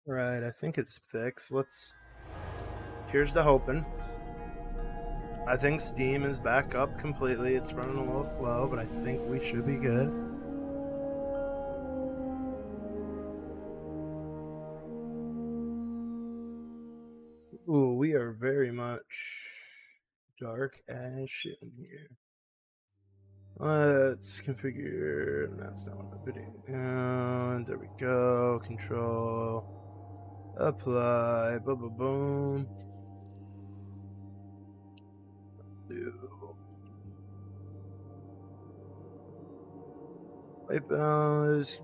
Right, I think it's fixed. Here's the hoping. I think Steam is back up completely. It's running a little slow, but I think we should be good. Ooh, we are very much dark as shit in here. Let's configure. That's not what the video. And there we go. Control. Apply. Boom, boom, boom. Do. White balance.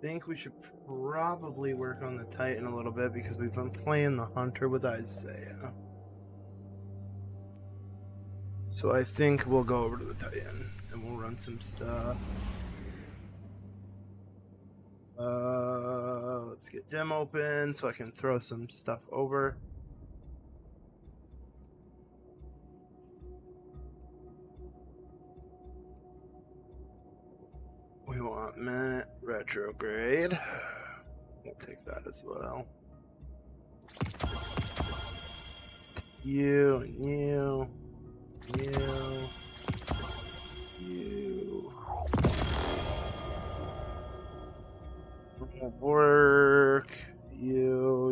Think we should probably work on the Titan a little bit because we've been playing the Hunter with Isaiah. So I think we'll go over to the Titan and we'll run some stuff. Let's get Dim open so I can throw some stuff over. We want Mint retrograde. We'll take that as well. You and you. You. Work. You.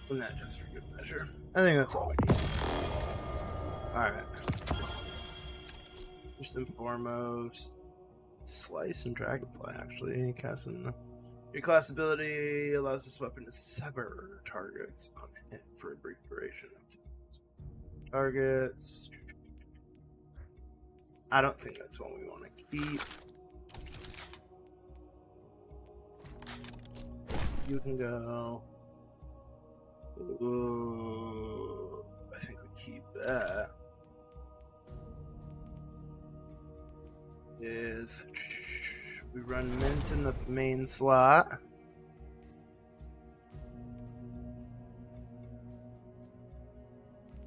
And that just for good measure. I think that's all we need. Alright. First and foremost, Slice and Dragonfly actually. Casting your class ability allows this weapon to sever targets on hit for a brief duration. Targets. I don't think that's one we want to keep. You can go. Ooh, I think we keep that. We run Mint in the main slot.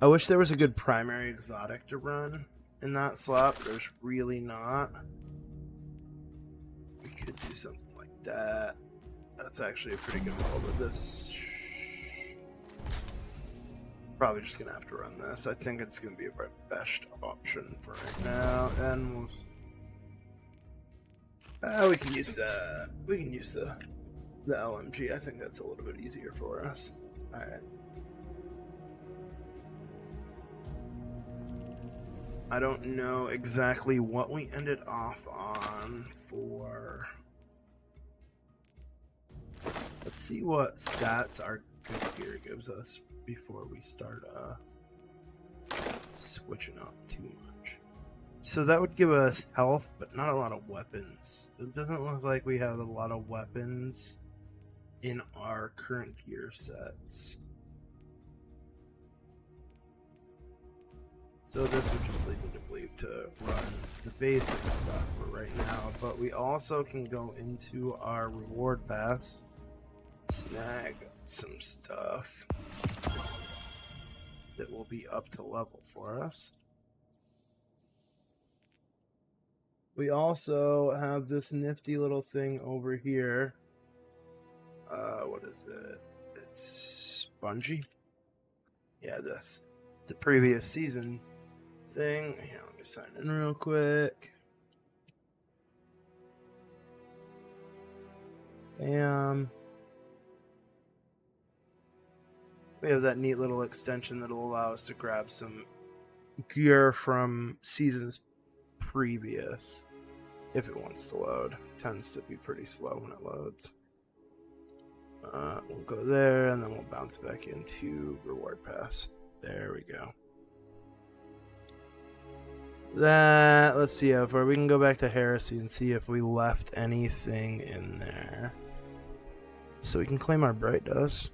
I wish there was a good primary exotic to run in that slot, but there's really not. We could do something like that. That's actually a pretty good roll with this. Probably just gonna have to run this. I think it's gonna be our best option for right now, and we can use that. We can use the LMG. I think that's a little bit easier for us. All right. I don't know exactly what we ended off on for. Let's see what stats our good gear gives us before we start switching up too much. So that would give us health, but not a lot of weapons. It doesn't look like we have a lot of weapons in our current gear sets. So this would just lead me to believe to run the basic stuff for right now, but we also can go into our reward pass, snag some stuff that will be up to level for us. We also have this nifty little thing over here. What is it? It's Spongy. Yeah, the previous season thing. Here, let me sign in real quick. Bam. We have that neat little extension that'll allow us to grab some gear from seasons previous if it wants to load. It tends to be pretty slow when it loads. We'll go there and then we'll bounce back into reward pass. There we go. Let's see how far we can go back to Heresy and see if we left anything in there. So we can claim our Bright Dust.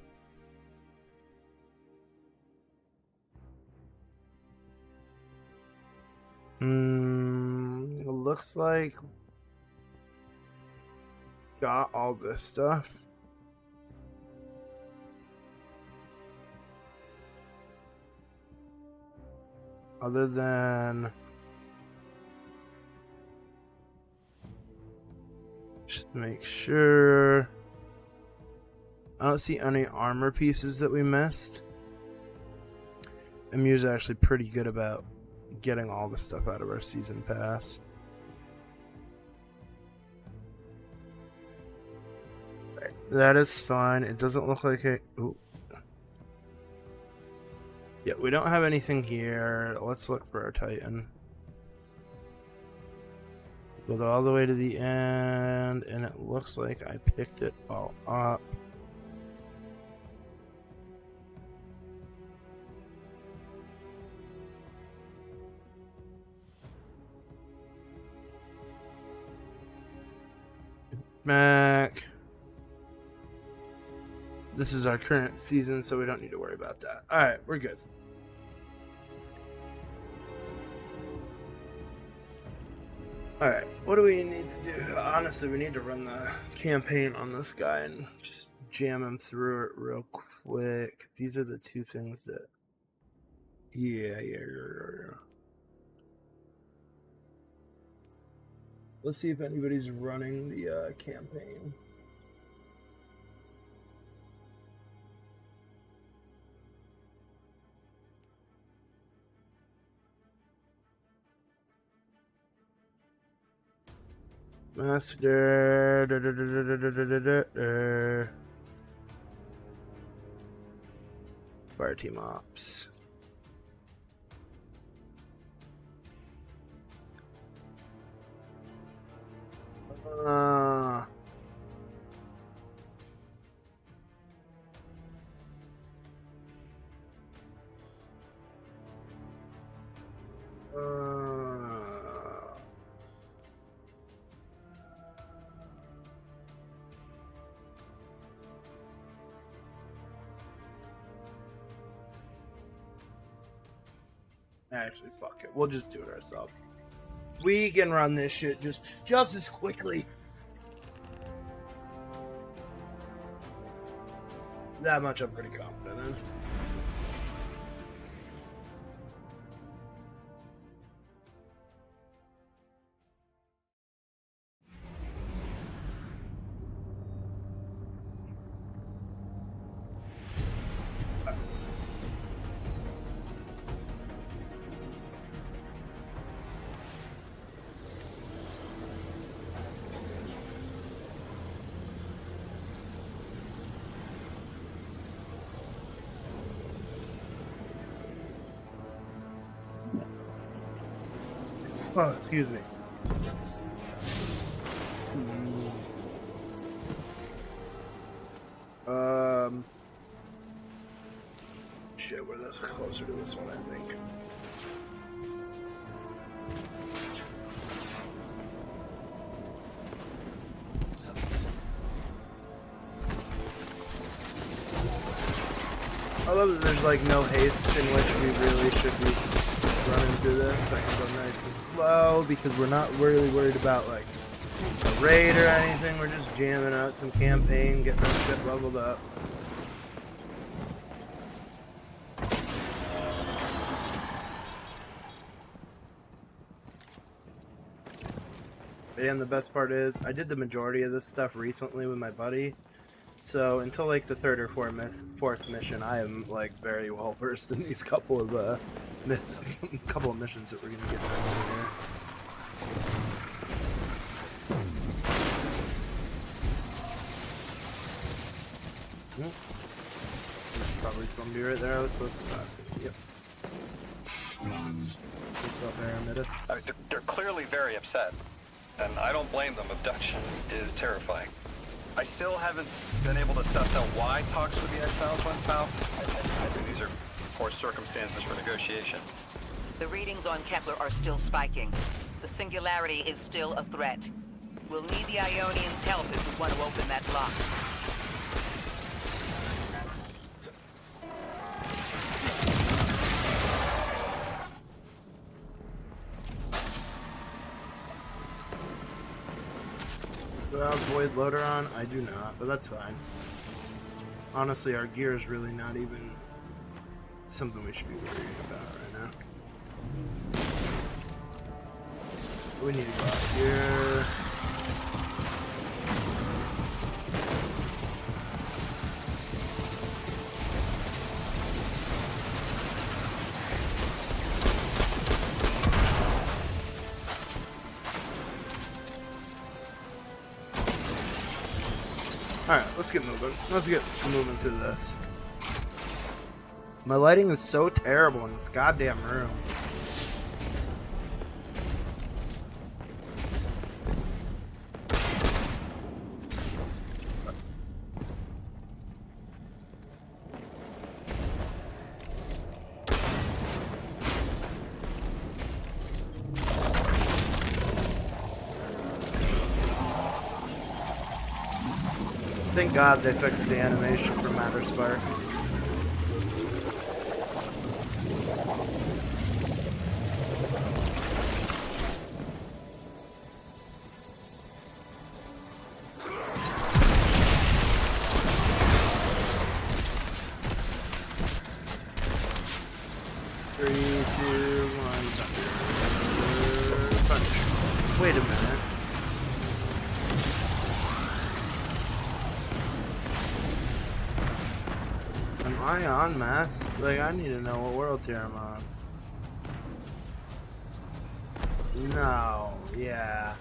It looks like got all this stuff. other than just make sure I don't see any armor pieces that we missed. MU's actually pretty good about getting all the stuff out of our season pass. Right, that is fine. It doesn't look like it. Ooh. Yeah, we don't have anything here. Let's look for our Titan. Go all the way to the end, and it looks like I picked it all up. Back. This is our current season, so we don't need to worry about that. Alright, we're good. Alright, what do we need to do? Honestly, we need to run the campaign on this guy and just jam him through it real quick. These are the two things that... Yeah. Let's see if anybody's running the campaign. Master. Fire team ops. Actually, fuck it. We'll just do it ourselves. We can run this shit just as quickly. That much I'm pretty confident in. Oh, excuse me. Shit, we're this closer to this one, I think. I love that there's like no haste in which we really should be running through this. I can go nice and slow because we're not really worried about like a raid or anything. We're just jamming out some campaign, getting our shit leveled up. And the best part is, I did the majority of this stuff recently with my buddy. So until like the third or fourth mission, I am like very well versed in these couple of missions that we're gonna get done here. There's probably somebody right there I was supposed to talk to. Yep. What's up, Aramittus? They're clearly very upset, and I don't blame them. Abduction is terrifying. I still haven't been able to suss out why talks with the Exiles went south. These are poor circumstances for negotiation. The readings on Kepler are still spiking. The singularity is still a threat. We'll need the Ionians' help if we want to open that lock. Do I have Void Loader on? I do not, but that's fine. Honestly, our gear is really not even something we should be worrying about right now. We need to go out here. Alright, let's get moving. Let's get moving through this. My lighting is so terrible in this goddamn room. Thank God they fixed the animation for Matter Spark. Three, two, one, thunder. Punch. Wait a minute. Am I on mask? Like, I need to know what world tier I'm on. No, yeah.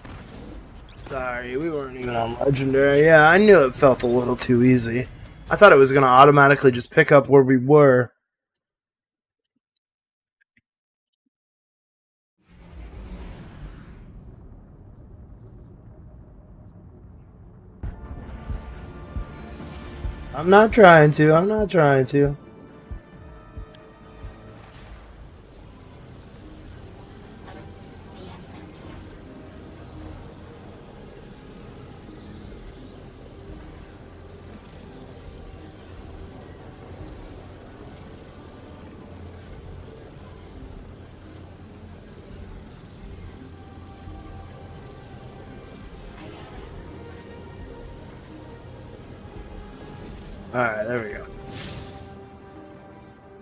Sorry, we weren't even on Legendary. Yeah, I knew it felt a little too easy. I thought it was going to automatically just pick up where we were. I'm not trying to. I'm not trying to. Alright, there we go.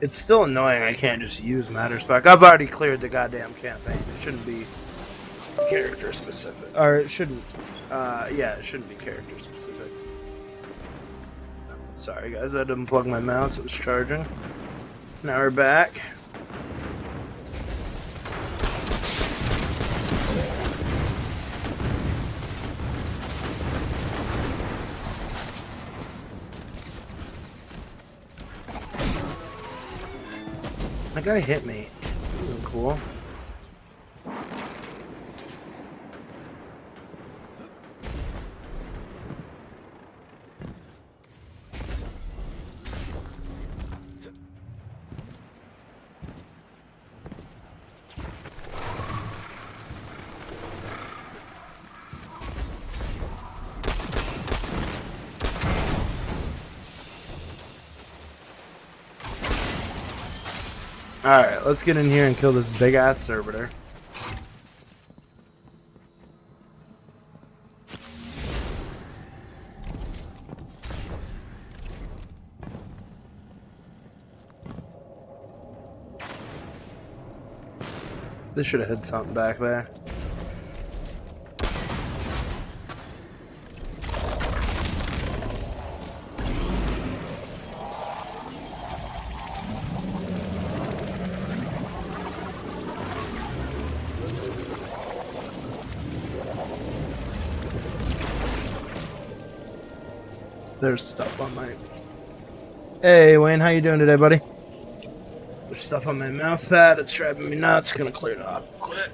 It's still annoying I can't just use Matter Spark. I've already cleared the goddamn campaign. It shouldn't be character specific. Or it shouldn't. Yeah, it shouldn't be character specific. Sorry guys, I had to unplug my mouse. It was charging. Now we're back. That guy hit me. That was cool. Alright, let's get in here and kill this big ass servitor. This should have hit something back there. There's stuff on my... Hey, Wayne, how you doing today, buddy? There's stuff on my mouse pad. It's driving me nuts. Gonna clear it off quick.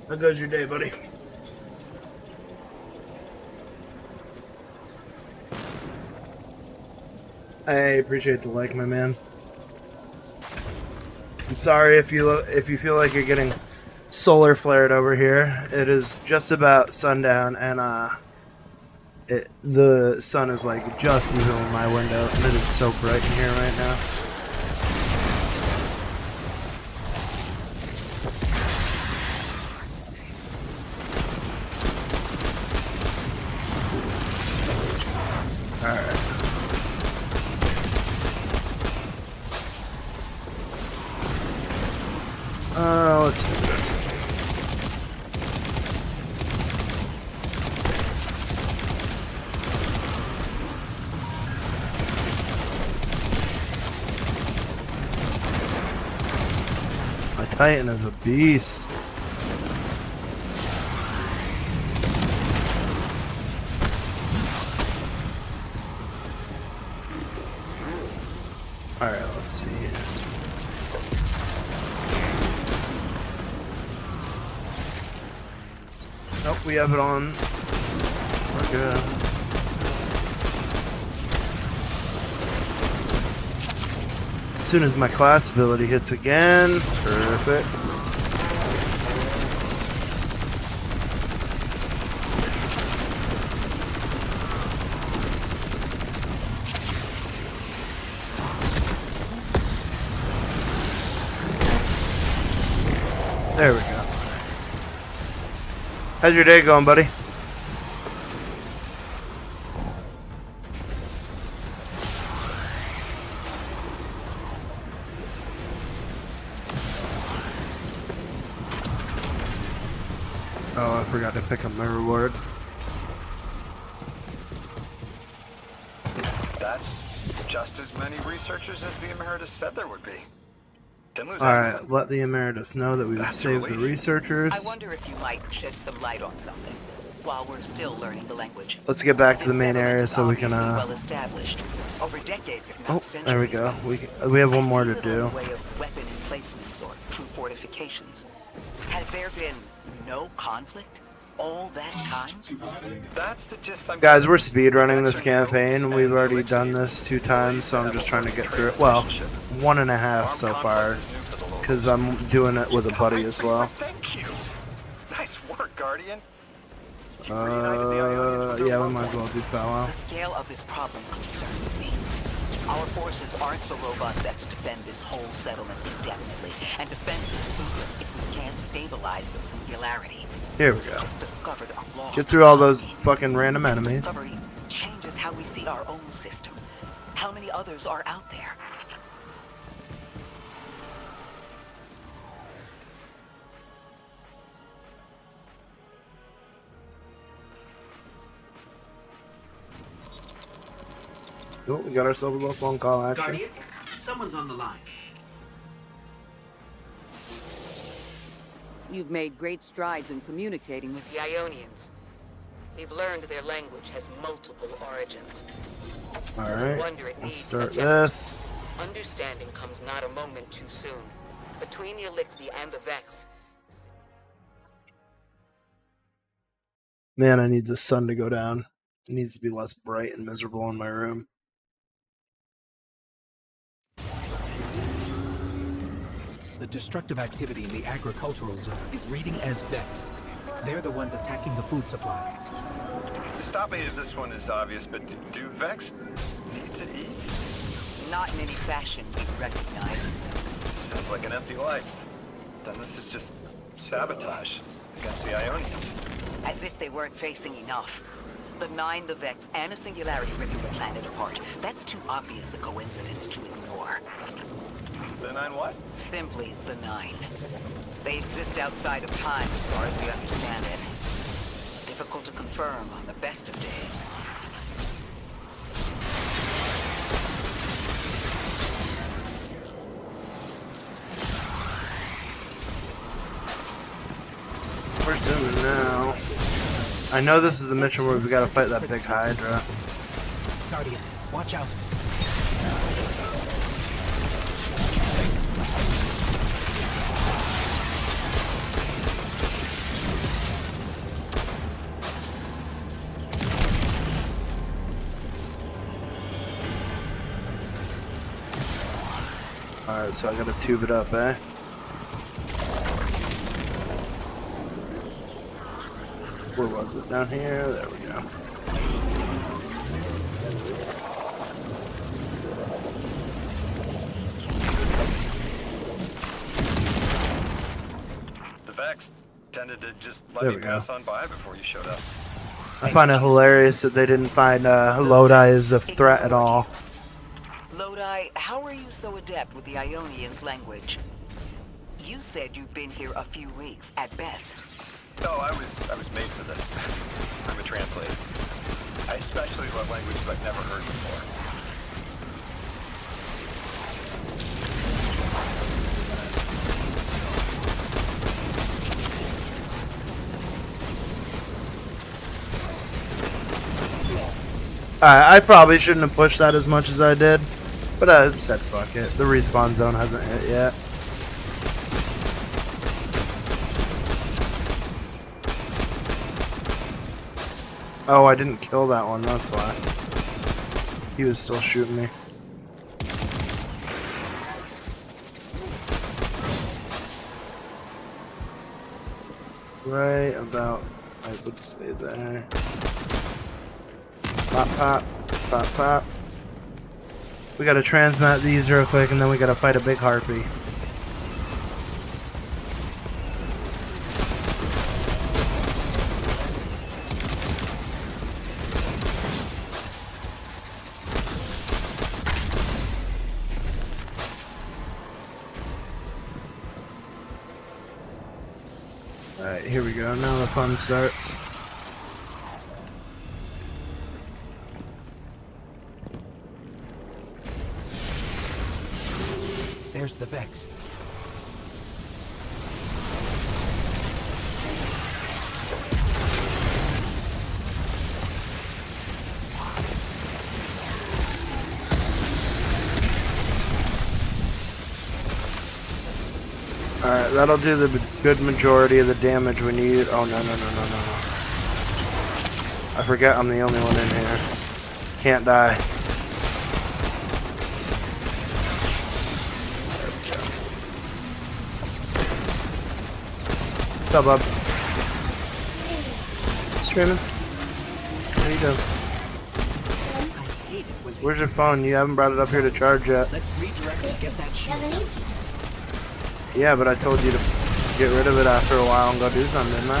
How goes your day, buddy? I appreciate the like, my man. I'm sorry if you feel like you're getting solar flared over here. It is just about sundown, and the sun is like just even in my window, and it is so bright in here right now. Alright. Let's do this. My Titan is a beast. Alright, let's see. Nope, we have it on. We're good. As soon as my class ability hits again, perfect. There we go. How's your day going, buddy? Oh, I forgot to pick up my reward. That's just as many researchers as the Emeritus said there would be. Didn't lose Alright, anyone. let the Emeritus know that we've That's saved the relief. researchers. I wonder if you might shed some light on something while we're still learning the language. Let's get back to the This main settlement area is so we can obviously well established. Over decades, if not oh, centuries. there we go. but We have I one more see to little in do. the way of weapon emplacements or true fortifications. Has there been no conflict all that time? That's the gist I'm Guys, getting. we're speedrunning this Connection to campaign. and We've the already elixir done this 2 times, so I'm just trying to get through it. Well, 1.5 so far, because I'm doing it with a buddy as well. Thank you. Nice work, Guardian. You reunited the Ionians with their Yeah, we loved might as well ones. do Fallout. The scale of this problem concerns me. Our forces aren't so robust as to defend this whole settlement indefinitely, and defense is fruitless if we can't stabilize the singularity. Here we go. Just discovered a lost Get through all those colony. fucking random This enemies. discovery changes how we see our own system. How many others are out there? Oh, we got ourselves a little phone call, actually. Guardian, someone's on the line. You've made great strides in communicating with The Ionians. We've learned their language has multiple origins. Alright, Wonder it let's needs start such effort. this. Understanding comes not a moment too soon. Between the Elixir and the Vex, Man, I need the sun to go down. It needs to be less bright and miserable in my room. The destructive activity in the agricultural zone is reading as Vex. They're the ones attacking the food supply. Stop me if this one is obvious, but do Vex need to eat? not in any fashion we recognize. Sounds like an empty life. Then this is just sabotage against the Ionians. As if they weren't facing enough. The Nine, the Vex, and a Singularity ripping the planet apart. That's too obvious a coincidence to ignore. The Nine what? Simply the Nine. They exist outside of time as far as we understand it. Difficult to confirm on the best of days. We're zooming now. I know this is the mission where we gotta fight that big Hydra. Guardian, watch out. Alright, so I gotta tube it up, eh? Where was it? Down here? There we go. The Vex tended to just let There me we go. pass on by before you showed up. I find it hilarious that they didn't find Lodi as a threat at all. Lodi, how are you so adept with the Ionians' language? You said you've been here a few weeks, at best. No, I was made for this. I'm a translator. I especially love languages I've never heard before. I probably shouldn't have pushed that as much as I did, but I said fuck it. The respawn zone hasn't hit yet. Oh, I didn't kill that one, that's why. He was still shooting me. Right about, I would say there. Pop, pop, pop, pop. We gotta transmat these real quick and then we gotta fight a big harpy. Alright, here we go. Now the fun starts. There's the Vex. Alright, that'll do the good majority of the damage we need. Oh, no. I forget I'm the only one in here. Can't die. What's up, bub? Streaming? How you doing? Where's your phone? You haven't brought it up here to charge yet. Let's redirect and get that shield out. Yeah, but I told you to get rid of it after a while and go do something, didn't I?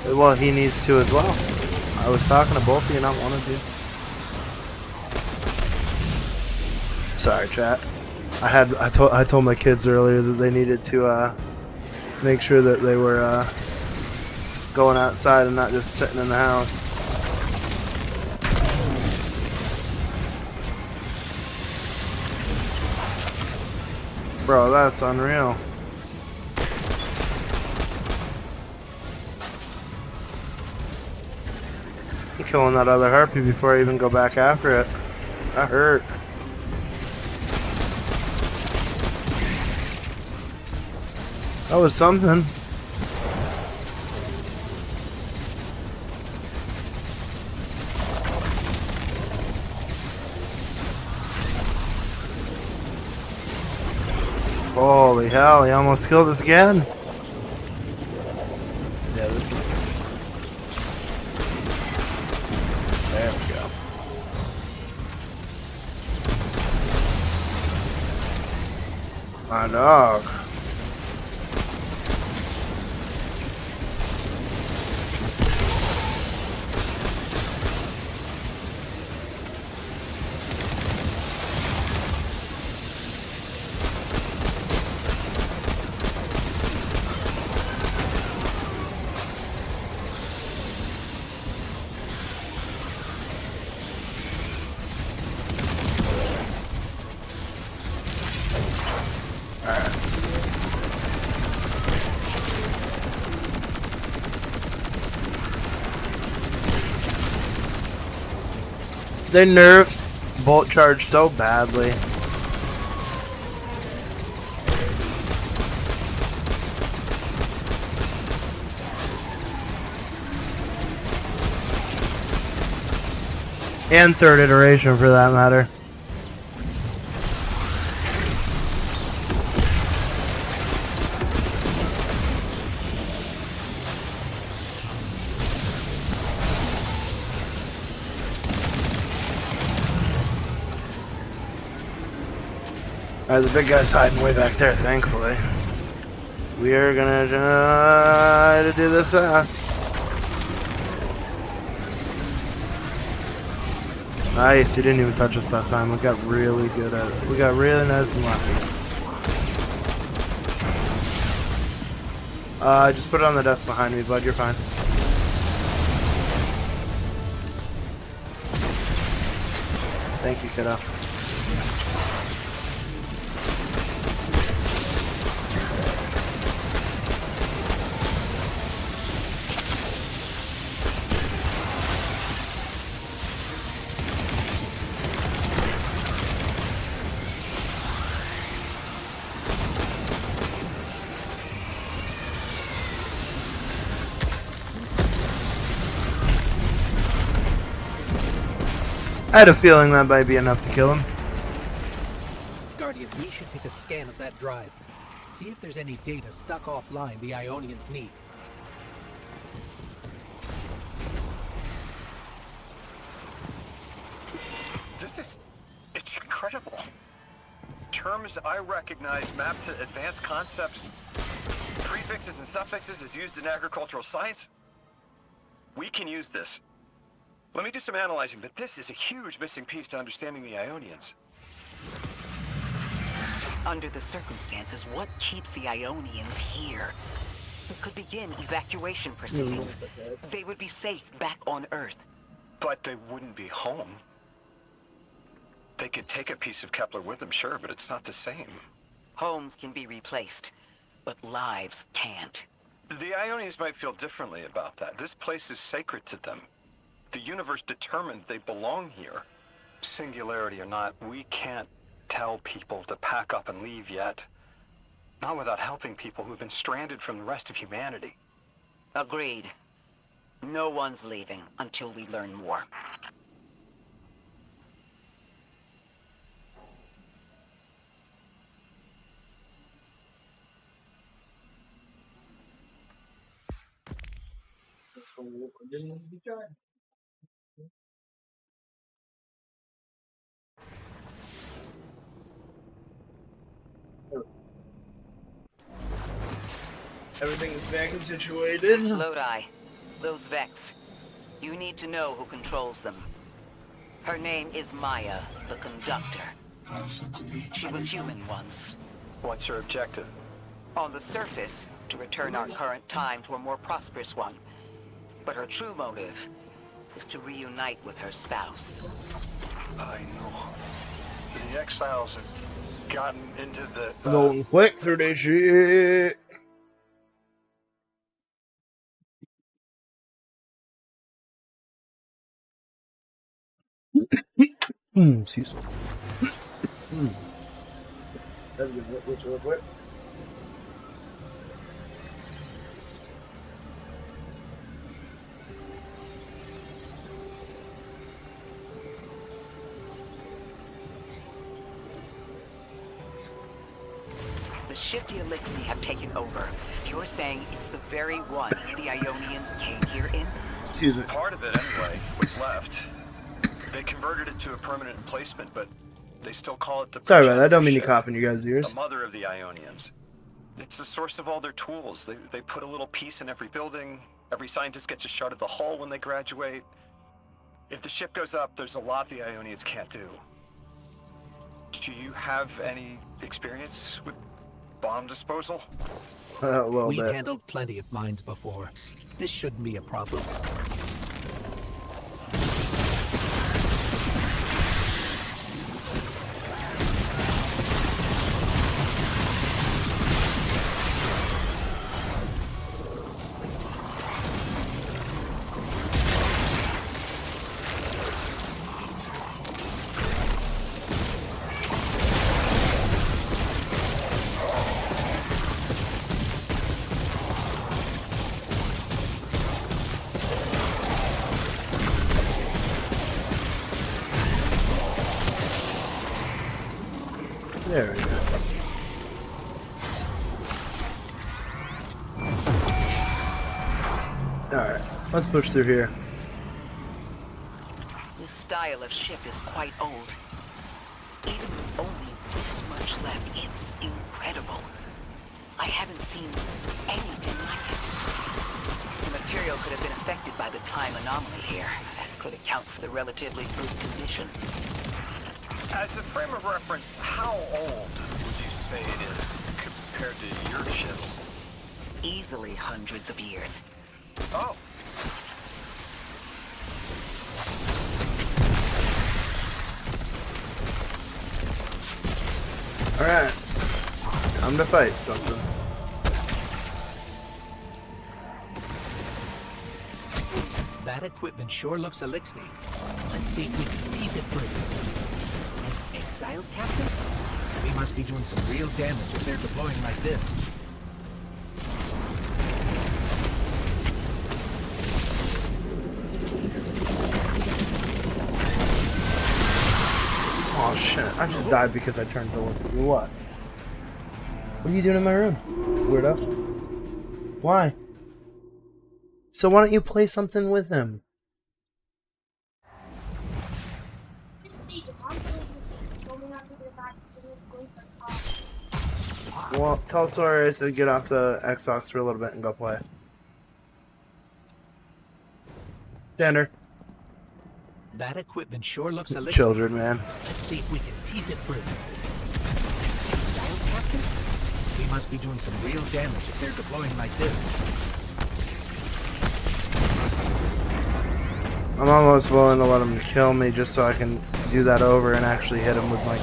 Yeah. Well, he needs to as well. I was talking to both of you, not one of you. Sorry, chat. I told my kids earlier that they needed to make sure that they were going outside and not just sitting in the house. Bro, that's unreal. I'm killing that other harpy before I even go back after it. That hurt. That was something. Holy hell, he almost killed us again. Yeah, this one. There we go. My dog. They nerfed Bolt Charge so badly. And third iteration for that matter. Alright, the big guy's hiding way back there, thankfully. We are gonna try to do this fast. Nice, he didn't even touch us that time. We got really good at it. We got really nice and lucky. Just put it on the desk behind me, bud. You're fine. Thank you, kiddo. I had a feeling that might be enough to kill him. Guardian, we should take a scan of that drive. See if there's any data stuck offline the Ionians need. It's incredible. Terms I recognize mapped to advanced concepts, prefixes and suffixes as used in agricultural science. We can use this. Let me do some analyzing, but this is a huge missing piece to understanding the Ionians. Under the circumstances, what keeps the Ionians here? It could begin evacuation proceedings. They would be safe back on Earth. But they wouldn't be home. They could take a piece of Kepler with them, sure, but it's not the same. Homes can be replaced, but lives can't. The Ionians might feel differently about that. This place is sacred to them. The universe determined they belong here. Singularity or not, we can't tell people to pack up and leave yet. Not without helping people who've been stranded from the rest of humanity. Agreed. No one's leaving until we learn more. Everything is back and situated. Lodi, those Vex. You need to know who controls them. Her name is Maya, the Conductor. She was human once. What's your objective? On the surface, to return our current time to a more prosperous one. But her true motive is to reunite with her spouse. I know. The exiles have gotten into the... Going quick through this shit. Excuse me. That's good. What's real quick? The ship the Elixni have taken over. You're saying it's the very one the Ionians came here in? Excuse me. Part of it, anyway. What's left. They converted it to a permanent emplacement, but they still call it the... Sorry about that. I don't mean to ship, cough in you guys' ears. the mother of the Ionians. It's the source of all their tools. They put a little piece in every building. Every scientist gets a shot of the hull when they graduate. If the ship goes up, there's a lot the Ionians can't do. Do you have any experience with bomb disposal? A little We've bit. handled plenty of mines before. This shouldn't be a problem. There we go. Alright, let's push through here. This style of ship is quite old. Even with only this much left, it's incredible. I haven't seen anything like it. The material could have been affected by the time anomaly here. could account for the relatively good condition. As a frame of reference, how old would you say it is compared to your ships? Easily hundreds of years. Oh. Alright. Time to fight something. That equipment sure looks elixir. Let's see if we can tease it through. An exiled captain? We must be doing some real damage if they're deploying like this. Oh shit, I just died because I turned to look at you. What? What are you doing in my room, weirdo? Why? So why don't you play something with him? Well, tell Soraris to get off the Xbox for a little bit and go play. Standard. That equipment sure looks elixir. Children, man. Let's see if we can tease it through. Exiled captain? We must be doing some real damage if they're deploying like this. I'm almost willing to let him kill me just so I can do that over and actually hit him with my...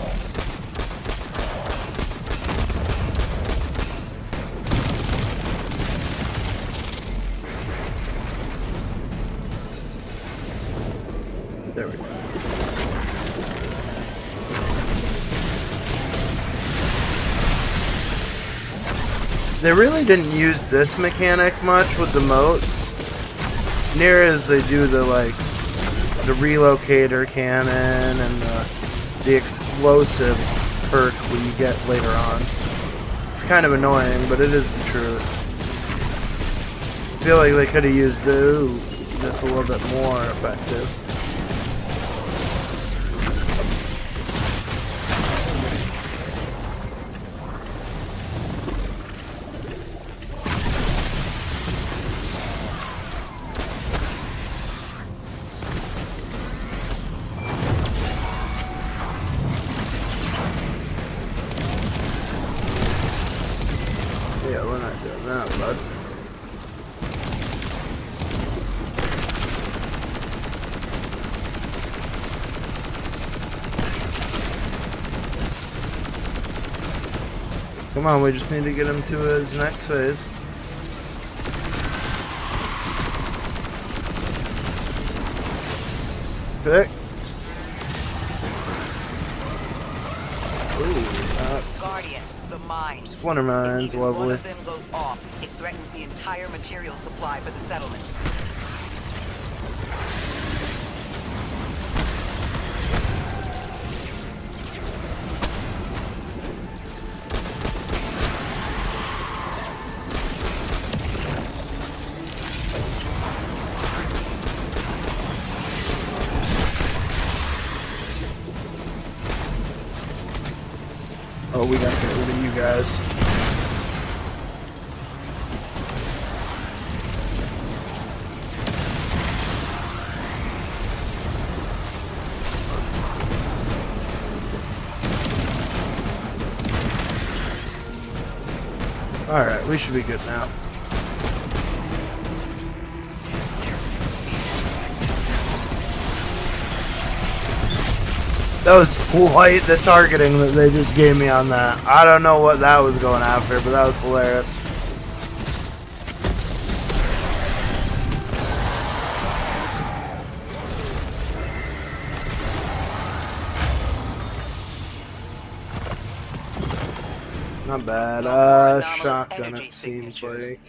There we go. They really didn't use this mechanic much with the moats, near as they do the the relocator cannon and the explosive perk we get later on. It's kind of annoying, but it is the truth. I feel like they could have used this a little bit more effective. Yeah, we're not doing that, bud. Come on, we just need to get him to his next phase. Pick. Ooh, that's Guardian, the mines. splinter mines, If even one lovely. of them goes off, it threatens the entire material supply for the settlement. Oh, we gotta get rid of you guys. Alright, we should be good now. That was quite the targeting that they just gave me on that. I don't know what that was going after, but that was hilarious. Not bad. No more anomalous Shotgun energy it seems signatures. like.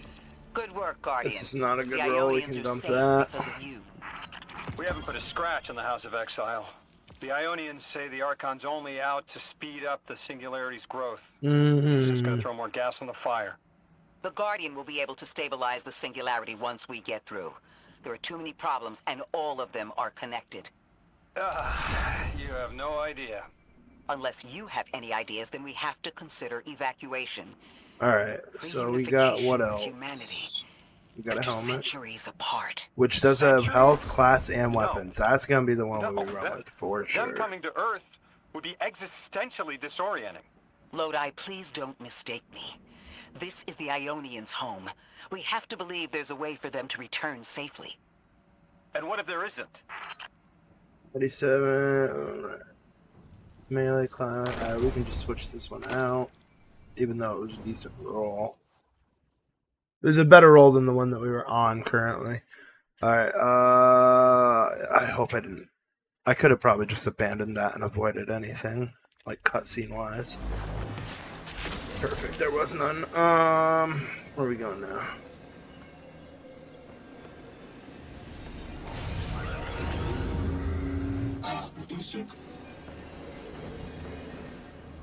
Good work, Guardian. This is not a good The roll, we Ionians can are dump safe that. because of you. We haven't put a scratch on the House of Exile. The Ionians say the Archon's only out to speed up the Singularity's growth. It's just gonna throw more gas on the fire. The Guardian will be able to stabilize the Singularity once we get through. There are too many problems, and all of them are connected. You have no idea. Unless you have any ideas, then we have to consider evacuation. Alright, so we got what Reunification with else? humanity. We got a But you're helmet, centuries apart. which does have Centuries? health, class, and No. weapons. That's gonna be the one No, we run with for them sure. coming to Earth would be existentially disorienting. Lodi, please don't mistake me. This is the Ionians' home. We have to believe there's a way for them to return safely. And what if there isn't? 37 melee class. Alright, we can just switch this one out, even though it was a decent roll. It was a better roll than the one that we were on currently. Alright, I hope I didn't. I could have probably just abandoned that and avoided anything, like cutscene wise. Perfect, there was none. Where are we going now?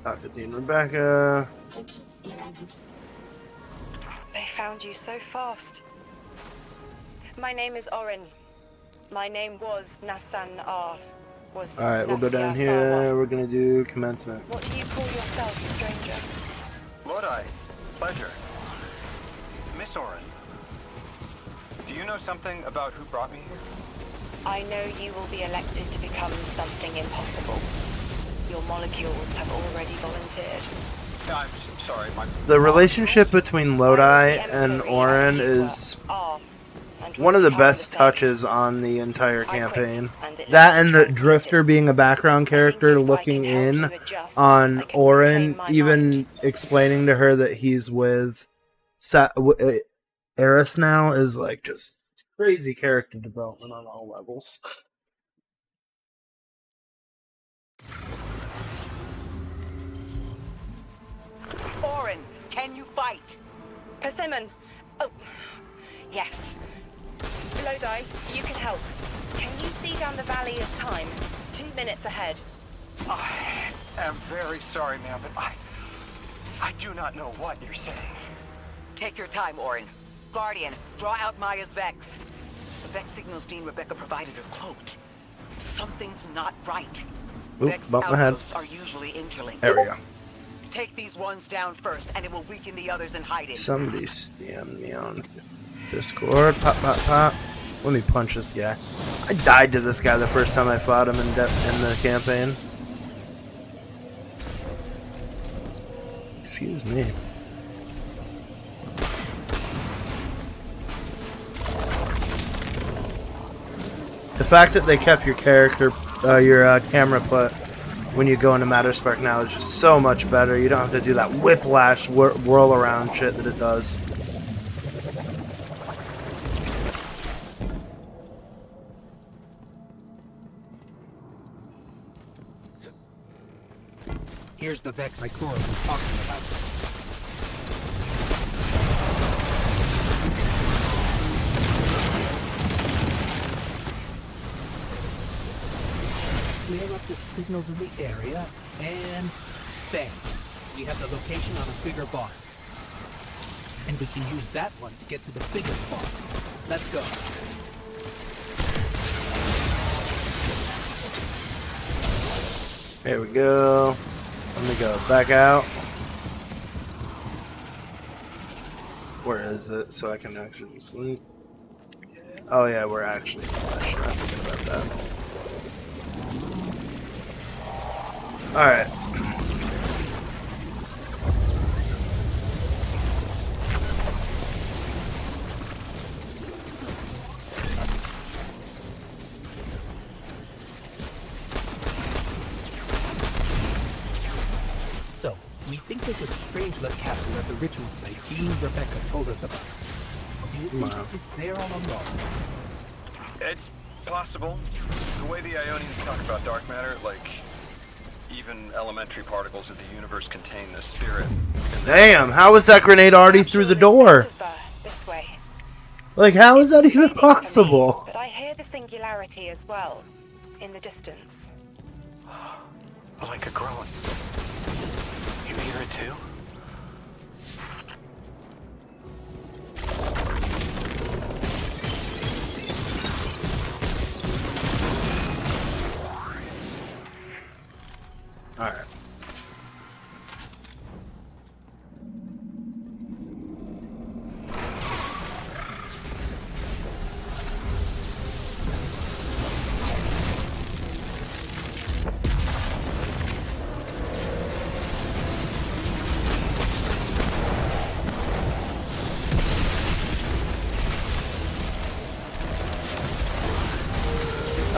Dr. Dean Rebecca. They found you so fast. My name is Orin. My name was Nassan R. Alright, we'll go down Nasya here. Sawa. We're gonna do commencement. What do you call yourself, stranger? Lodi, pleasure. Miss Orin, do you know something about who brought me here? I know you will be elected to become something impossible. Your molecules have already volunteered. I'm sorry, my... The relationship between Lodi I was the and emissary Orin as is you were, and one will of the become best same. touches on the entire I quit, campaign. and it That left and the translated. Drifter being a background I think character if I looking can help in you adjust, on I can Orin, reclaim my even mind. explaining to her that he's with Eris now is like just crazy character development on all levels. Orin, can you fight? Persimmon! Oh, yes. Lodi, you can help. Can you see down the Valley of Time? 2 minutes ahead. I am very sorry, ma'am, but I do not know what you're saying. Take your time, Orin. Guardian, draw out Maya's Vex. The Vex signals Dean Rebecca provided are cloaked. Something's not right. Oop, Vex bump my head. outposts are usually interlinked. There we go. Take these ones down first, and it will weaken the others in hiding. Somebody DM me on Discord. Pop, pop, pop. Let me punch this guy. I died to this guy the first time I fought him in the campaign. Excuse me. The fact that they kept your character, your camera put when you go into Matterspark now is just so much better. You don't have to do that whiplash whirl around shit that it does. Here's the Vex Ikora was talking about. Clear up the signals in the area, and bang. We have the location on a bigger boss. And we can use that one to get to the biggest boss. Let's go. Here we go. Let me go back out. Where is it? So I can actually just link. Oh yeah, we're actually. I should not forget about that. Alright. So, we think there's a Strangelet capsule at the ritual site Dean Rebecca told us about. Do you think Wow. it was there all along? It's possible. The way the Ionians talk about dark matter, like even elementary particles of the universe contain the spirit. Damn, how is that grenade already through the door? This way. Like, how is that It's even fading for me, possible? But I hear the singularity as well, in the distance. Like a groan. You hear it too? Alright.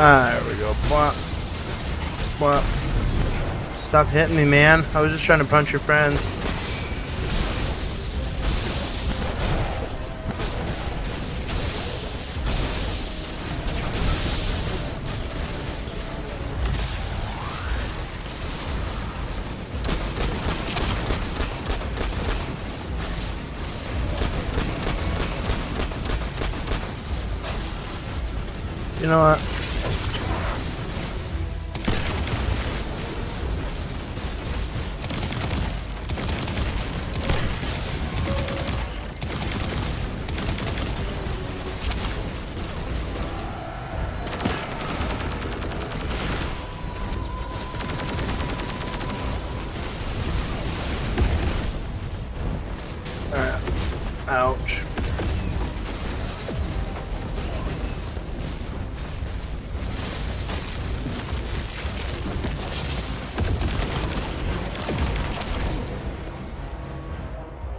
Ah, there we go. Bwah. Bwah. Stop hitting me, man. I was just trying to punch your friends. You know what? Alright. Ouch.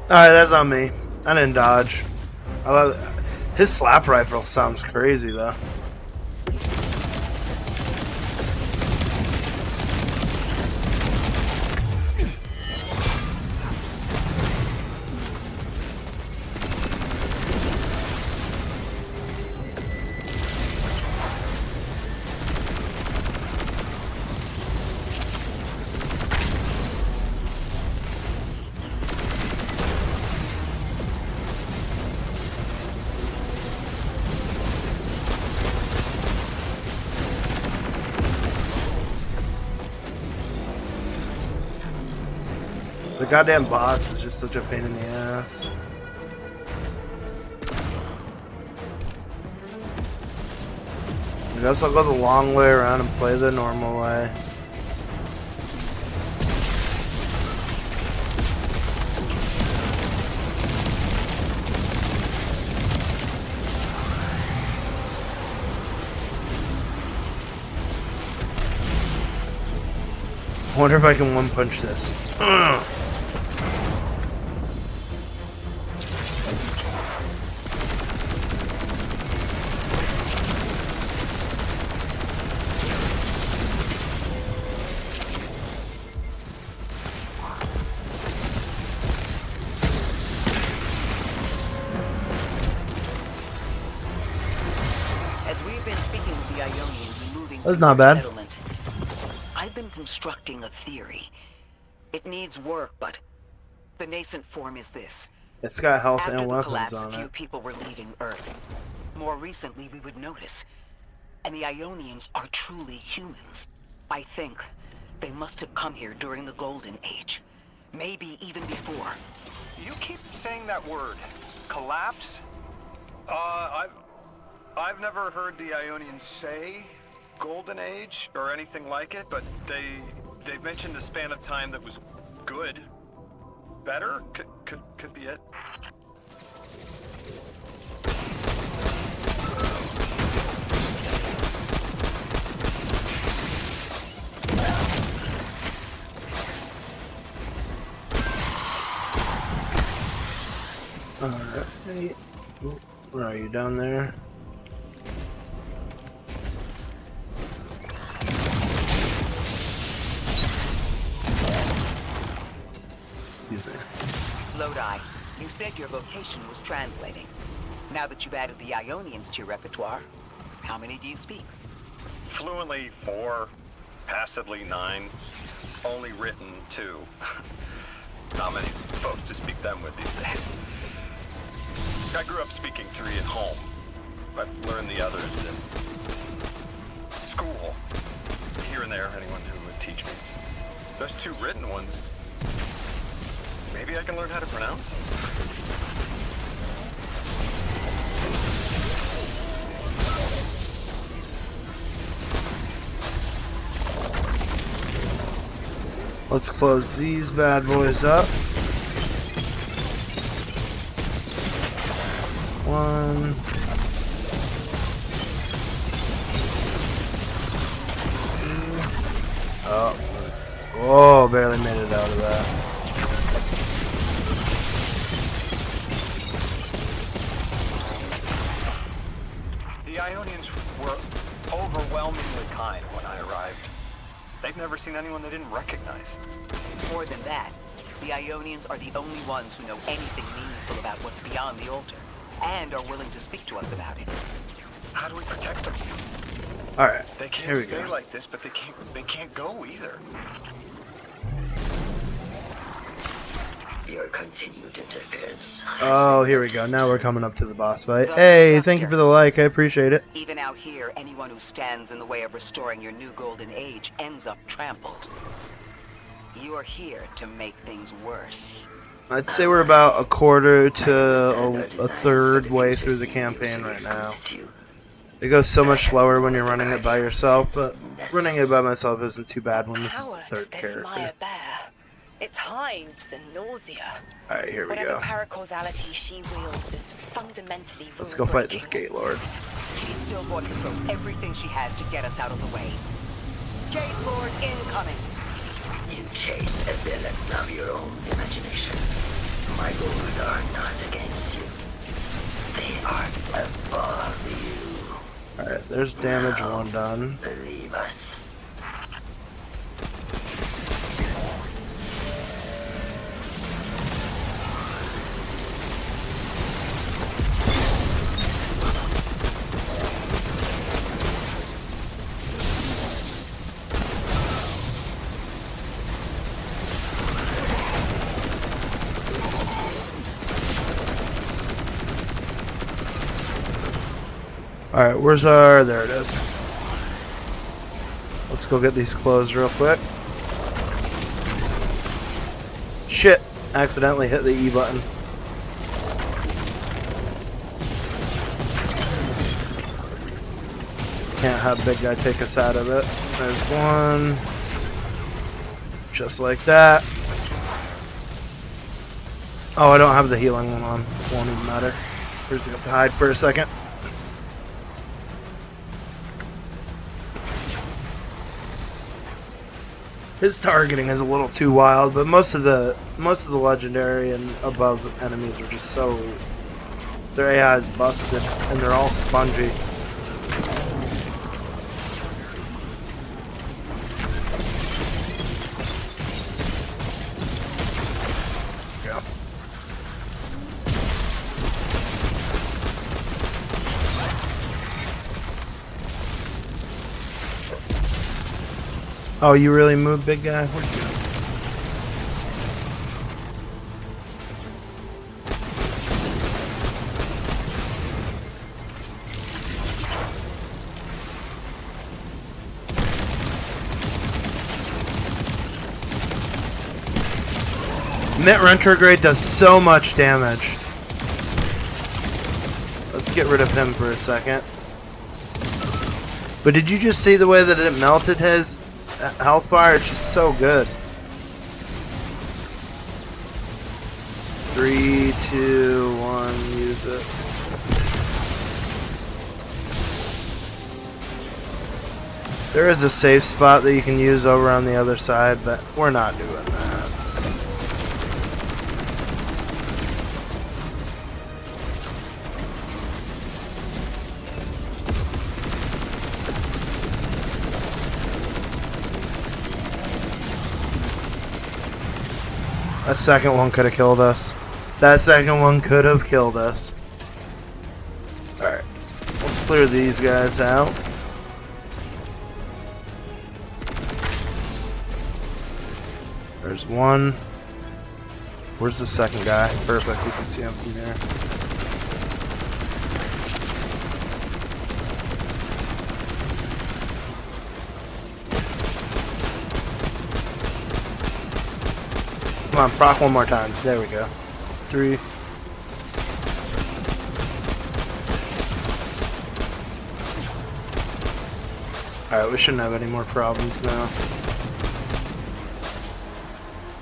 Alright, that's on me. I didn't dodge. I love his slap rifle sounds crazy though. The goddamn boss is just such a pain in the ass. I guess I'll go the long way around and play the normal way. I wonder if I can one punch this. Ugh. As we've been speaking with the Ionians and moving That's through not their bad. settlement, I've been constructing a theory. It needs work, but the nascent form is this. It's got health After and the weapons collapse, on a few it. people were leaving Earth. More recently, we would notice. And the Ionians are truly humans. I think they must have come here during the Golden Age. Maybe even before. You keep saying that word, collapse. I've never heard the Ionians say Golden Age or anything like it, but they mentioned a span of time that was good, better. Could be it. Alright. Where are you, down there? Excuse me. Lodi, you said your vocation was translating. Now that you've added the Ionians to your repertoire, how many do you speak? Fluently 4, passively 9, only written 2. Not many folks to speak them with these days. I grew up speaking 3 at home. I've learned the others in school. Here and there, anyone who would teach me. Those 2 written ones, maybe I can learn how to pronounce them. Let's close these bad boys up. 1. Oh. Oh, barely made it out of that. The Ionians were overwhelmingly kind when I arrived. They've never seen anyone they didn't recognize. More than that, the Ionians are the only ones who know anything meaningful about what's beyond the altar, and are willing to speak to us about it. How do we protect them? Alright, They here can't we stay go. like this, but they can't go either. Your continued interference. Oh, here we go. Now we're coming up to the boss fight. Hey, thank you for the like. I appreciate it. Even out here, anyone who stands in the way of restoring your new golden age ends up trampled. You are here to make things worse. I'd say we're about a quarter to a third way through the campaign right now. It goes so much slower when you're running it by yourself, but running it by myself isn't too bad when this is Power the does third this character. Maya bear? It's hives and nausea. Alright, here we Whatever go. paracausality she wields is fundamentally Let's go fight this rule-breaking. Gate Lord. She's still going to throw everything she has to get us out of the way. Gate Lord incoming! You chase a villain of your own imagination. My goals are not against you. They are above you. Alright, there's damage one done. Believe us. Alright, where's our... there it is. Let's go get these closed real quick. Shit! Accidentally hit the E button. Can't have big guy take us out of it. There's one. Just like that. Oh, I don't have the healing one on. Won't even matter. We're just gonna have to hide for a second. His targeting is a little too wild, but most of the legendary and above enemies are just so, their AI is busted and they're all spongy. Yeah. Oh, you really moved, big guy? Where'd you go? Mint Retrograde does so much damage. Let's get rid of him for a second. But did you just see the way that it melted his health bar? It's just so good. 3, 2, 1, use it. There is a safe spot that you can use over on the other side, but we're not doing that. That second one could have killed us. That second one could have killed us. Alright. Let's clear these guys out. There's one. Where's the second guy? Perfect, we can see him from here. Come on, proc one more time. There we go. 3. Alright, we shouldn't have any more problems now.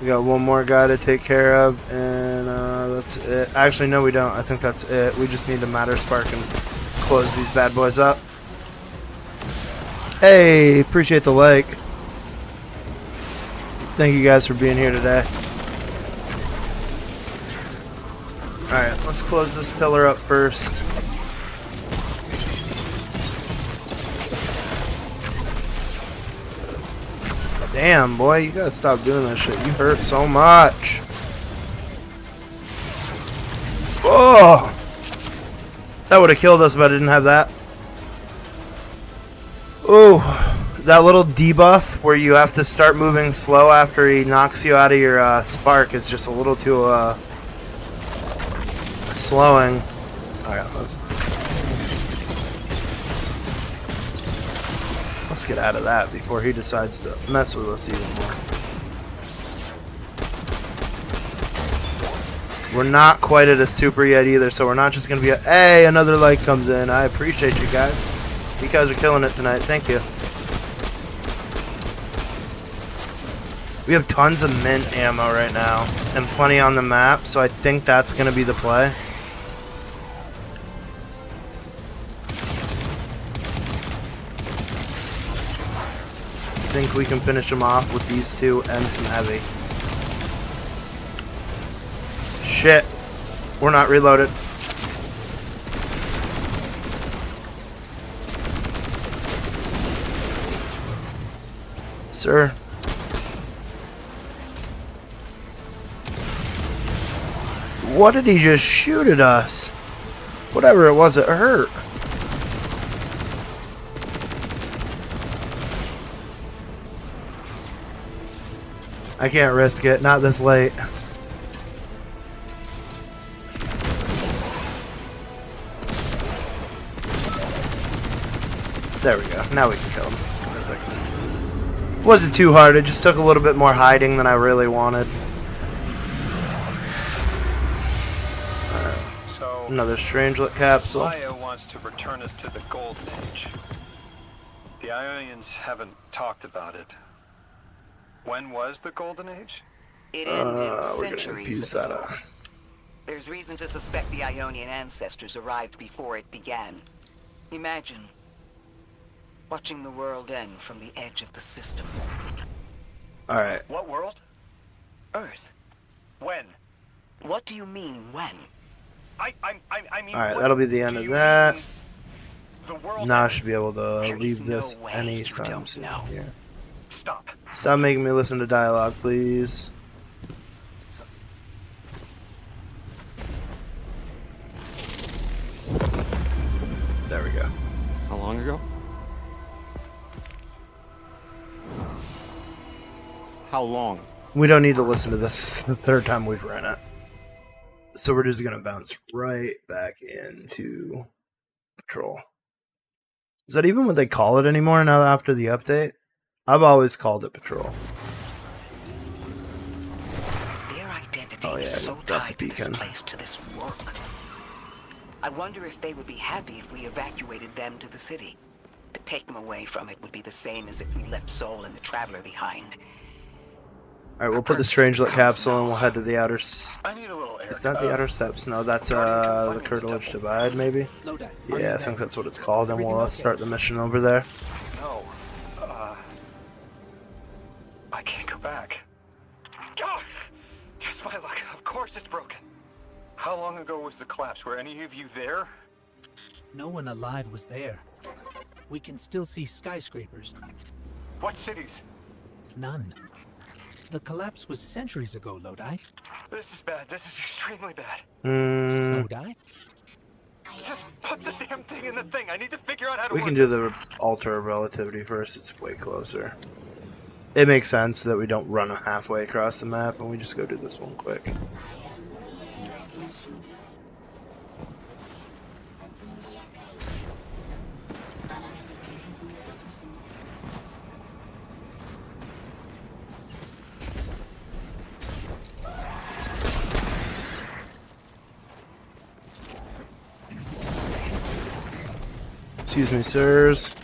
We got one more guy to take care of, and that's it. Actually, no, we don't. I think that's it. We just need to Matter Spark and close these bad boys up. Hey, appreciate the like. Thank you guys for being here today. Alright, let's close this pillar up first. Damn, boy, you gotta stop doing that shit. You hurt so much. Oh! That would have killed us if I didn't have that. Ooh, that little debuff where you have to start moving slow after he knocks you out of your spark is just a little too slowing. Alright, let's get out of that before he decides to mess with us even more. We're not quite at a super yet either, so we're not just going to be hey, another light comes in. I appreciate you guys. You guys are killing it tonight. Thank you. We have tons of mint ammo right now and plenty on the map, so I think that's going to be the play. I think we can finish them off with these two and some heavy. Shit. We're not reloaded. Sir. What did he just shoot at us? Whatever it was, it hurt. I can't risk it, not this late. There we go. Now we can kill him. Perfect. Wasn't too hard. It just took a little bit more hiding than I really wanted. So Another Strangelet capsule. Maya wants to return us to the Golden Age. The Ionians haven't talked about it. When was the Golden Age? It ended We're gonna centuries infuse ago. that up. There's reason to suspect the Ionian ancestors arrived before it began. Imagine watching the world end from the edge of the system. Alright. What world? Earth. When? What do you mean, when? I mean. Alright, what that'll be the end do of you that. mean the world Now I ended? should be able to There is leave no this way any you time don't soon. know. Yeah. Stop. Stop making me listen to dialogue, please. There we go. How long ago? How long? We don't need to listen to this. This is the third time we've run it. So we're just going to bounce right back into Patrol. Is that even what they call it anymore now after the update? I've always called it Patrol. Their identity Oh, yeah, is so that's tied to this Beacon. place, to this work. I wonder if they would be happy if we evacuated them to the city. To take them away from it would be the same as if we left Soul and the Traveler behind. Alright, we'll put the Strangelet capsule and we'll head to the outer... I need a little air. Is that the outer steps? No, that's the Curtilage Divide, maybe? Lodi, Yeah, I think that's what it's called, and we'll start the mission over there. No. I can't go back. God! Just my luck. Of course it's broken. How long ago was the collapse? Were any of you there? no one alive was there. We can still see skyscrapers. What cities? None. The collapse was centuries ago, Lodi. This is bad. This is extremely bad. Lodi? Just put the damn thing in the thing. I need to figure out how to We work can do this. the altar of relativity first. It's way closer. It makes sense that we don't run halfway across the map and we just go do this one quick. Excuse me, sirs.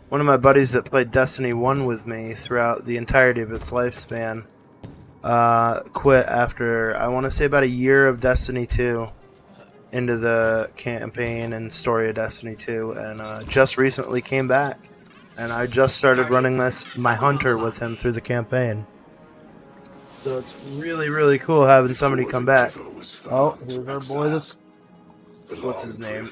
One of my buddies that played Destiny 1 with me throughout the entirety of its lifespan quit after, I want to say, about a year of Destiny 2. into the campaign and story of Destiny 2, and just recently came back. And I just started running my hunter with him through the campaign. So it's really, really cool having somebody come back. Oh, here's our boy, what's his name?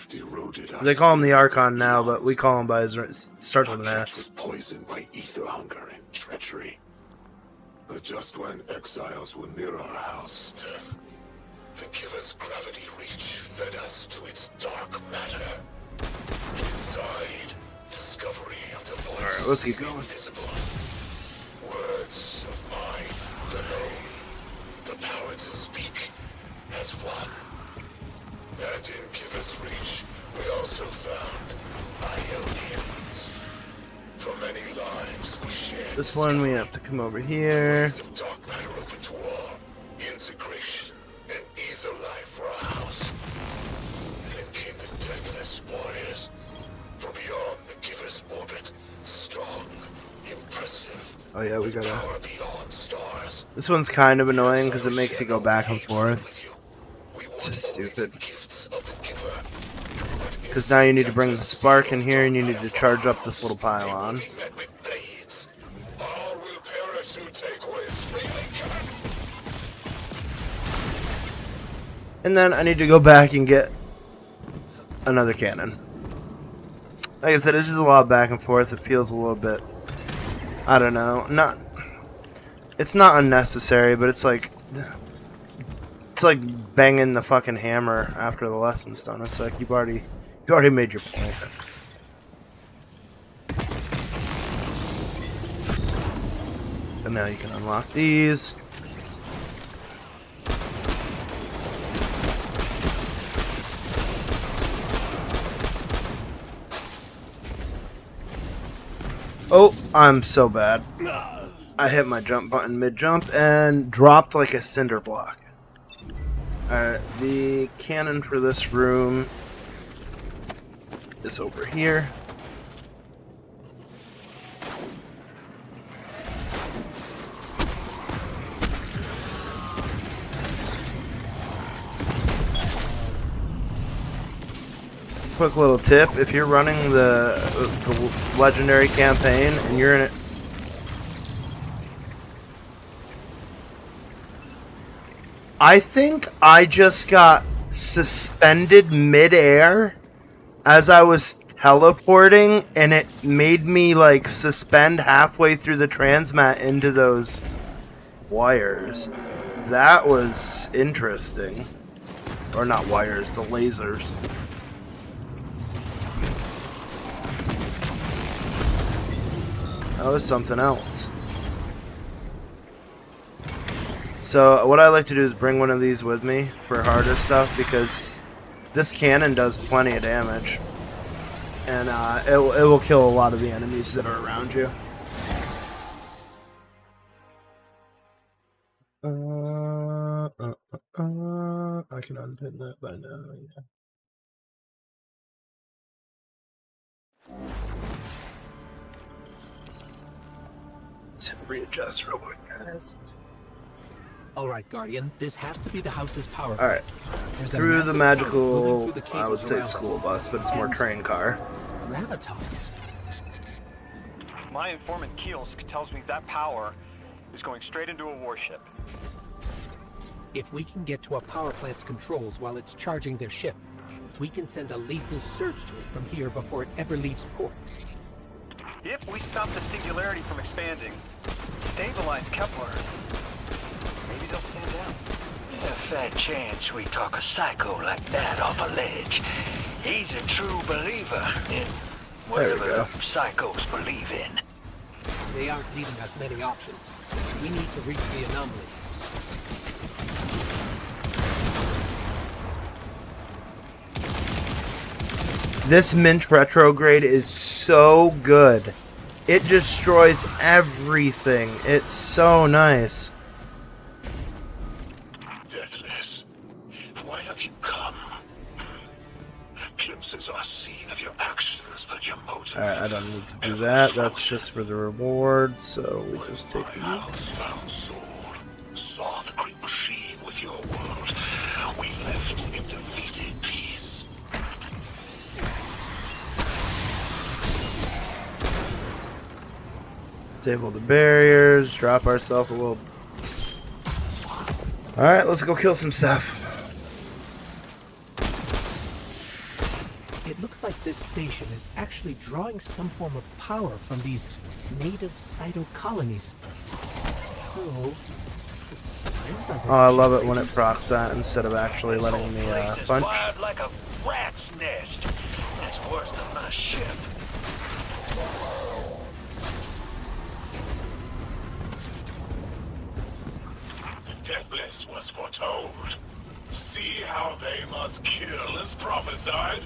They call him the Archon now, but we call him by his starts with an S. Poisoned by ether hunger and treachery. But just when exiles were near our house, death, the Giver's gravity reach led us to its dark matter. And inside, discovery of the voice. Alright, let's keep going. Invisible. Words of mine alone. The power to speak as one. And in Giver's reach, we also found Ionians. For many lives, we shared This one we have to come over here. of dark matter open to all. Integration and ether life for our house. Then came the deathless warriors. From beyond the Giver's orbit, strong, impressive. Oh yeah, we gotta. Power beyond stars. This one's kind of annoying because it makes you go back and forth. It's just stupid. Because now you need to bring the spark in here and you need to charge up this little pylon. All will perish who take what is freely given. And then I need to go back and get another cannon. Like I said, it's just a lot of back and forth. It feels a little bit, I don't know, it's not unnecessary, but it's like banging the fucking hammer after the lesson's done. It's like you already made your point. And now you can unlock these. Oh, I'm so bad. I hit my jump button mid-jump and dropped like a cinder block. Alright, the cannon for this room is over here. Quick little tip, if you're running the legendary campaign and you're in it, I think I just got suspended mid-air as I was teleporting, and it made me like suspend halfway through the transmat into those wires. That was interesting. Or not wires, the lasers. That was something else. So what I like to do is bring one of these with me for harder stuff, because this cannon does plenty of damage, and it will kill a lot of the enemies that are around you. I can unpin that by now. Yeah. Let's readjust real quick, guys. Alright, Guardian, this has to be the house's power. Alright. There's a Through the massive tunnel moving magical, through the I would cables say around school us. bus, but it's more train car. Gravitons. My informant Keels tells me that power is going straight into a warship. If we can get to a power plant's controls while it's charging their ship, we can send a lethal surge to it from here before it ever leaves port. If we stop the singularity from expanding, stabilize Kepler, maybe they'll stand down. A fair chance we talk a psycho like that off a ledge. He's a true believer in whatever go. psychos believe in. They aren't leaving us many options. We need to reach the anomaly. This Mint Retrograde is so good. It destroys everything. It's so nice. Deathless, why have you come? Glimpses are seen of your actions, but your motive. Alright, I don't need to do that. That's just for the reward, so we just take My these. house found soul, saw the great machine with your world. We left in defeated pieces. Disable the barriers, drop ourselves a little. Alright, let's go kill some stuff. It looks like this station is actually drawing some form of power from these native Cyto colonies. So, the signs are... Oh, I love it when it procs that instead of actually letting me punch. Wired like a rat's nest. It's worse than my ship. The Deathless was foretold. See how they must kill as prophesied.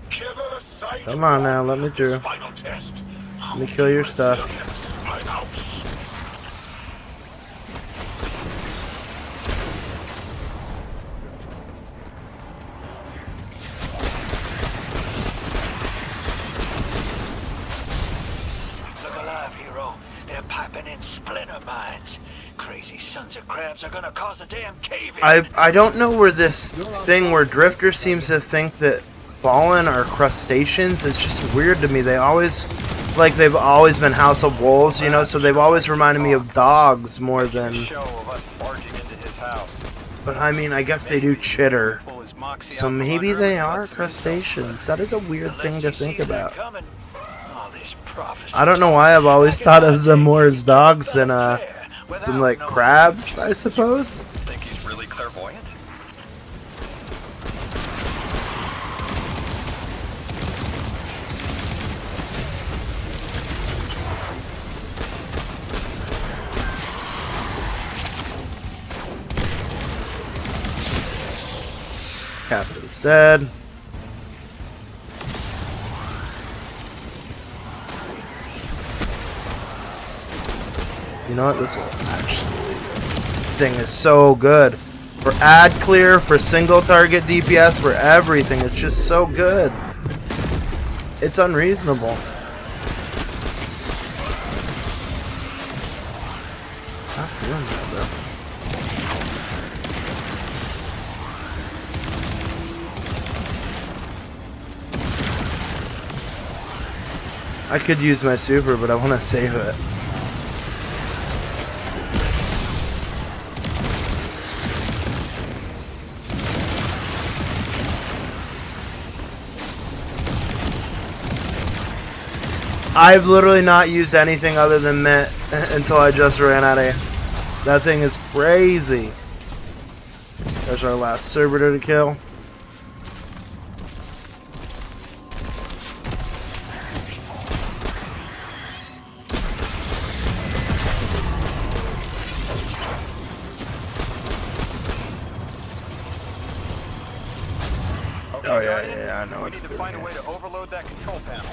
Kiver sight. Come on now, let me through. Final test. Let me kill your stuff. My house. Look alive, hero. They're piping in splinter mines. Crazy sons of crabs are gonna cause a damn cave-in. I don't know where this thing where Drifter seems to think that Fallen are crustaceans. It's just weird to me. They always, like, they've always been House of Wolves, you know, so they've always reminded me of dogs more than... Show of us barging into his house. But I mean, I guess they do chitter. Pull his moxie So out from maybe under they him and are lets him himself crustaceans. That is a weird thing to think about. All this prophecy I don't know why I've always thought of them more as dogs than like crabs, I suppose. Think he's really clairvoyant? Captain's dead. You know what? This thing is so good. For ad clear, for single target DPS, for everything. It's just so good. It's unreasonable. Not feeling that, though. I could use my super, but I want to save it. I've literally not used anything other than Mitt until I just ran out of. That thing is crazy. There's our last servitor to kill. Oh yeah, I know. We need to find a way to overload that control panel.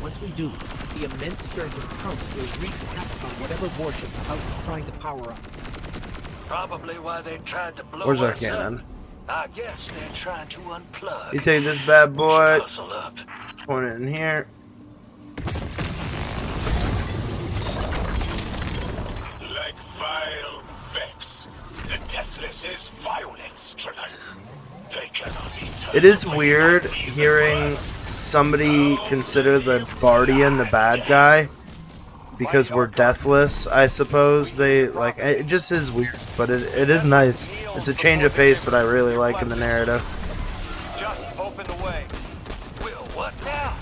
Once we do, the immense surge of power will wreak havoc on whatever warship the house is trying to power up. Probably why they tried to blow Where's our us up. cannon? I guess they're trying to unplug. You take this bad boy, Hustle up. point it in here. Like vile Vex, the Deathless is violence driven. They cannot be turned It is away weird from these hearing advice. somebody consider the Bardian the bad guy because we're deathless. I suppose they like it. Just is weird, but it is nice. It's a change of pace that I really like in the narrative. Just open the way. Will, what now?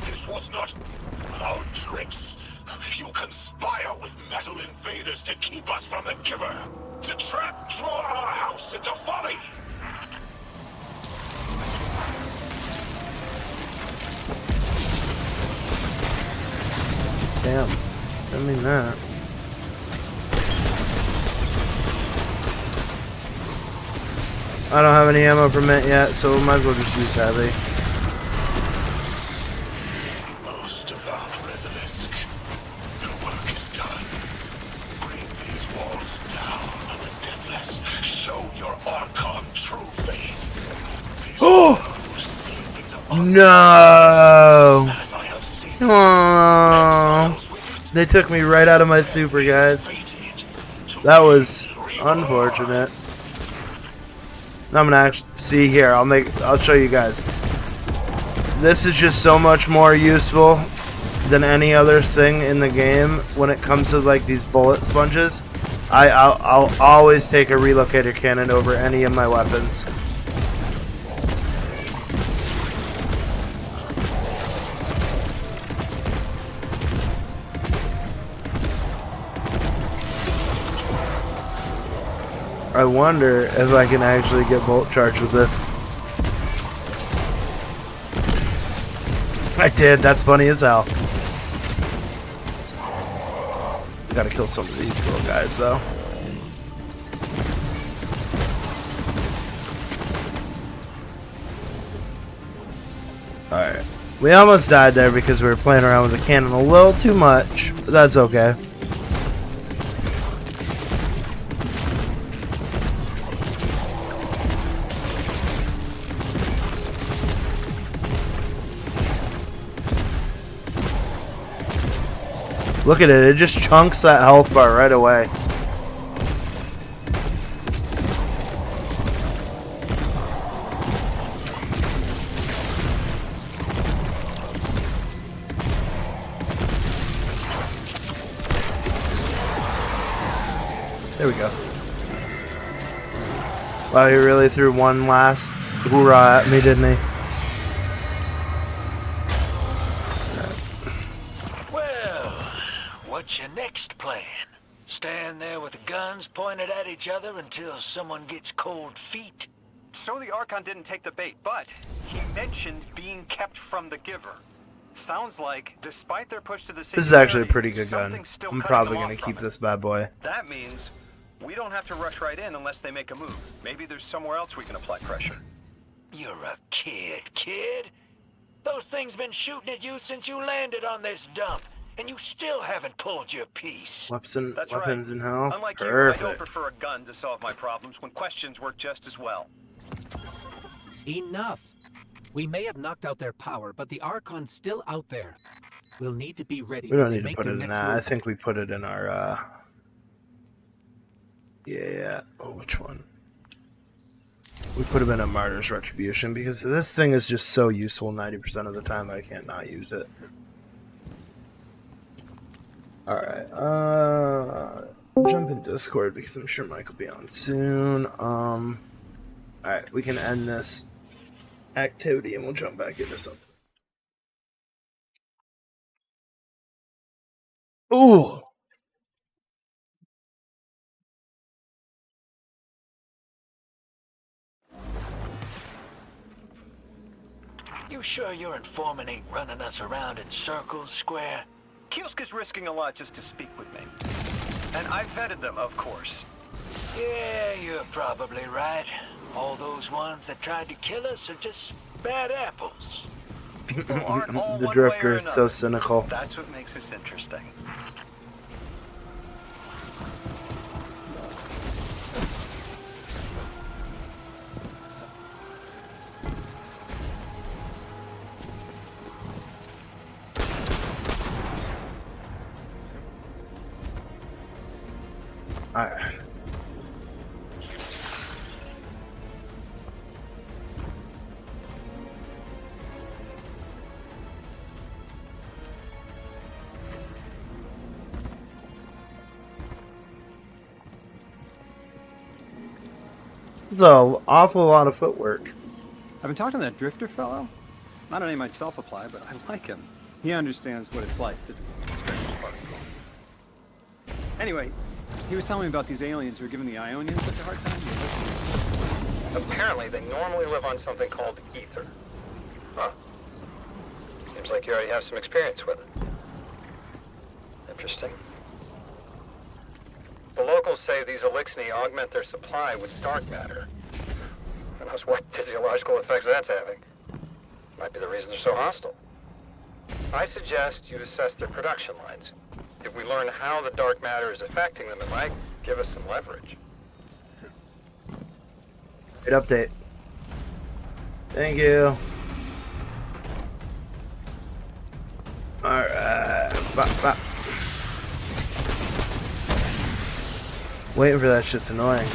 This was not our tricks. You conspire with metal invaders to keep us from the Giver. To draw our house into folly. Damn, I mean that. I don't have any ammo for Mint yet, so we might as well just use heavy. Most devout Basilisk, the work is done. Bring these walls down on the Deathless. Show your Archon true faith. Oh no! As I have seen Oh, they took me right out of my super, guys. That was unfortunate. I'm gonna actually see here. I'll show you guys. This is just so much more useful than any other thing in the game when it comes to like these bullet sponges. I'll always take a relocator cannon over any of my weapons. I wonder if I can actually get bolt charge with this. I did, that's funny as hell. Gotta kill some of these little guys though. Alright. We almost died there because we were playing around with the cannon a little too much, but that's okay. Look at it, it just chunks that health bar right away. There we go. Wow, he really threw one last hoorah at me, didn't he? What's your next plan? Stand there with the guns pointed at each other until someone gets cold feet? So the Archon didn't take the bait, but he mentioned being kept from the Giver. Sounds like, despite their push to the city, This is actually a pretty good gun. something's still I'm cutting probably them going off to keep from it. this bad boy. That means we don't have to rush right in unless they make a move. Maybe there's somewhere else we can apply pressure. You're a kid. Those things been shooting at you since you landed on this dump, and you still haven't pulled your piece. Weapons That's and right. health. Unlike you, I Perfect. don't prefer a gun to solve my problems when questions work just as well. Enough. We may have knocked out their power, but the Archon's still out there. We'll need to be ready. We don't when they need to make put their it in next that. I move. think we put it in our, yeah. Oh, which one? We put him in a Martyr's Retribution because this thing is just so useful 90% of the time I can't not use it. Alright, jump in Discord because I'm sure Mike will be on soon. Alright, we can end this activity and we'll jump back into something. Ooh! You sure your informant ain't running us around in circles, Square? Kiosk is risking a lot just to speak with me. And I vetted them, of course. Yeah, you're probably right. All those ones that tried to kill us are just bad apples. People aren't all The one way or Drifter is so another. cynical. That's what makes this interesting. Alright. There's an awful lot of footwork. I've been talking to that Drifter fellow. Not a name I'd self-apply, but I like him. He understands what it's like to be a stranger's partner. Anyway, he was telling me about these aliens who are giving the Ionians such a hard time. Apparently, they normally live on something called ether. Huh. Seems like you already have some experience with it. Interesting. The locals say these Elixni augment their supply with dark matter. Who knows what physiological effects that's having. Might be the reason they're so hostile. I suggest you assess their production lines. If we learn how the dark matter is affecting them, it might give us some leverage. Great update. Thank you. Alright. Waiting for that shit's annoying.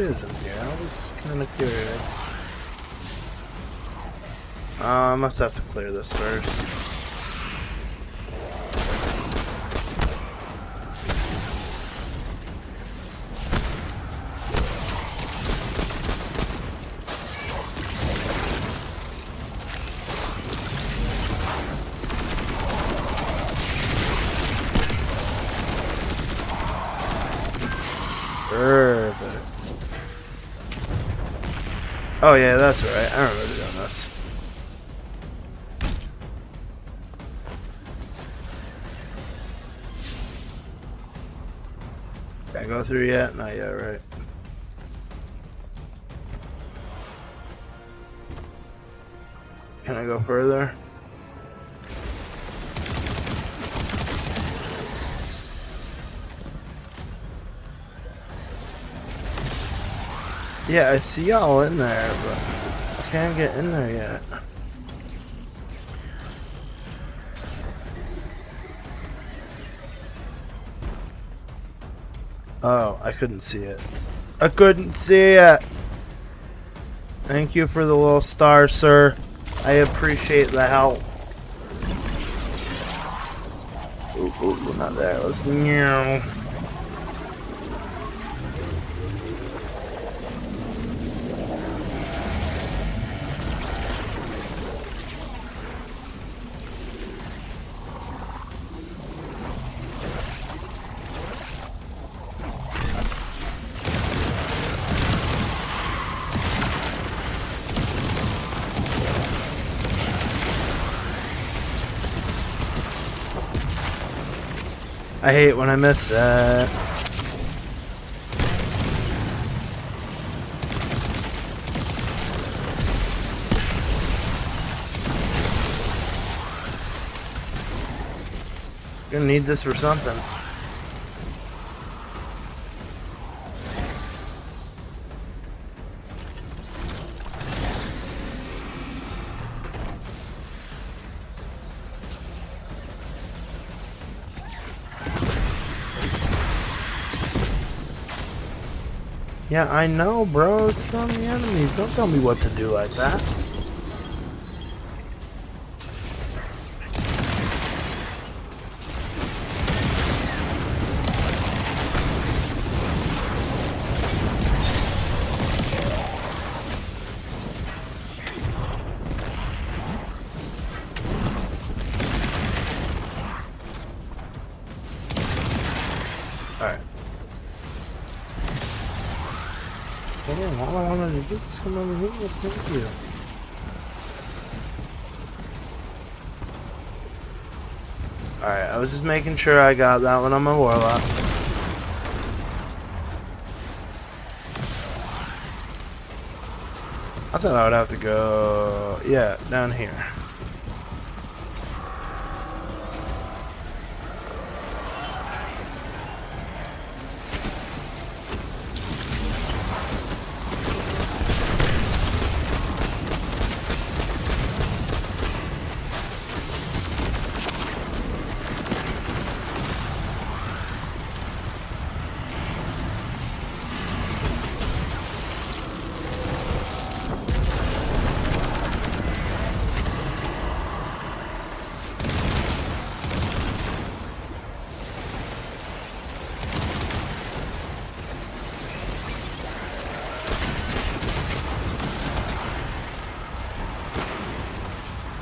is in here? I was kind of curious. I must have to clear this first. Perfect. Oh yeah, that's right. I remember doing this. Can I go through yet? Not yet, right? Can I go further? Yeah, I see y'all in there, but I can't get in there yet. Oh, I couldn't see it. I couldn't see it! Thank you for the little star, sir. I appreciate the help. Ooh, we're not there. Let's meow. I hate when I miss that. Gonna need this for something. Yeah, I know, bro. It's killing the enemies. Don't tell me what to do like that. Alright. Damn, all I wanted to do was come over here. Thank you. Alright, I was just making sure I got that one on my warlock. I thought I would have to go, yeah, down here.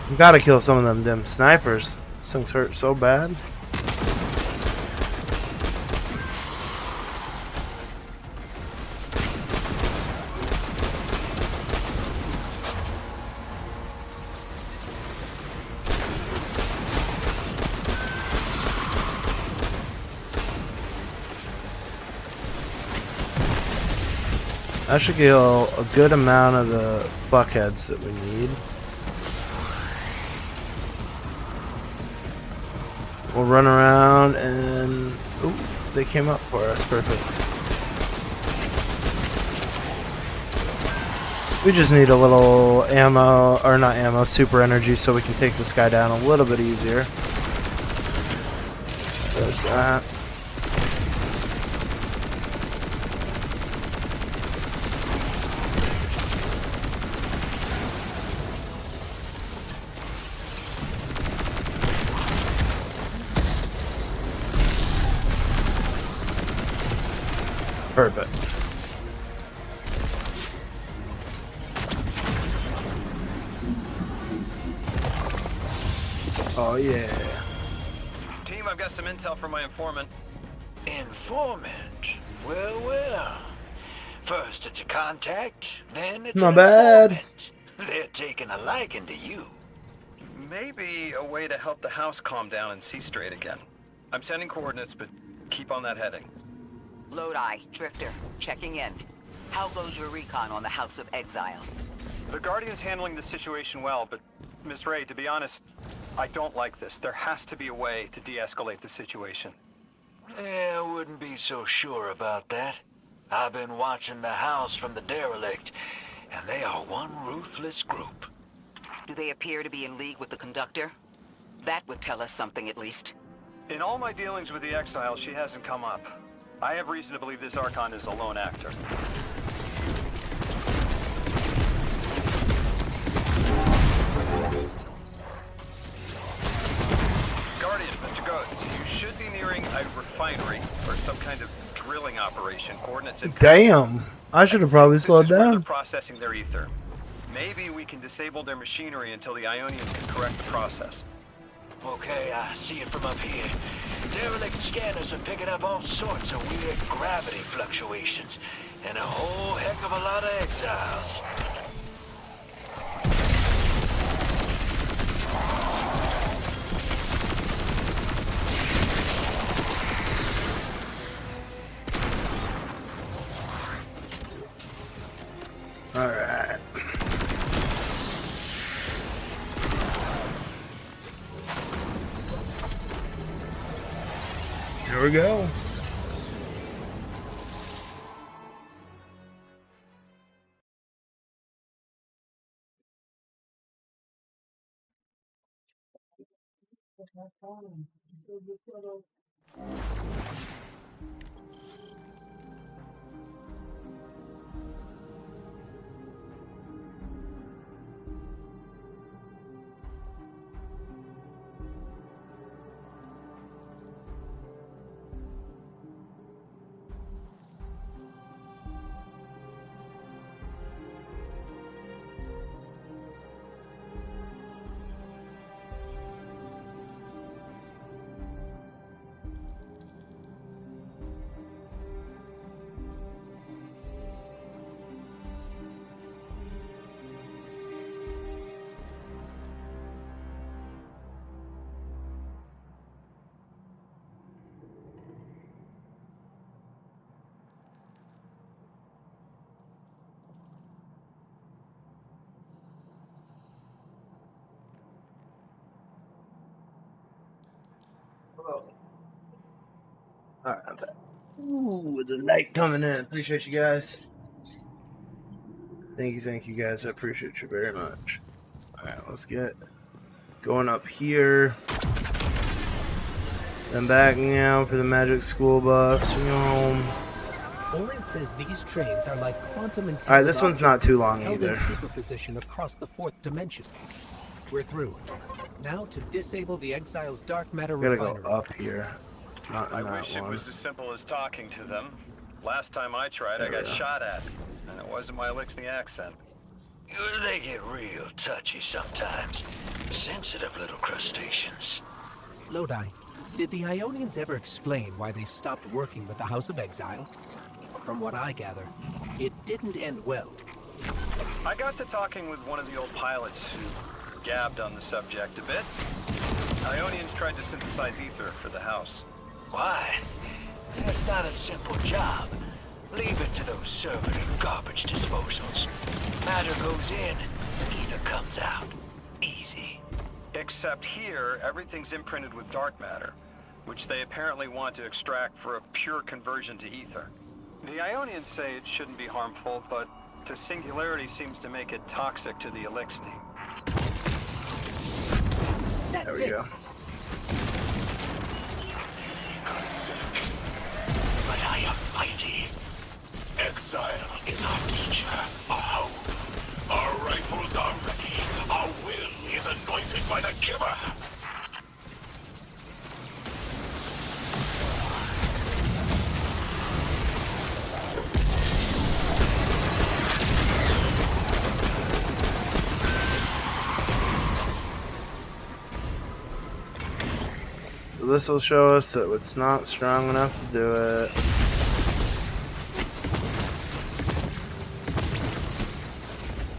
You gotta kill some of them snipers. These things hurt so bad. That should kill a good amount of the buckheads that we need. We'll run around and... Ooh, they came up for us. Perfect. We just need a little ammo, or not ammo, super energy so we can take this guy down a little bit easier. There's that. Perfect. Oh yeah. Team, I've got some intel from my informant. Informant? Well, well. First it's a contact, then it's Not an bad. informant. They're taking a liking to you. Maybe a way to help the house calm down and see straight again. I'm sending coordinates, but keep on that heading. Lodi, Drifter, checking in. How goes your recon on the House of Exile? The Guardian's handling the situation well, but Miss Ray, to be honest, I don't like this. There has to be a way to de-escalate the situation. I wouldn't be so sure about that. I've been watching the house from the derelict, and they are one ruthless group. Do they appear to be in league with the Conductor? That would tell us something at least. In all my dealings with the Exile, she hasn't come up. I have reason to believe this Archon is a lone actor. Guardian, Mr. Ghost, you should be nearing a refinery or some kind of drilling operation. Coordinates in... Damn. I should have probably slowed This is where they're down. processing their ether. Maybe we can disable their machinery until the Ionians can correct the process. Okay, I see it from up here. Derelict scanners are picking up all sorts of weird gravity fluctuations, and a whole heck of a lot of exiles. Alright. Here we go. Alright, I'm back. Ooh, with the light coming in. Appreciate you guys. Thank you guys. I appreciate you very much. Alright, let's get going up here. Then back now for the Magic School Bus. Orin says these trains are like quantum intelligence. Alright, this one's not too long held either. in superposition across the fourth dimension. We're through. Now to disable the Exile's dark matter Gotta refinery. go up here. Not in I that wish it one. was as simple as talking to them. Last time I tried, I got shot at. And it wasn't my Elixni accent. They get real touchy sometimes. Sensitive little crustaceans. Lodi, did the Ionians ever explain why they stopped working with the House of Exile? From what I gather, it didn't end well. I got to talking with one of the old pilots who gabbed on the subject a bit. Ionians tried to synthesize ether for the house. Why? That's not a simple job. Leave it to those servant and garbage disposals. Matter goes in, ether comes out. Easy. Except here, everything's imprinted with dark matter, which they apparently want to extract for a pure conversion to ether. The Ionians say it shouldn't be harmful, but the singularity seems to make it toxic to the Elixni. There we go. But I am mighty. Exile is our teacher, our home. Our rifles are ready. Our will is anointed by the giver. this will show us that it's not strong enough to do it.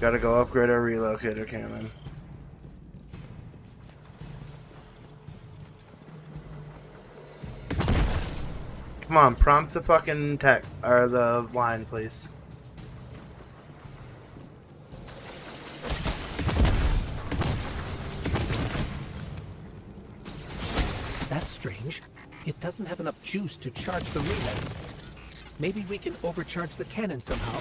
Gotta go upgrade our relocator cannon. Come on, prompt the fucking tech or the line, please. That's strange. It doesn't have enough juice to charge the relay. Maybe we can overcharge the cannon somehow.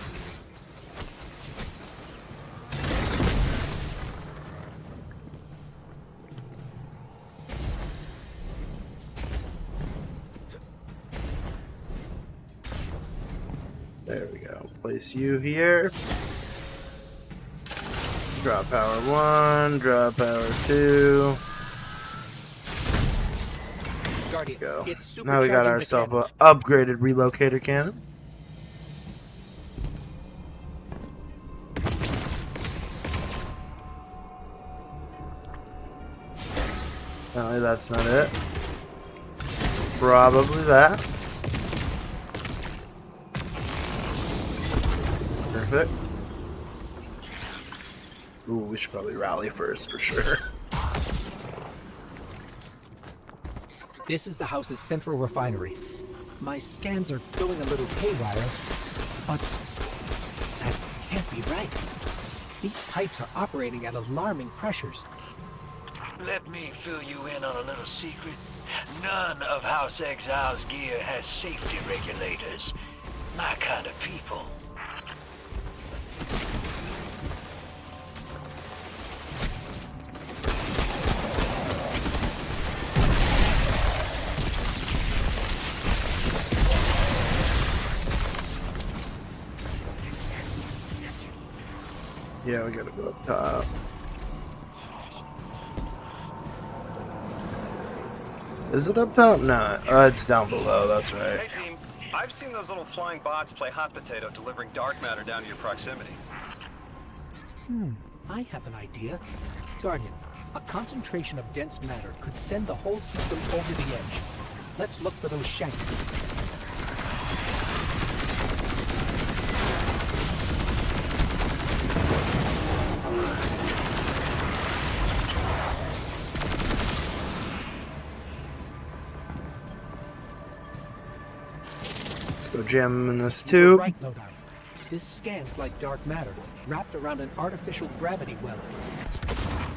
There we go. Place you here. Drop power 1, drop power 2. Guardian, Go. it's Now we got supercharging the ourselves cannon. an upgraded relocator cannon. Apparently that's not it. It's probably that. Perfect. Ooh, we should probably rally first for sure. This is the house's central refinery. My scans are going a little haywire, but that can't be right. These pipes are operating at alarming pressures. Let me fill you in on a little secret. None of House Exile's gear has safety regulators. My kind of people. Yeah, we gotta go up top. Is it up top? No, it's down below, that's right. Hey team, I've seen those little flying bots play hot potato delivering dark matter down to your proximity. I have an idea. Guardian, a concentration of dense matter could send the whole system over the edge. Let's look for those shanks. Let's go jam in this You're tube. right, Lodi. This scans like dark matter, wrapped around an artificial gravity well.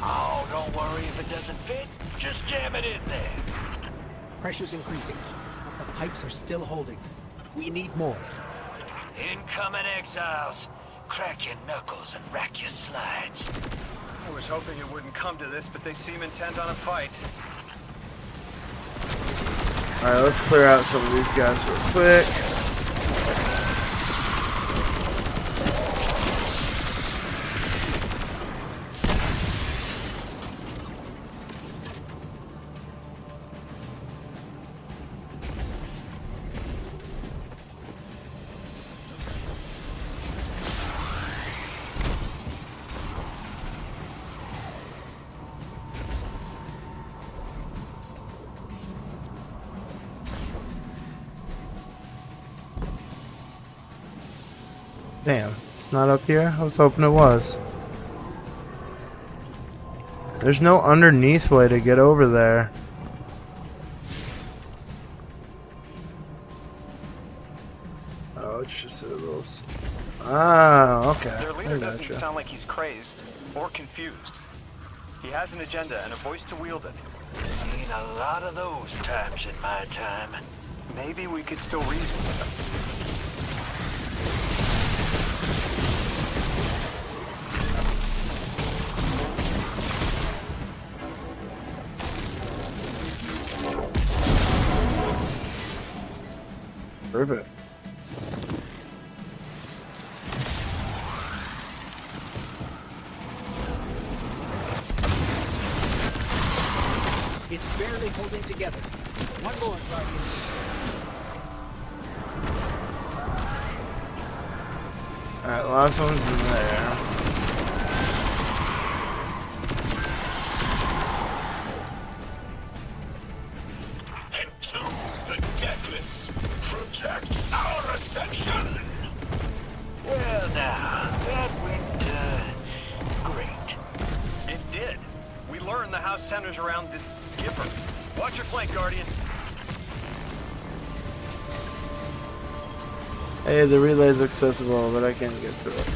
Oh, don't worry if it doesn't fit. Just jam it in there. Pressure's increasing, but the pipes are still holding. We need more. Incoming exiles. Crack your knuckles and rack your slides. I was hoping it wouldn't come to this, but they seem intent on a fight. Alright, let's clear out some of these guys real quick. Damn, it's not up here? I was hoping it was. There's no underneath way to get over there. Oh, it's just a little... Ah, okay. Their I leader doesn't gotcha. sound like he's crazed or confused. He has an agenda and a voice to wield it. Seen a lot of those times in my time. Maybe we could still reason with him. Perfect. It's barely holding together. One more, Guardian. Alright, the last one's in there. ascension. Well, now, that went, great. It did. We learned the house centers around this giver. Watch your flank, Guardian. Hey, the relay's accessible, but I can't get through it.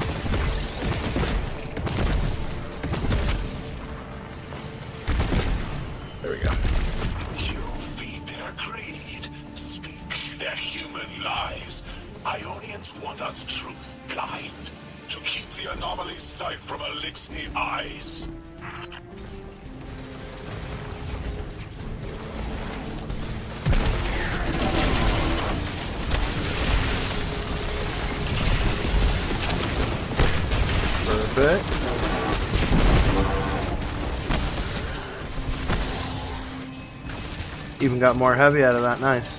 There we go. You feed their greed, speak their human lies. Ionians want us truth blind, to keep the anomaly's sight from Elixni eyes. Perfect. Even got more heavy out of that. Nice.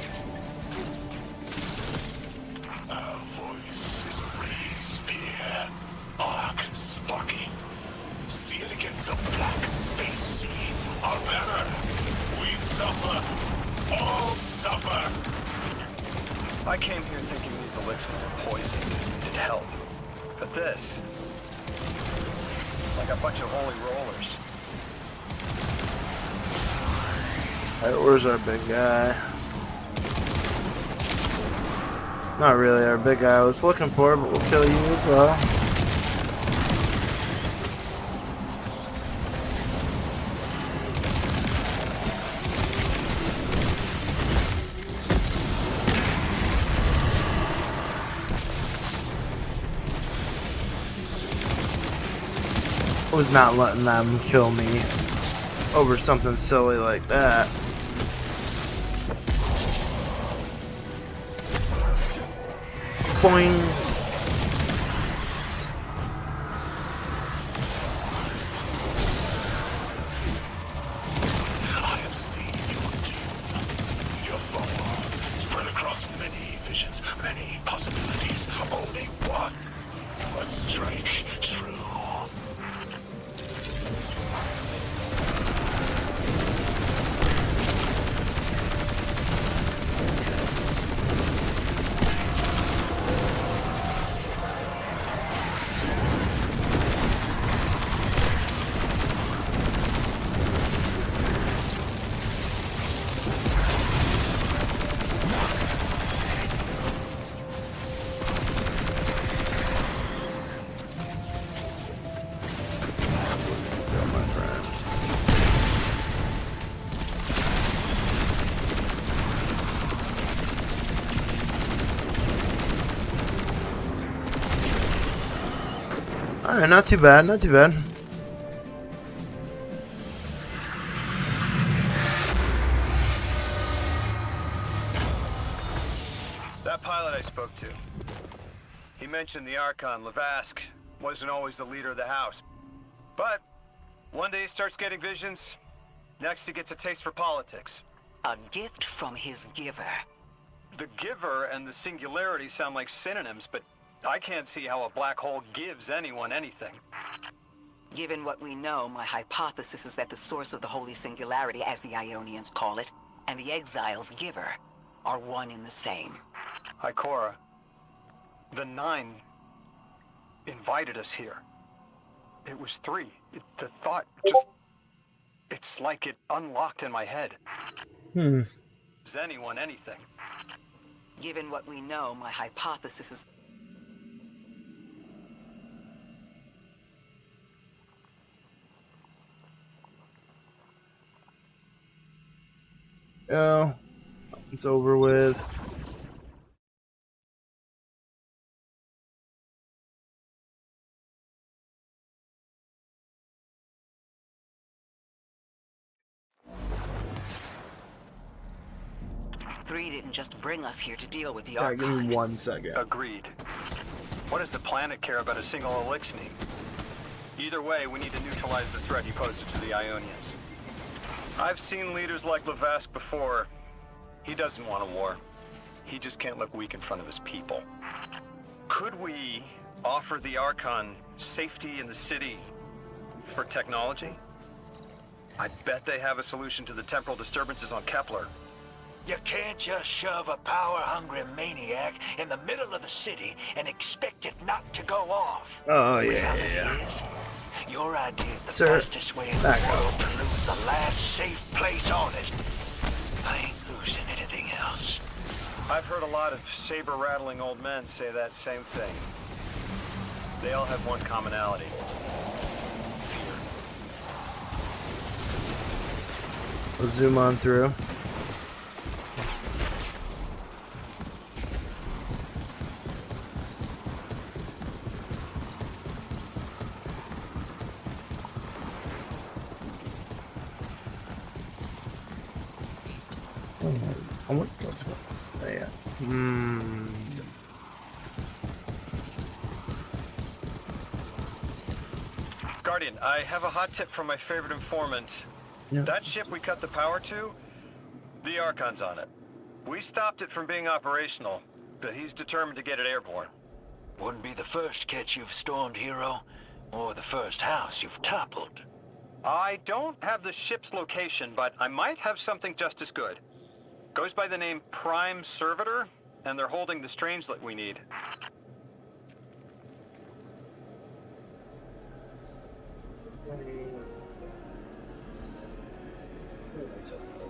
Our voice is a raised spear, arc sparking. See it against the black space sea. Our banner. We suffer. All suffer. I came here thinking these elixirs were poisoned. It'd help. But this... like a bunch of holy rollers. Alright, where's our big guy? Not really our big guy I was looking for, but we'll kill you as well. I was not letting them kill me over something silly like that. Boing. I am seeing your doom. Your fall spread across many visions, many possibilities. Only one. A strike true. Alright, not too bad, not too bad. That pilot I spoke to, he mentioned the Archon, Lavask, wasn't always the leader of the house. But one day he starts getting visions, next he gets a taste for politics. A gift from his giver. The giver and the singularity sound like synonyms, but I can't see how a black hole gives anyone anything. Given what we know, my hypothesis is that the source of the Holy Singularity, as the Ionians call it, and the Exile's giver are one and the same. Ikora, the Nine invited us here. It was 3. The thought just... it's like it unlocked in my head. Gives anyone anything. Given what we know, my hypothesis is... Oh, it's over with. Three didn't just bring us here to deal with the Yeah, give Archon. me 1 second. Agreed. What does the planet care about a single Elixni? Either way, we need to neutralize the threat he posed to the Ionians. I've seen leaders like Lavask before. He doesn't want a war. He just can't look weak in front of his people. Could we offer the Archon safety in the city for technology? I bet they have a solution to the temporal disturbances on Kepler. You can't just shove a power-hungry maniac in the middle of the city and expect it not to go off. Oh, yeah, Reality yeah. is, your idea is the Sir, fastest way in the back world up. to lose the last safe place on it. I ain't losing anything else. I've heard a lot of saber-rattling old men say that same thing. They all have one commonality. Fear. We'll zoom on through. Oh, what? Let's go. Yeah. Guardian, I have a hot tip from my favorite informant. Yeah. That ship we cut the power to, the Archon's on it. We stopped it from being operational, but he's determined to get it airborne. Wouldn't be the first catch you've stormed, Hero, or the first house you've toppled. I don't have the ship's location, but I might have something just as good. Goes by the name Prime Servitor, and they're holding the Strangelet we need.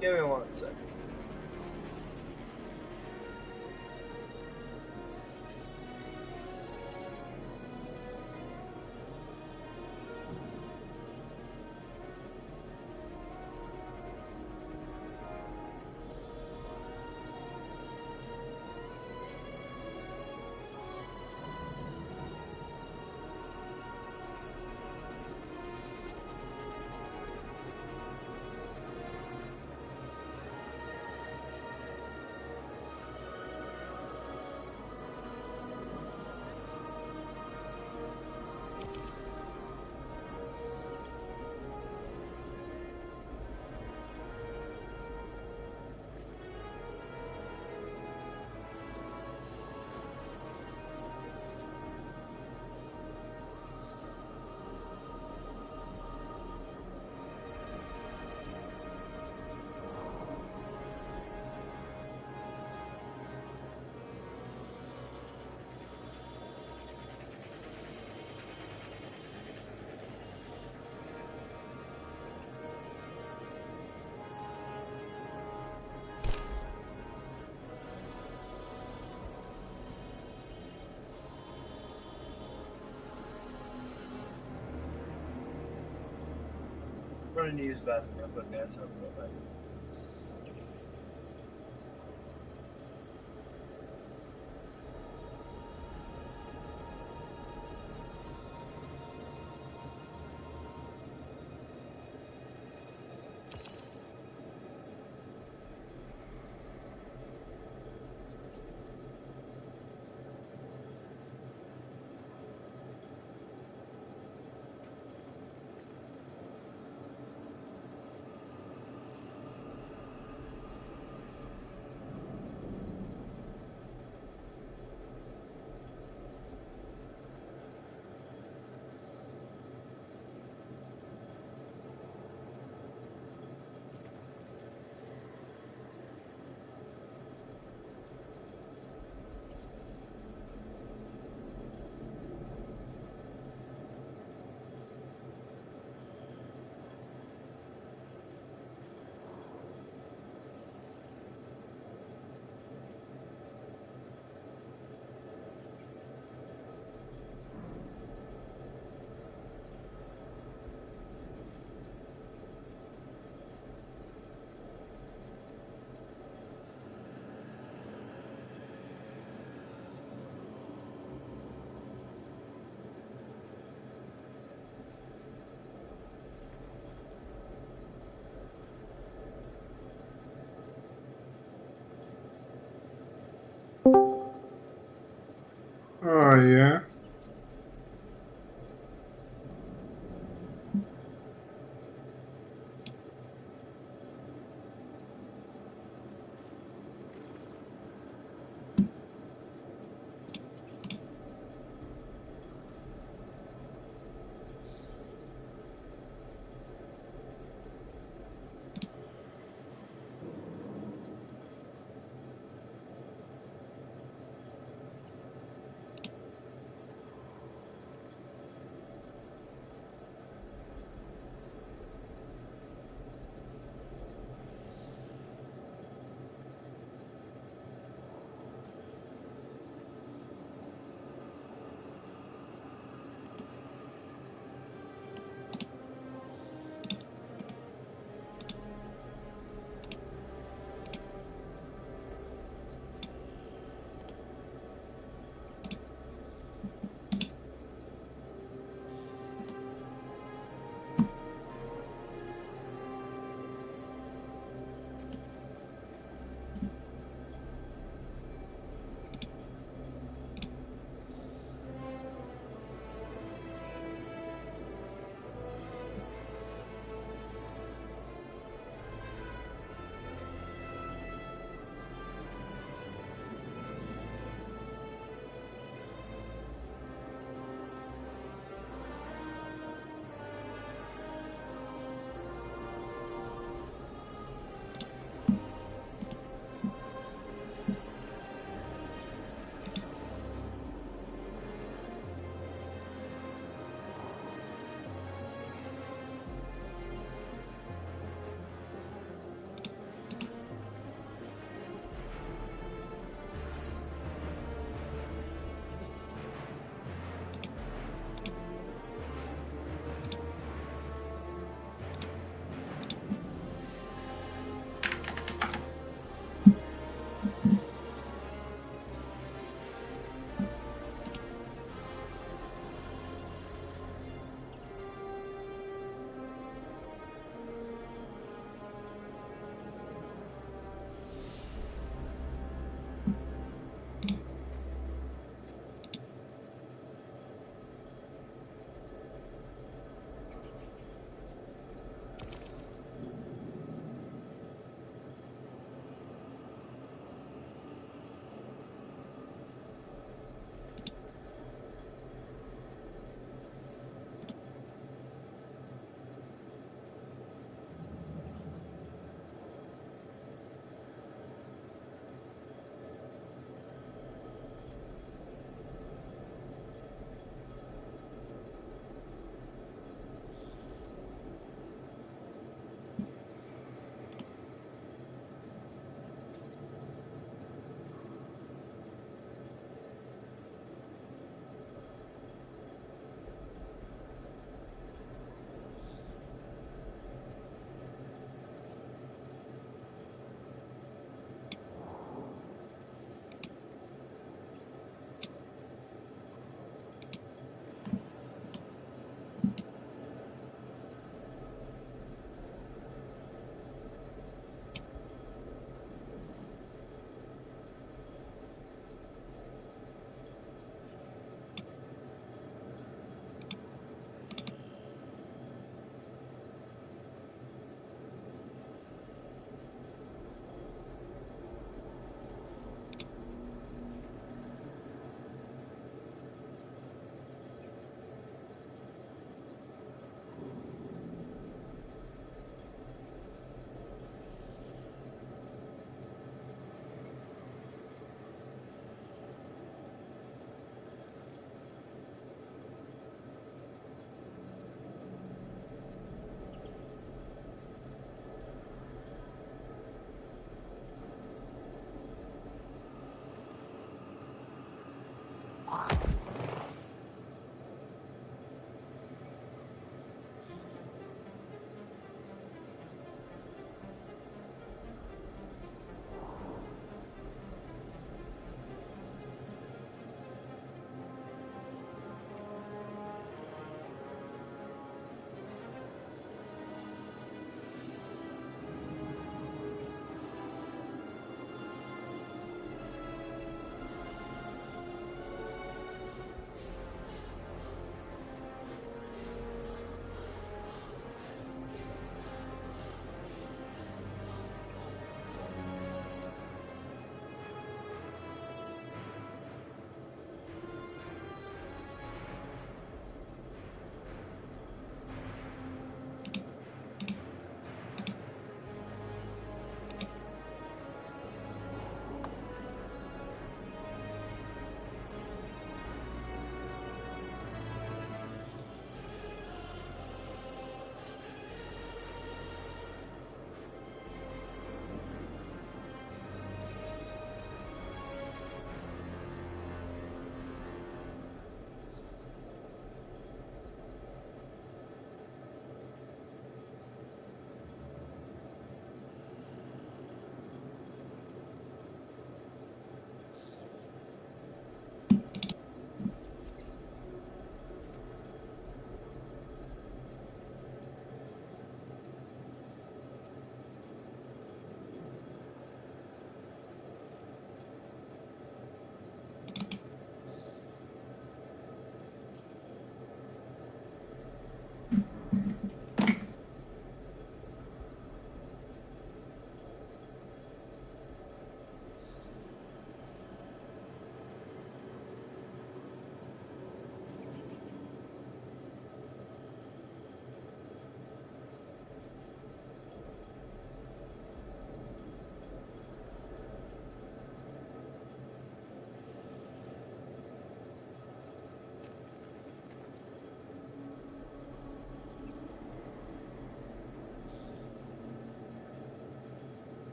Give me 1 second. I'm running to use the bathroom real quick, guys. I'll be right back. Oh, yeah.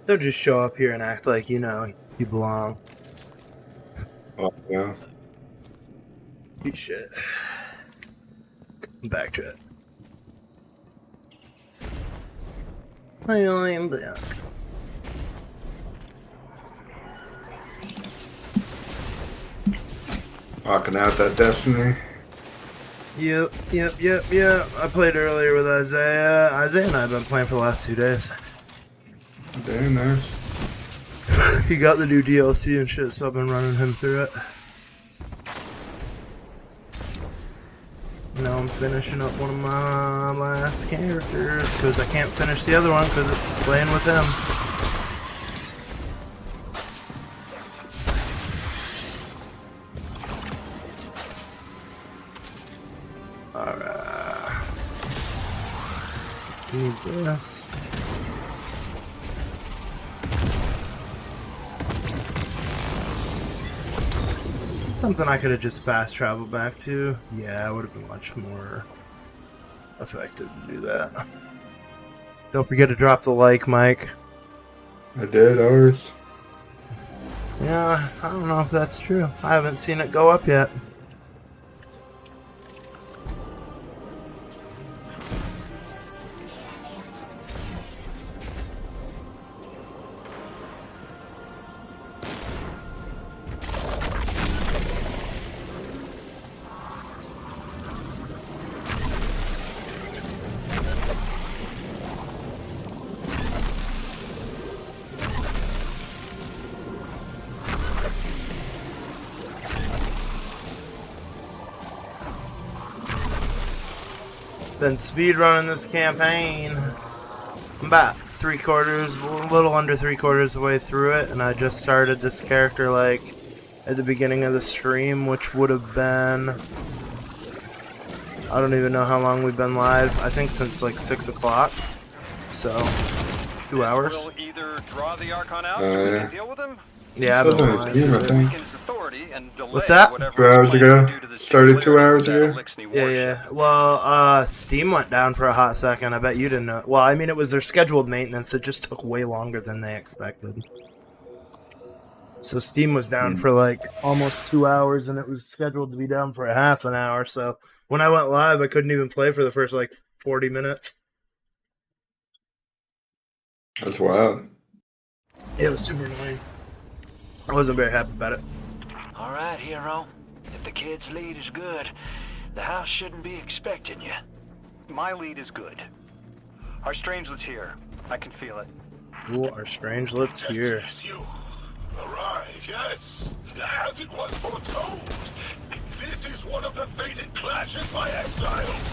Don't just show up here and act like you know you belong. Oh, yeah. You shit. Back to it. I am back. Rocking out that Destiny. Yep. I played earlier with Isaiah. Isaiah and I have been playing for the last 2 days. Very nice. He got the new DLC and shit, so I've been running him through it. Now I'm finishing up one of my last characters because I can't finish the other one because it's playing with him. Alright. Need this. Something I could have just fast traveled back to. Yeah, it would have been much more effective to do that. Don't forget to drop the like, Mike. I did, ours. Yeah, I don't know if that's true. I haven't seen it go up yet. Been speedrunning this campaign. I'm about a little under 3/4 of the way through it, and I just started this character like at the beginning of the stream, which would have been, I don't even know how long we've been live. I think since like 6 o'clock. So 2 hours. We'll either draw the Archon out so we can deal with him, Yeah, I've Still been doing lying. Steam, I think. What's that? 2 hours ago. Started 2 hours ago. Yeah. Well, Steam went down for a hot second. I bet you didn't know. Well, I mean, it was their scheduled maintenance. It just took way longer than they expected. So Steam was down for like almost 2 hours, and it was scheduled to be down for a half an hour. So when I went live, I couldn't even play for the first like 40 minutes. That's wild. It was super annoying. I wasn't very happy about it. All right, hero. If the kid's lead is good, the house shouldn't be expecting you. My lead is good. Our strangelet's here. I can feel it. Ooh, our strangelet's here. Yes, you arrive, yes. As it was foretold. This is one of the fated clashes by exiles.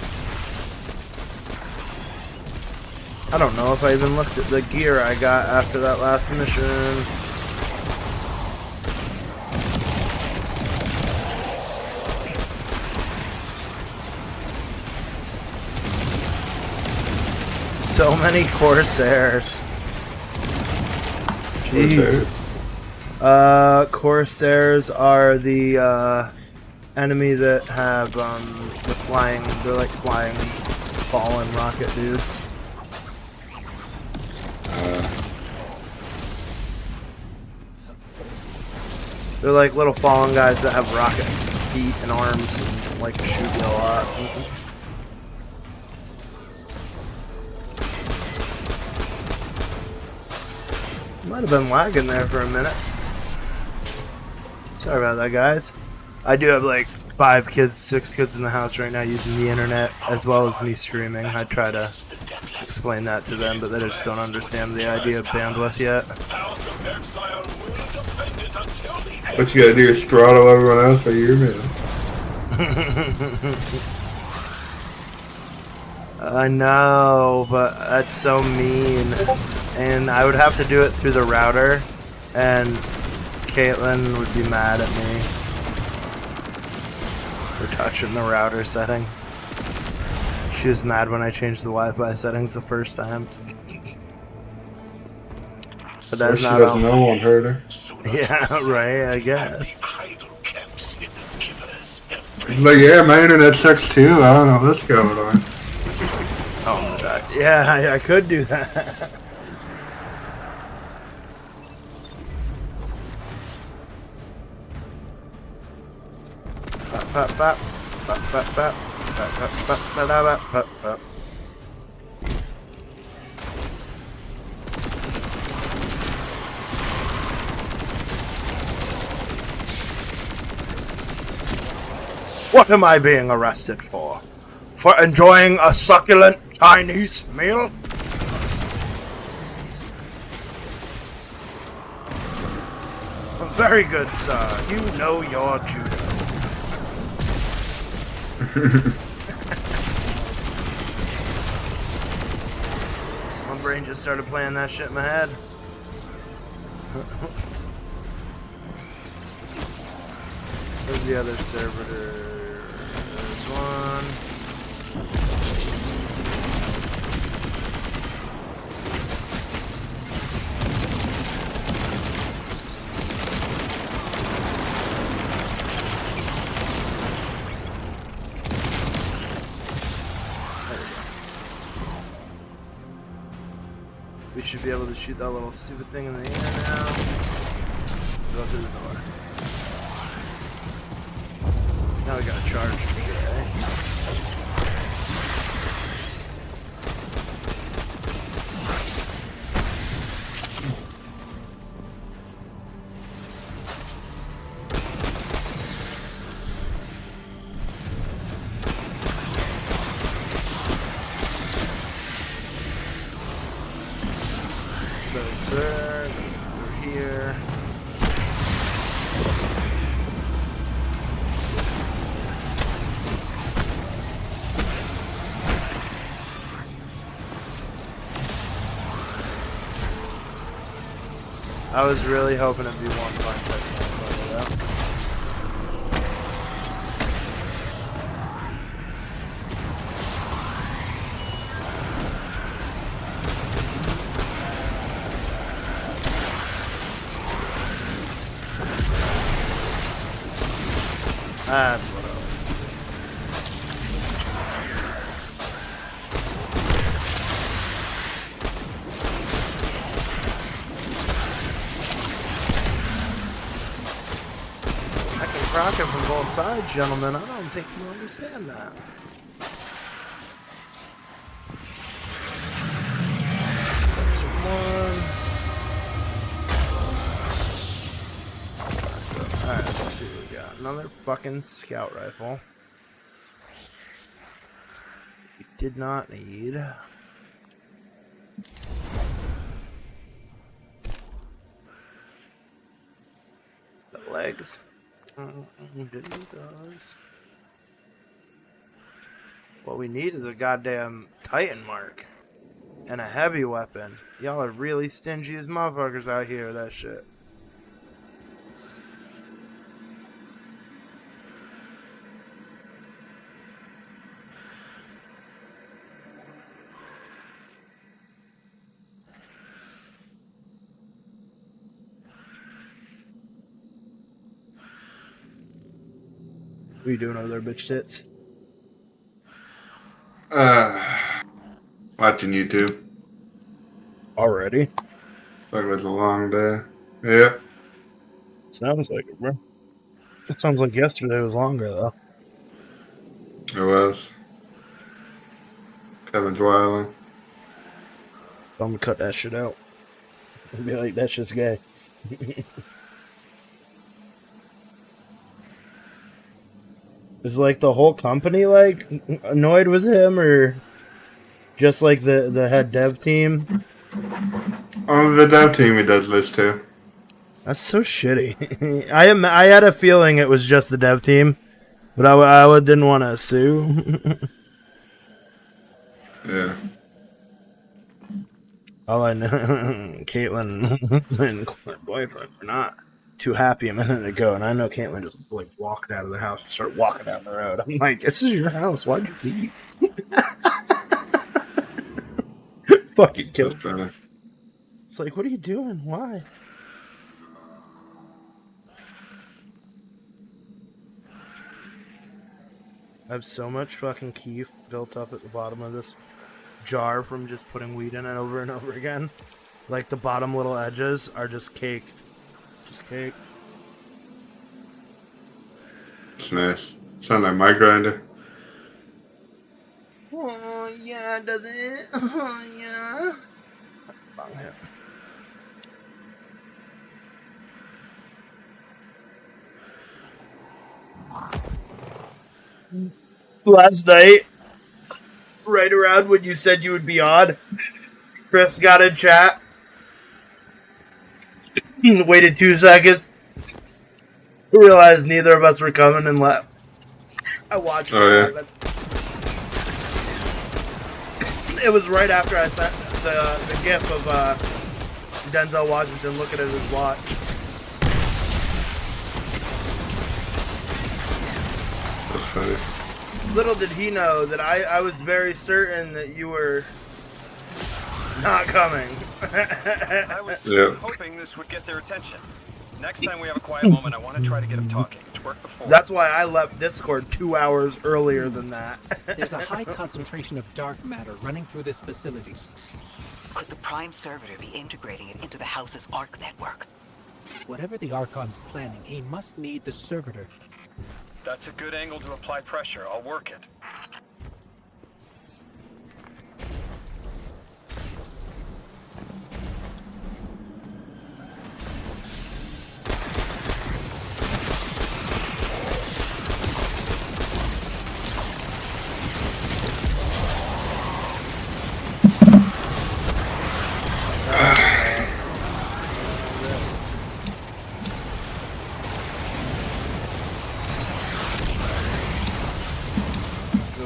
I don't know if I even looked at the gear I got after that last mission. So many Corsairs. Jeez. Corsairs are the enemy that have the flying. They're like flying fallen rocket dudes. They're like little fallen guys that have rocket feet and arms and like shoot you a lot. Might have been lagging there for a minute. Sorry about that, guys. I do have like 5 kids, 6 kids in the house right now using the internet as well as me streaming. I try to explain that to them, but they just don't understand the idea of bandwidth yet. What you gotta do is throttle everyone else by your man. I know, but that's so mean. And I would have to do it through the router, and Caitlin would be mad at me for touching the router settings. She was mad when I changed the Wi-Fi settings the first time. But that's She not doesn't all. know one hurt her. Yeah, right, I guess. He's like, yeah, my internet sucks too. I don't know what's going on. Oh, God. Yeah, I could do that. What am I being arrested for? For enjoying a succulent Chinese meal? Very good, sir. You know your judo. My brain just started playing that shit in my head. Where's the other servitor? There's one. We should be able to shoot that little stupid thing in the air now. Go through the door. Now we gotta charge some shit, eh? Sir, over here. I was really hoping it'd be one punch that can That's what I want to see. I can proc it from both sides, gentlemen. I don't think you understand that. Alright, let's see what we got. Another fucking scout rifle. We did not need. The legs. Does. What we need is a goddamn Titan mark. And a heavy weapon. Y'all are really stingy as motherfuckers out here with that shit. What are you doing over there, bitch tits? Watching YouTube. Already? Like it was a long day. Yeah. Sounds like it, bro. It sounds like yesterday was longer, though. It was. Kevin's wilding. I'm gonna cut that shit out. And be like, that's just gay. Is like the whole company like annoyed with him, or just like the head dev team? On the dev team he does this too. That's so shitty. I had a feeling it was just the dev team, but I didn't want to sue. Yeah. All I know, Caitlin and her boyfriend were not too happy a minute ago, and I know Caitlin just like walked out of the house and started walking down the road. I'm like, this is your house. Why'd you leave? Fucking kill it. It's like, what are you doing? Why? I have so much fucking keef built up at the bottom of this jar from just putting weed in it over and over again. Like the bottom little edges are just caked. Just caked. It's nice. Sounds like my grinder. Oh yeah, does it? Oh yeah. Bang hit. Last night, right around when you said you would be on, Chris got in chat, waited 2 seconds, realized neither of us were coming, and left. I watched it happen. It was right after I sent the gif of Denzel Washington looking at his watch. That's funny. Little did he know that I was very certain that you were not coming. I was hoping this would get their attention. Next time we have a quiet moment, I want to try to get them talking. It's worked before. That's why I left Discord 2 hours earlier than that. There's a high concentration of dark matter running through this facility. Could the Prime Servitor be integrating it into the house's ARC network? Whatever the Archon's planning, he must need the Servitor. That's a good angle to apply pressure. I'll work it.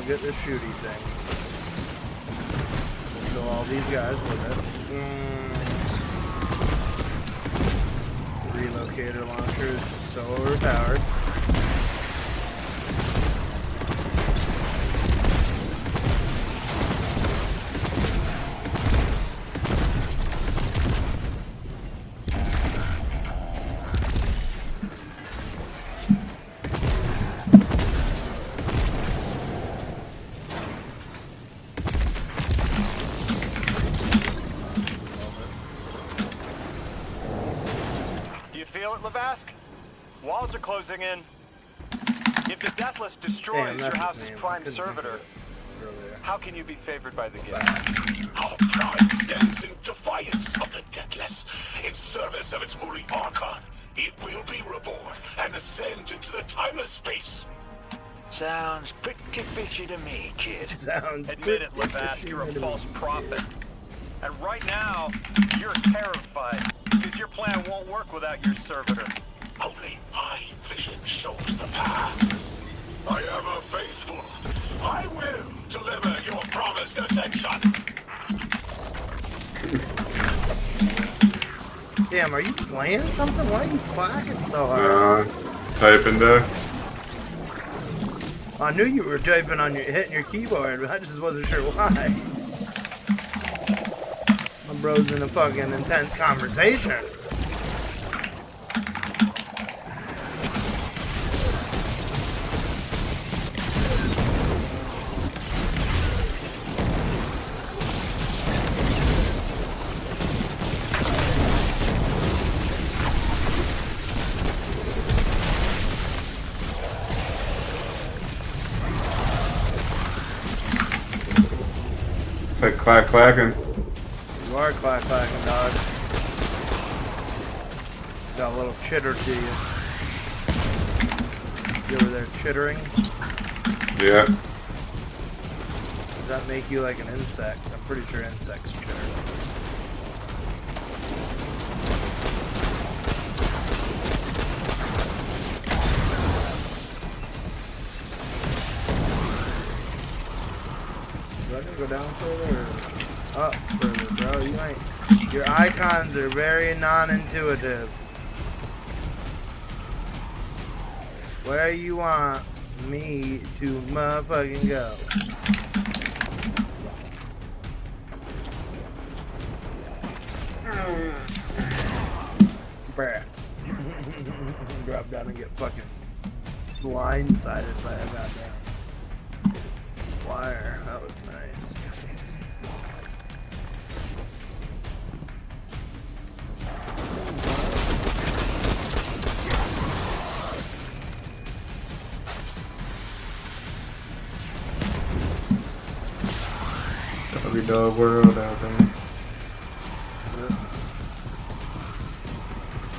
Get this shooty thing. Kill all these guys with it. Relocator launcher is just so overpowered. Levask? Walls are closing in. If the Deathless destroys your house's prime servitor, how can you be favored by the gift? Our prime stands in defiance of the Deathless. In service of its holy Archon, it will be reborn and ascend into the timeless space. Sounds pretty fishy to me, kid. Sounds Admit it, Levask, you're a false prophet. And right now, you're terrified, because your plan won't work without your servitor. Only my vision shows the path. I am a faithful. I will deliver your promised ascension. Damn, are you playing something? Why are you clacking so hard? Typing there. I knew you were typing on hitting your keyboard, but I just wasn't sure why. My bro's in a fucking intense conversation. It's like clacking. You are clacking, dog. Got a little chitter to you. You over there chittering? Yeah. Does that make you like an insect? I'm pretty sure insects chitter. Is that gonna go down further or up further, bro? You ain't. Your icons are very non-intuitive. Where you want me to motherfucking go? Bruh. Drop down and get fucking blindsided by a goddamn wire. That was nice. Doggy dog world out there.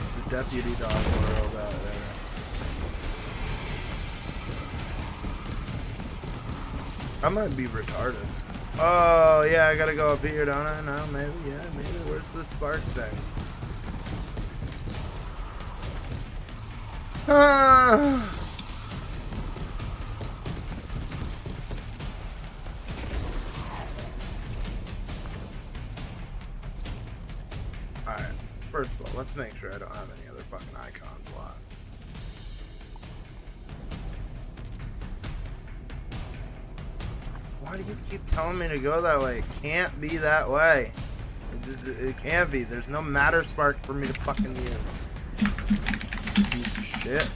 It's a deputy dog world out there. I might be retarded. Oh, yeah, I gotta go up here, don't I? No, maybe, yeah, maybe. Where's the spark thing? Ah. Alright, first of all, let's make sure I don't have any other fucking icons locked. Why do you keep telling me to go that way? It can't be that way. It can't be. There's no matter spark for me to fucking use. Piece of shit.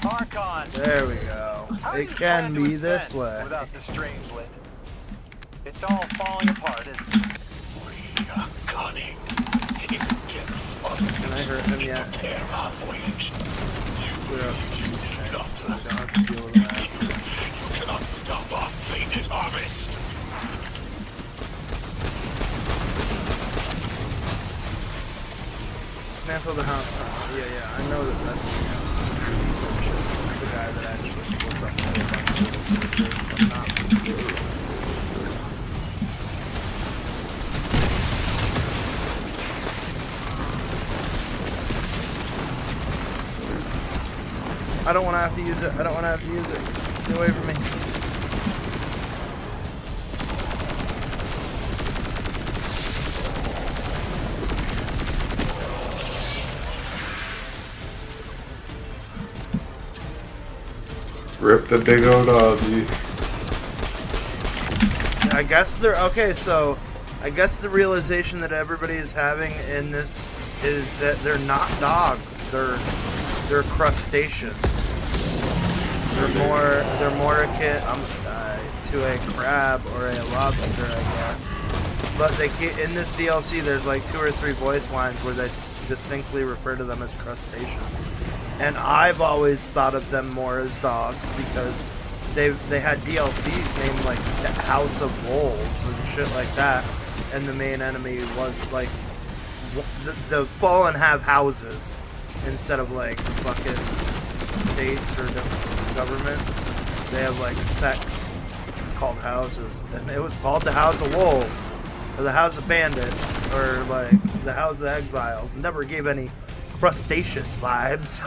Archon. There we go. It can be this way. Without the Strangelet. It's all falling apart, isn't it? We are cunning. In the depths of the Can I hurt him yet? prepare our voyage. Clear up some Stop so we us. don't have to deal with that. You cannot stop our fated harvest. Dismantle the house. Yeah, I know that's the guy that actually splits up into a bunch of little soldiers, if I'm not mistaken. I don't want to have to use it. I don't want to have to use it. Get away from me. Rip the big old doggy. I guess they're okay. So, I guess the realization that everybody is having in this is that they're not dogs. They're crustaceans. They're more akin into a crab or a lobster, I guess. But they in this DLC, there's like 2 or 3 voice lines where they distinctly refer to them as crustaceans, and I've always thought of them more as dogs because they had DLCs named like the House of Wolves and shit like that, and the main enemy was like the Fallen have houses instead of like fucking states or different governments. They have like sects called houses, and it was called the House of Wolves or the House of Bandits or like the House of Exiles. It never gave any crustaceous vibes.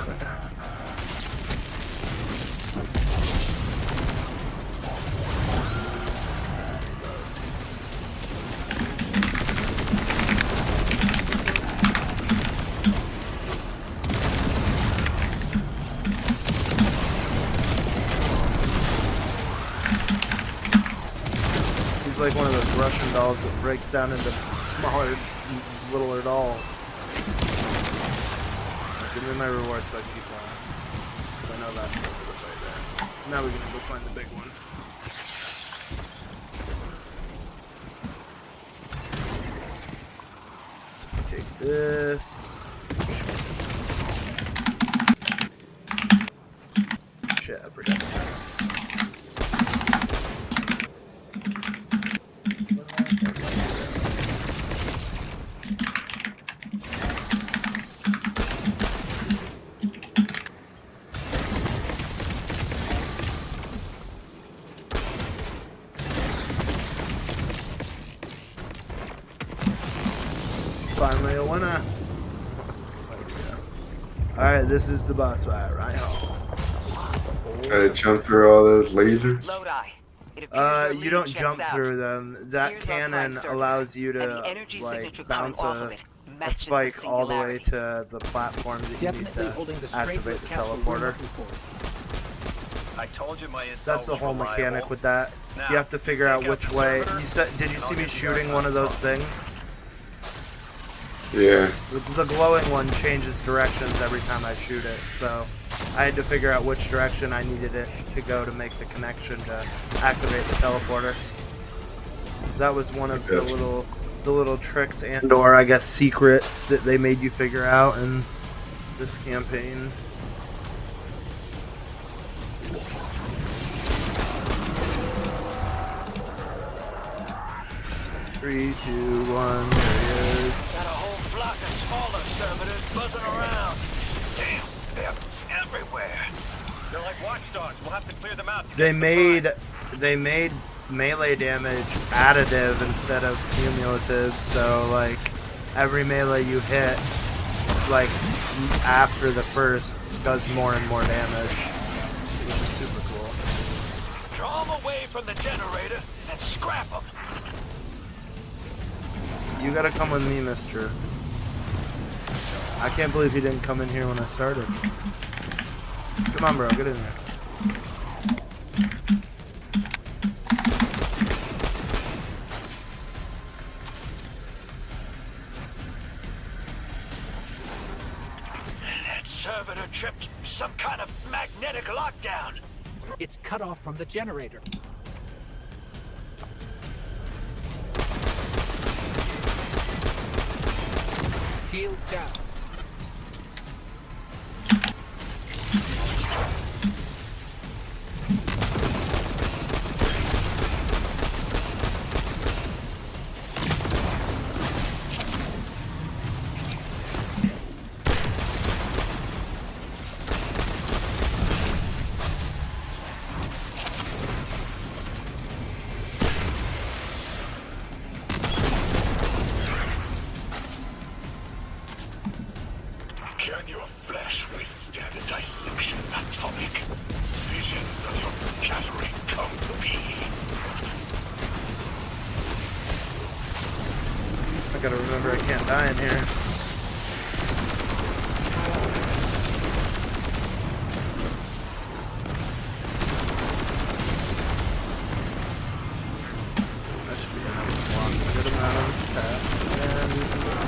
Like one of those Russian dolls that breaks down into smaller, littler dolls. Give me my reward so I can keep going. Because I know that's over the way there. Now we're gonna go find the big one. So we take this. Shit, I forgot that. Finally a winner. Alright, this is the boss fight, right home. Gotta jump through all those lasers? You don't jump through them. That cannon allows you to like bounce a spike all the way to the platform that you need to activate the teleporter. I told you my intel That's the was whole reliable. mechanic with that. You have to figure out which way. You said, did you see me shooting one of those things? Yeah. The glowing one changes directions every time I shoot it, so I had to figure out which direction I needed it to go to make the connection to activate the teleporter. That was one of the little tricks and/or I guess secrets that they made you figure out in this campaign. Three, two, one, there he is. Got a whole flock of smaller servitors buzzing around. Damn, they're everywhere. They're like watchdogs. We'll have to clear them out. They made melee damage additive instead of cumulative, so like every melee you hit, like after the first, does more and more damage, which is super cool. Draw them away from the generator and scrap them. You gotta come with me, mister. I can't believe he didn't come in here when I started. Come on, bro, get in there. That servitor tripped some kind of magnetic lockdown. It's cut off from the generator. Shield down. Can your flesh withstand a dissection atomic? Visions of your scattering come to be. I gotta remember I can't die in here. That should be enough to block a good amount of attacks. And use some damage.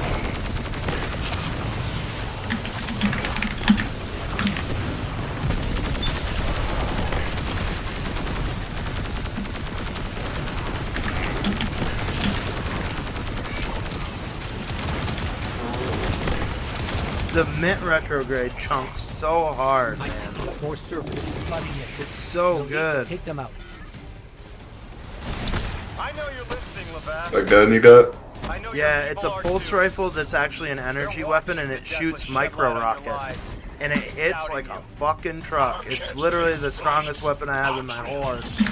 The mint retrograde chunks so hard, man. More servers flooding in. It's so We'll need to good. Take them out. I know you're listening, Levash. Like that, need that? I know Yeah, your it's a people are pulse too. rifle that's actually an energy They're weapon, watching and it the shoots deathless micro shed light on your rockets. lives. And it hits like a fucking truck. It's literally the strongest weapon I have in my whole arsenal.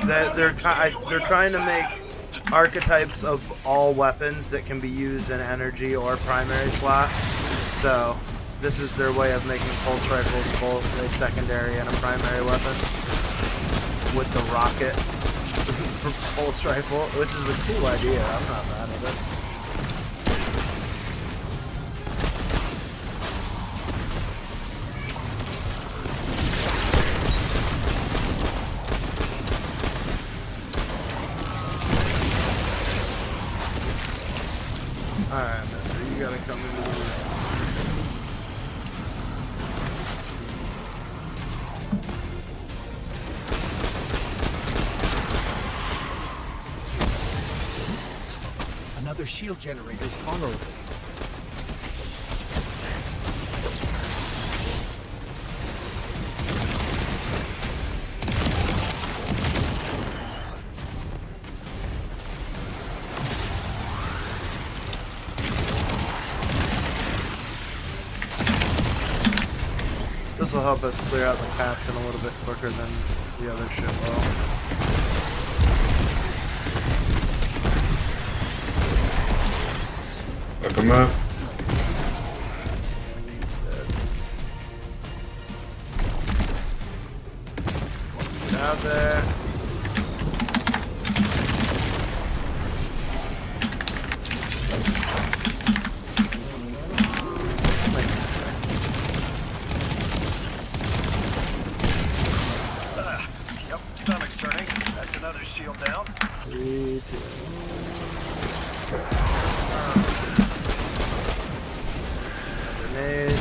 They're trying to make archetypes of all weapons that can be used in energy or primary slot. So this is their way of making pulse rifles both a secondary and a primary weapon with the rocket pulse rifle, which is a cool idea. I'm not mad at it. Alright, mister, you gotta come into the room. Another shield generator is vulnerable. This will help us clear out the captain a little bit quicker than the other ship will. Fuck him up. Let's get out there. Yep, stomach's turning. That's another shield down. 3, 2. Grenade.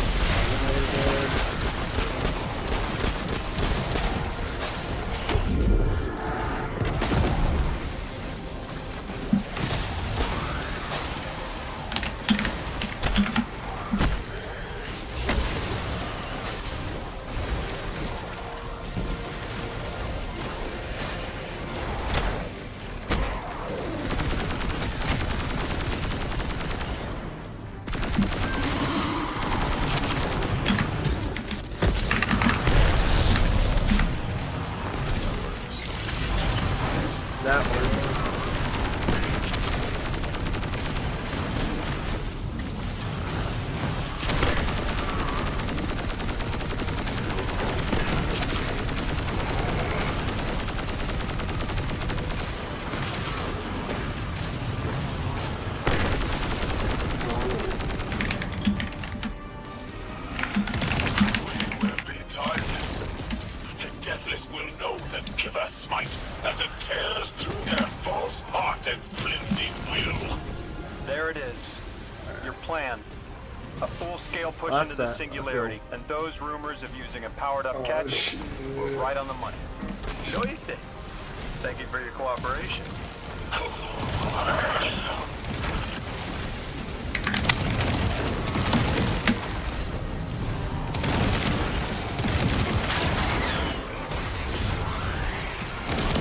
That works. Will be timeless. The Deathless will know that Kiva smite as it tears through their false heart and flimsy will. There it is. Your plan. A full-scale push That's into the that. singularity, and those rumors of using a powered-up catch were right on the money. No easy. Thank you for your cooperation.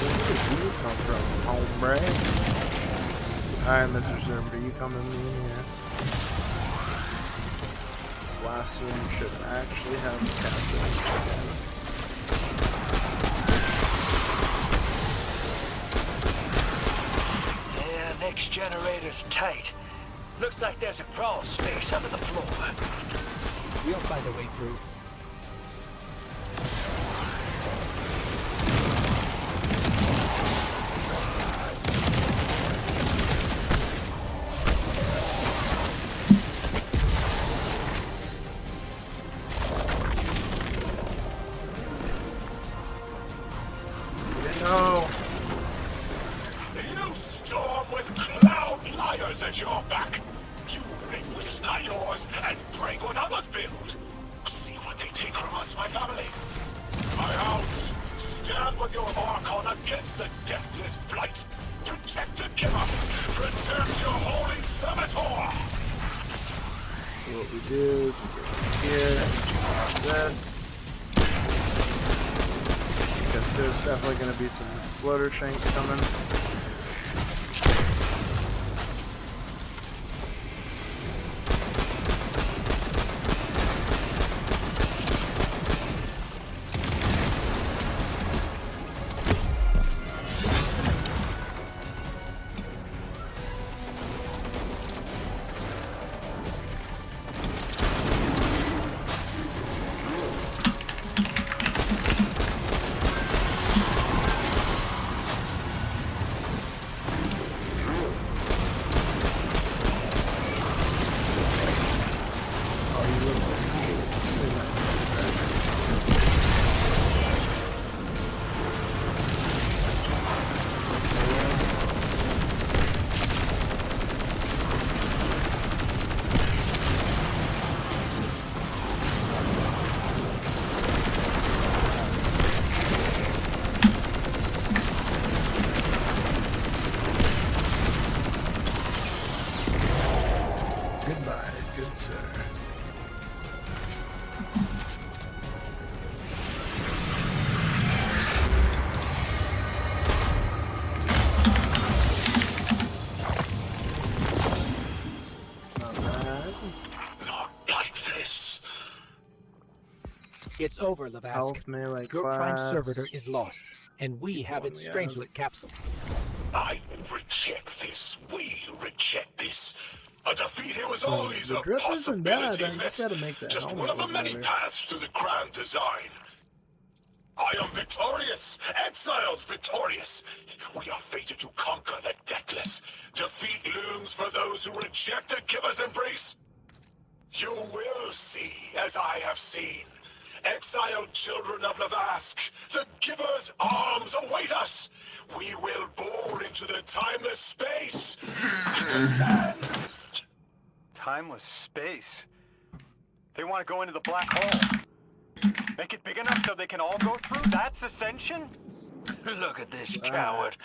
Where you come from, hombre? Alright, Mr. Zerber, you coming in here? This last one should actually have the captain. Yeah, next generator's tight. Looks like there's a crawl space under the floor. We'll find a way through. No! You storm with cloud liars at your back. You reap what is not yours and break what others build. See what they take from us, my family. My house, stand with your Archon against the deathless blight. Protect the giver. Protect your holy Savitor. what we do is we get here, this. Because there's definitely going to be some exploder shanks coming. It's over, Lavask. Health melee Your class. prime servitor is lost, and we have its Strangelet capsule. I reject this. We reject this. A defeat here was always the a drift isn't bad. possibility. I just gotta make that Just helmet one of the look many better. paths to the grand design. I am victorious. Exiles victorious. We are fated to conquer the deathless. Defeat looms for those who reject the giver's embrace. You will see, as I have seen. Exiled children of Lavask, the giver's arms await us. We will bore into the timeless space. Descend. Timeless space. They want to go into the black hole. Make it big enough so they can all go through? That's ascension? Look at this coward,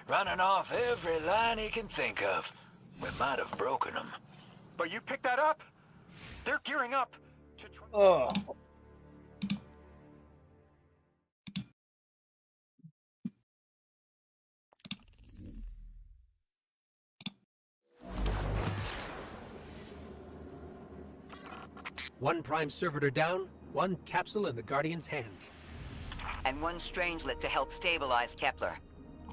running off every line he can think of. We might have broken him. But you picked that up. They're gearing up to try. Oh. One prime servitor down, one capsule in the Guardian's hand. And one Strangelet to help stabilize Kepler.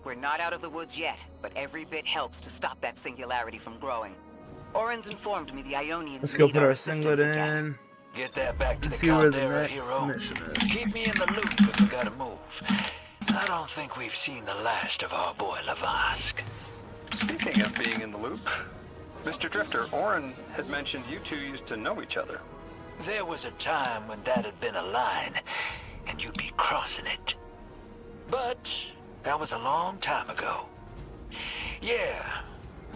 We're not out of the woods yet, but every bit helps to stop that singularity from growing. Orin's informed me the Ionians Let's go need put our assistance singlet again. in. Get that back to Let's the see where the Caldera, next hero. mission is. Keep me in the loop if we gotta move. I don't think we've seen the last of our boy Lavask. Speaking of being in the loop, Mr. Drifter, Orin had mentioned you two used to know each other. There was a time when that had been a line, and you'd be crossing it. But that was a long time ago. Yeah,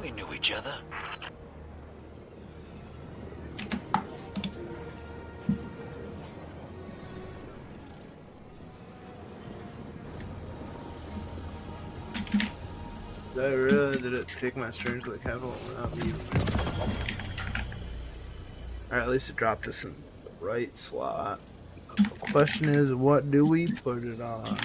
we knew each other. I really did it take my Strangelet capital without me. Alright, at least it dropped us in the right slot. The question is, what do we put it on?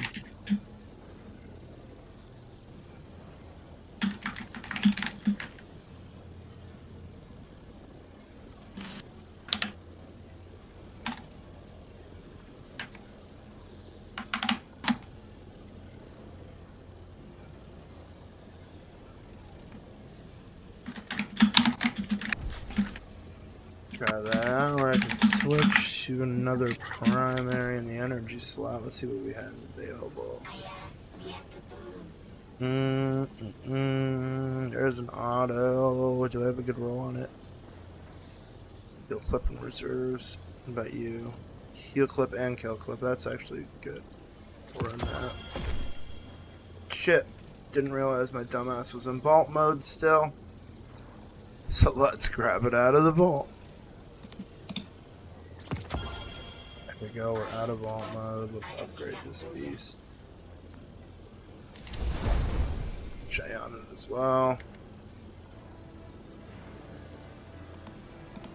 Try that, or I can switch to another primary in the energy slot. Let's see what we have available. There's an auto. Do I have a good roll on it? Heal clip and reserves. What about you? Heal clip and kill clip. That's actually good. We'll run that. Shit. Didn't realize my dumbass was in vault mode still. So let's grab it out of the vault. There we go, we're out of vault mode. Let's upgrade this beast. Shay on it as well.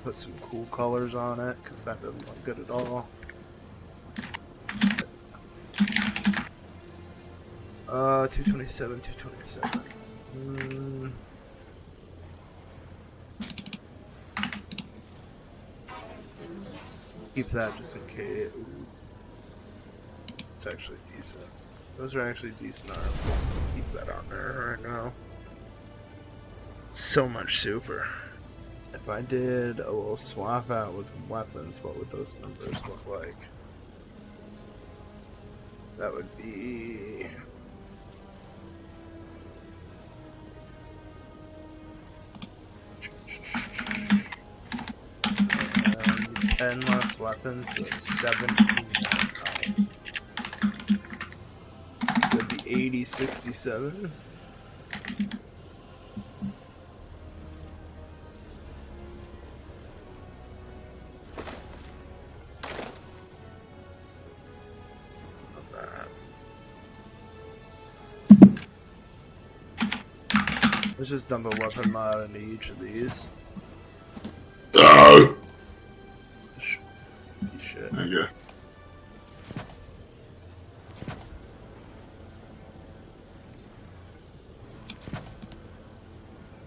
put some cool colors on it because that doesn't look good at all. 227, 227. Keep that just in case. Ooh. It's actually decent. Those are actually decent arms. So keep that on there right now. So much super. If I did a little swap out with weapons, what would those numbers look like? That would be... 10 less weapons with 17 health. Would be 80, 67. Let's just dump a weapon mod into each of these. Shit. Okay.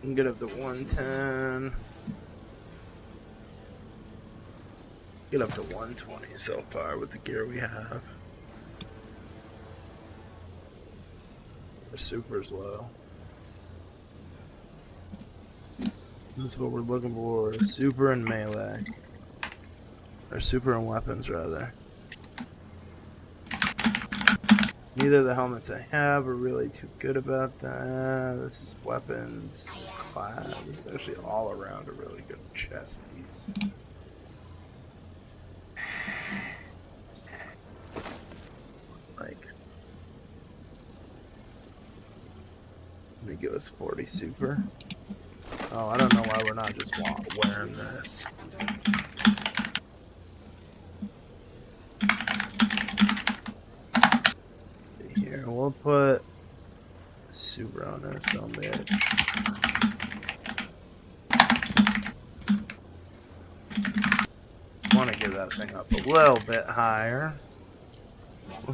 can get up to 110. Get up to 120 so far with the gear we have. Our super's low. That's what we're looking for. Super and melee. Or super and weapons, rather. Neither of the helmets I have are really too good about that. This is weapons, class. This is actually all around a really good chest piece. Like, they give us 40 super. Oh, I don't know why we're not just wearing this. Here, we'll put super on this, so bitch. Want to get that thing up a little bit higher.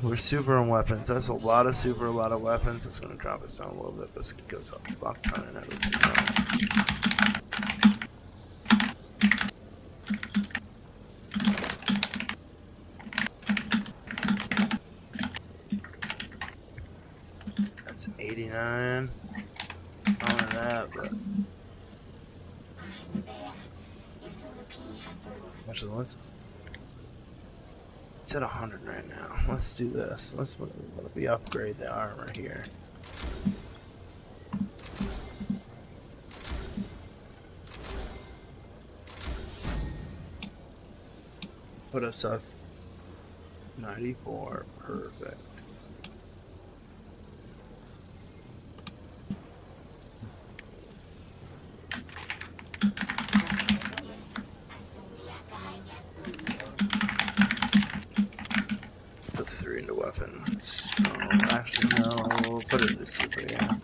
We're super on weapons. That's a lot of super, a lot of weapons. It's going to drop us down a little bit, but it goes up a fuck ton and everything else. That's 89. Not only that, but actually, let's. It's at 100 right now. Let's do this. Let's we upgrade the armor here. Put us up 94. Perfect. Put 3 into weapons. Oh, actually, no. We'll put it into super, yeah.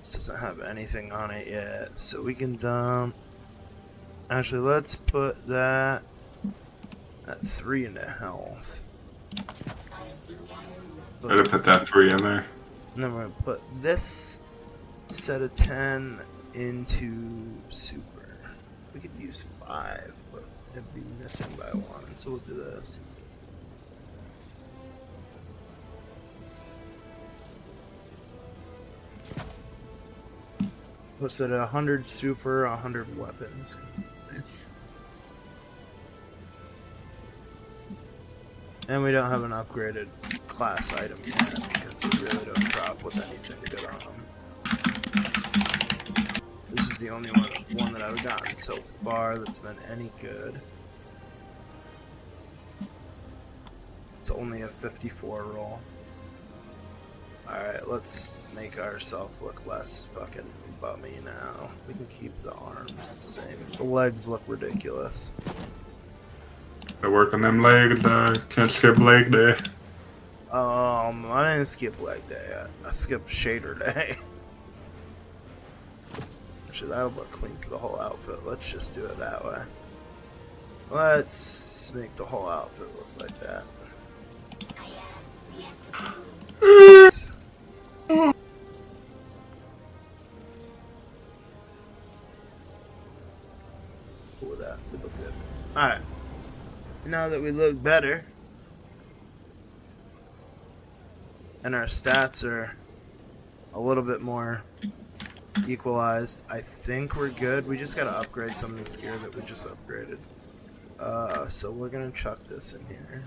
This doesn't have anything on it yet, so we can dump. Actually, let's put that at 3 into health. I'm gonna put that 3 in there. And then we're gonna put this set of 10 into super. We could use 5, but it'd be missing by 1, so we'll do this. Let's set at 100 super, 100 weapons. And we don't have an upgraded class item yet because they really don't drop with anything good on them. This is the only one that I've gotten so far that's been any good. It's only a 54 roll. Alright, let's make ourselves look less fucking bummy now. We can keep the arms the same. The legs look ridiculous. I work on them legs, can't skip leg day. I didn't skip leg day. I skipped shader day. Actually, that'll look clean for the whole outfit. Let's just do it that way. Let's make the whole outfit look like that. Cool with that. We look good. Alright. Now that we look better, and our stats are a little bit more equalized, I think we're good. We just gotta upgrade some of this gear that we just upgraded. So we're gonna chuck this in here.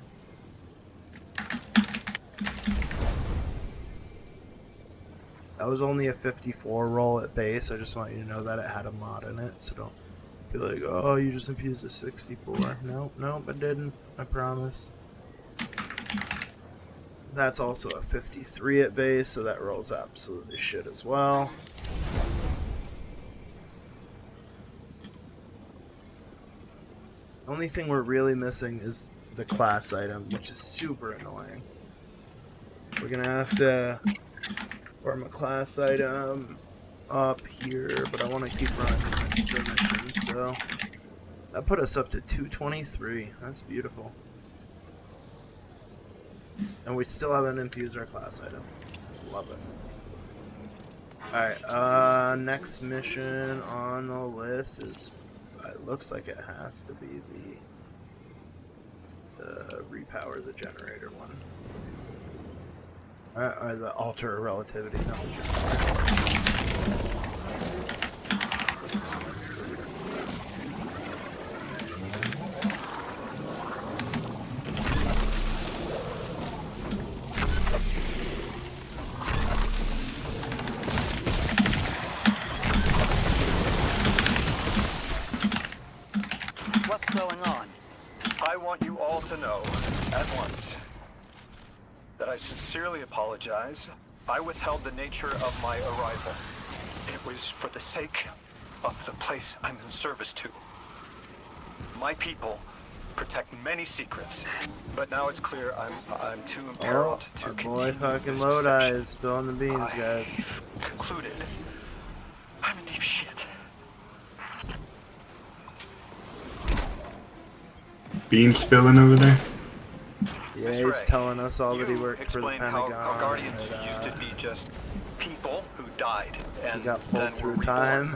That was only a 54 roll at base. I just want you to know that it had a mod in it, so don't be like, oh, you just infused a 64. Nope, I didn't. I promise. That's also a 53 at base, so that rolls absolutely shit as well. The only thing we're really missing is the class item, which is super annoying. We're gonna have to form a class item up here, but I want to keep running the mission, so that put us up to 223. That's beautiful. And we still haven't infused our class item. Love it. Alright, next mission on the list is, it looks like it has to be the repower the generator one. Or the alter relativity, not the generator. What's going on? I want you all to know, at once, that I sincerely apologize. I withheld the nature of my arrival. It was for the sake of the place I'm in service to. My people protect many secrets, but now it's clear I'm too imperiled to continue fucking this Lodi deception. is spilling the beans, guys. I've concluded I'm in deep shit. Bean spilling over there? Yeah, Miss he's Ray, telling us all that he you worked for the explained Pentagon. how Guardians and, used to be just people who died and he got pulled then were through reborn. time.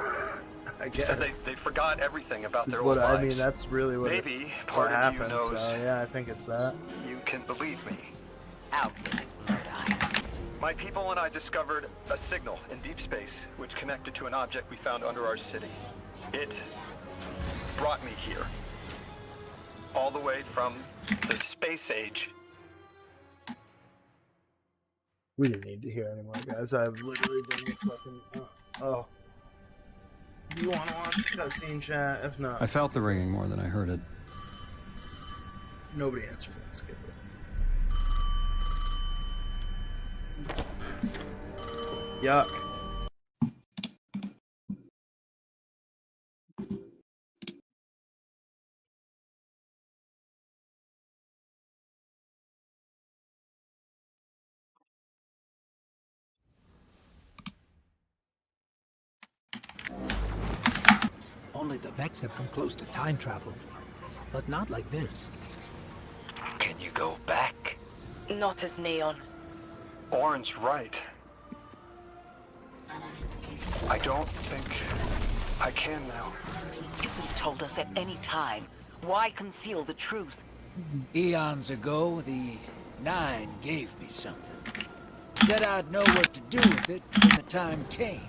I You guess. said they forgot everything about their What old I mean, lives. that's really what Maybe what part of you happened. knows So yeah, I think it's that. you can believe me. Out with it, Lodi. My people and I discovered a signal in deep space which connected to an object we found under our city. It brought me here. All the way from the space age. We didn't need to hear anymore, guys. I've literally done this fucking. Oh. Do you want to watch the cutscene, chat? If not, I felt the ringing more than I heard it. nobody answers it. Skip it. Yuck. Only the Vex have come close to time travel, but not like this. Can you go back? Not as Neon. Orin's right. I don't think I can now. You could have told us at any time. Why conceal the truth? Eons ago, the Nine gave me something. Said I'd know what to do with it when the time came.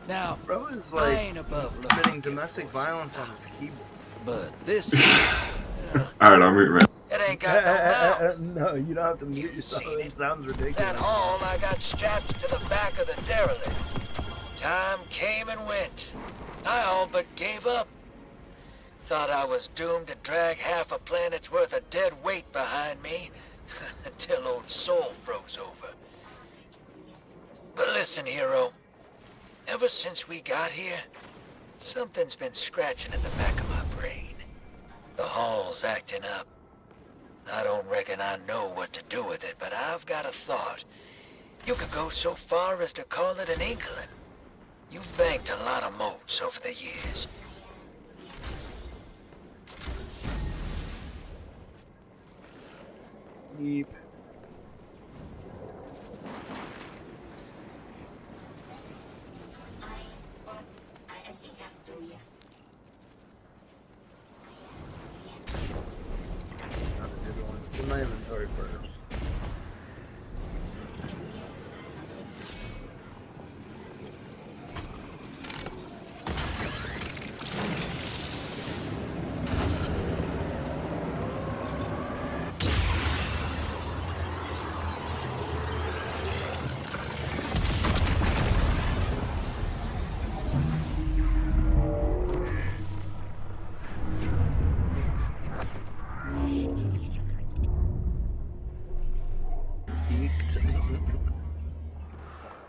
Now, Bro is I like ain't above committing looking, domestic violence on his keyboard. but this Alright, I'll mute right. It ain't got no mouth. No, you don't have to mute yourself. seen It it? sounds ridiculous. That haul I got strapped to the back of the derelict. Time came and went. I all but gave up. Thought I was doomed to drag half a planet's worth of dead weight behind me until old Soul froze over. But listen, hero. Ever since we got here, something's been scratching in the back of my brain. The hall's acting up. I don't reckon I know what to do with it, but I've got a thought. You could go so far as to call it an inkling. You've banked a lot of motes over the years. Yeep. Not to do the one that's in my inventory first.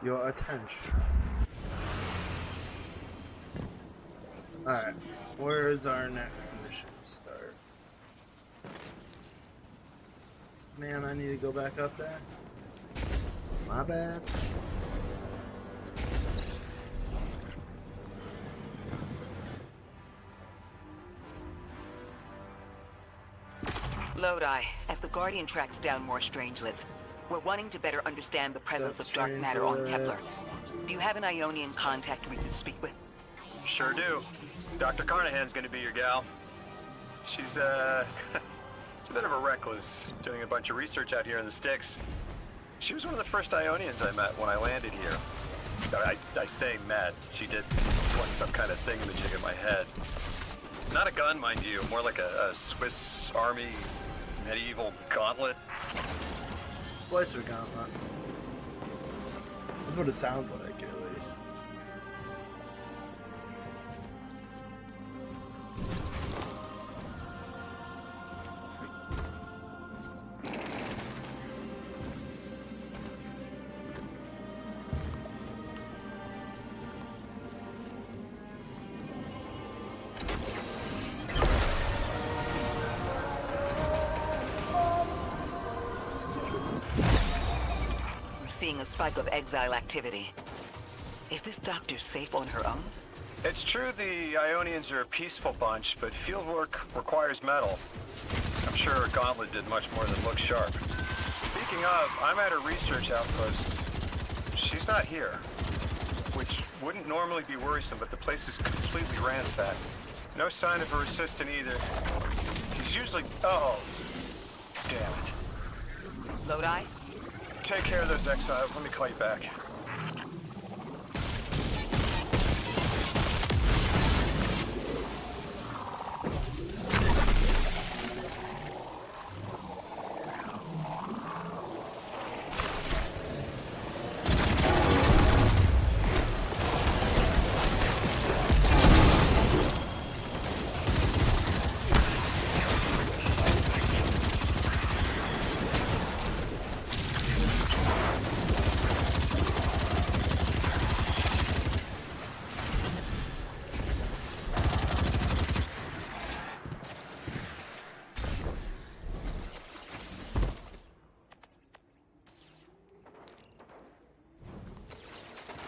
Your attention. Alright, where is our next mission start? Man, I need to go back up there? My bad. Lodi, as the Guardian tracks down more strangelets, we're wanting to better understand the presence of dark matter on Kepler. Do you have an Ionian contact we could speak with? Sure do. Dr. Carnahan's gonna be your gal. She's, she's a bit of a recluse, doing a bunch of research out here in the sticks. She was one of the first Ionians I met when I landed here. I say met. She did want some kind of thingamajig in my head. Not a gun, mind you, more like a Swiss Army medieval gauntlet. Splicer gauntlet. That's what it sounds like, at least. Seeing a spike of exile activity. Is this doctor safe on her own? It's true the Ionians are a peaceful bunch, but fieldwork requires metal. I'm sure her gauntlet did much more than look sharp. Speaking of, I'm at her research outpost. She's not here, which wouldn't normally be worrisome, but the place is completely ransacked. No sign of her assistant either. She's usually... Oh, damn it. Lodi? Take care of those exiles. Let me call you back.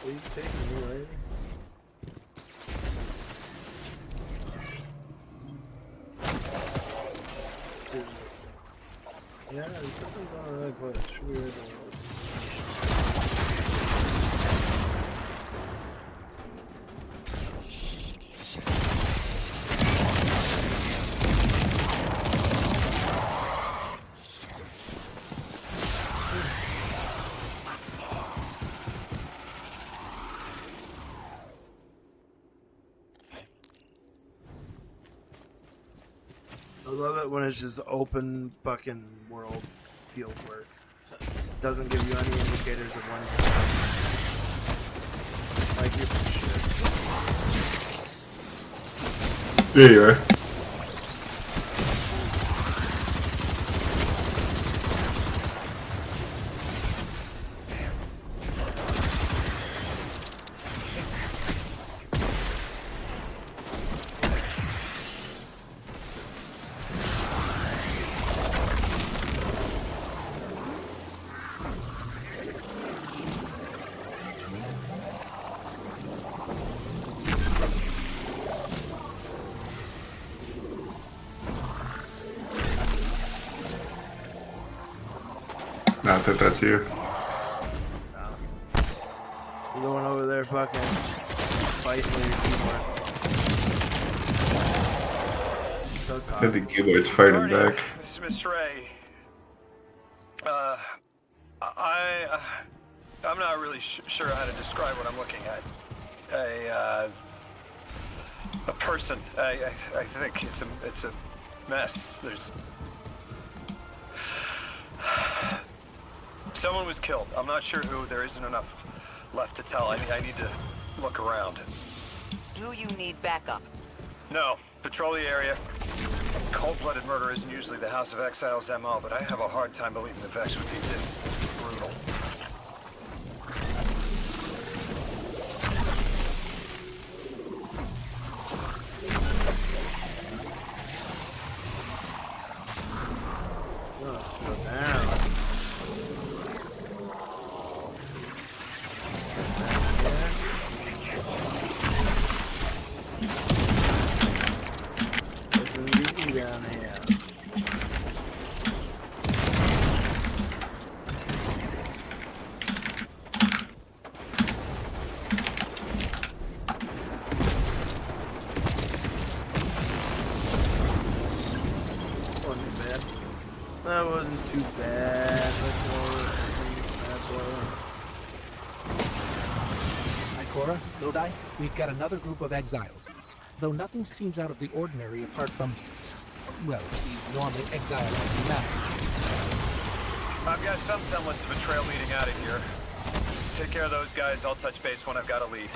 Are you taking me, lady? Seriously. Yeah, this isn't going to the right place. Should be right there. I love it when it's just open fucking world field work. Doesn't give you any indicators of when it's like you're shit. There you are. Not that that's you. You're going over there fucking fighting with your keyboard. So I think the keyboard's fighting back. Miss Ray. I'm not really sure how to describe what I'm looking at. A person. I think it's a mess. There's someone was killed. I'm not sure who. There isn't enough left to tell. I need to look around. Do you need backup? No. Patrol the area. Cold-blooded murder isn't usually the House of Exiles' MO, but I have a hard time believing the Vex would be this brutal. Let's go down. There's a leaky down here. That wasn't too bad. Let's Ikora, Lodi, we've got another group of exiles. Though nothing seems out of the ordinary apart from, well, the normal exile of the map. I've got some semblance of a trail leading out of here. Take care of those guys. I'll touch base when I've got a lead.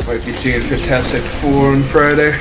Might be seeing Fantastic Four on Friday.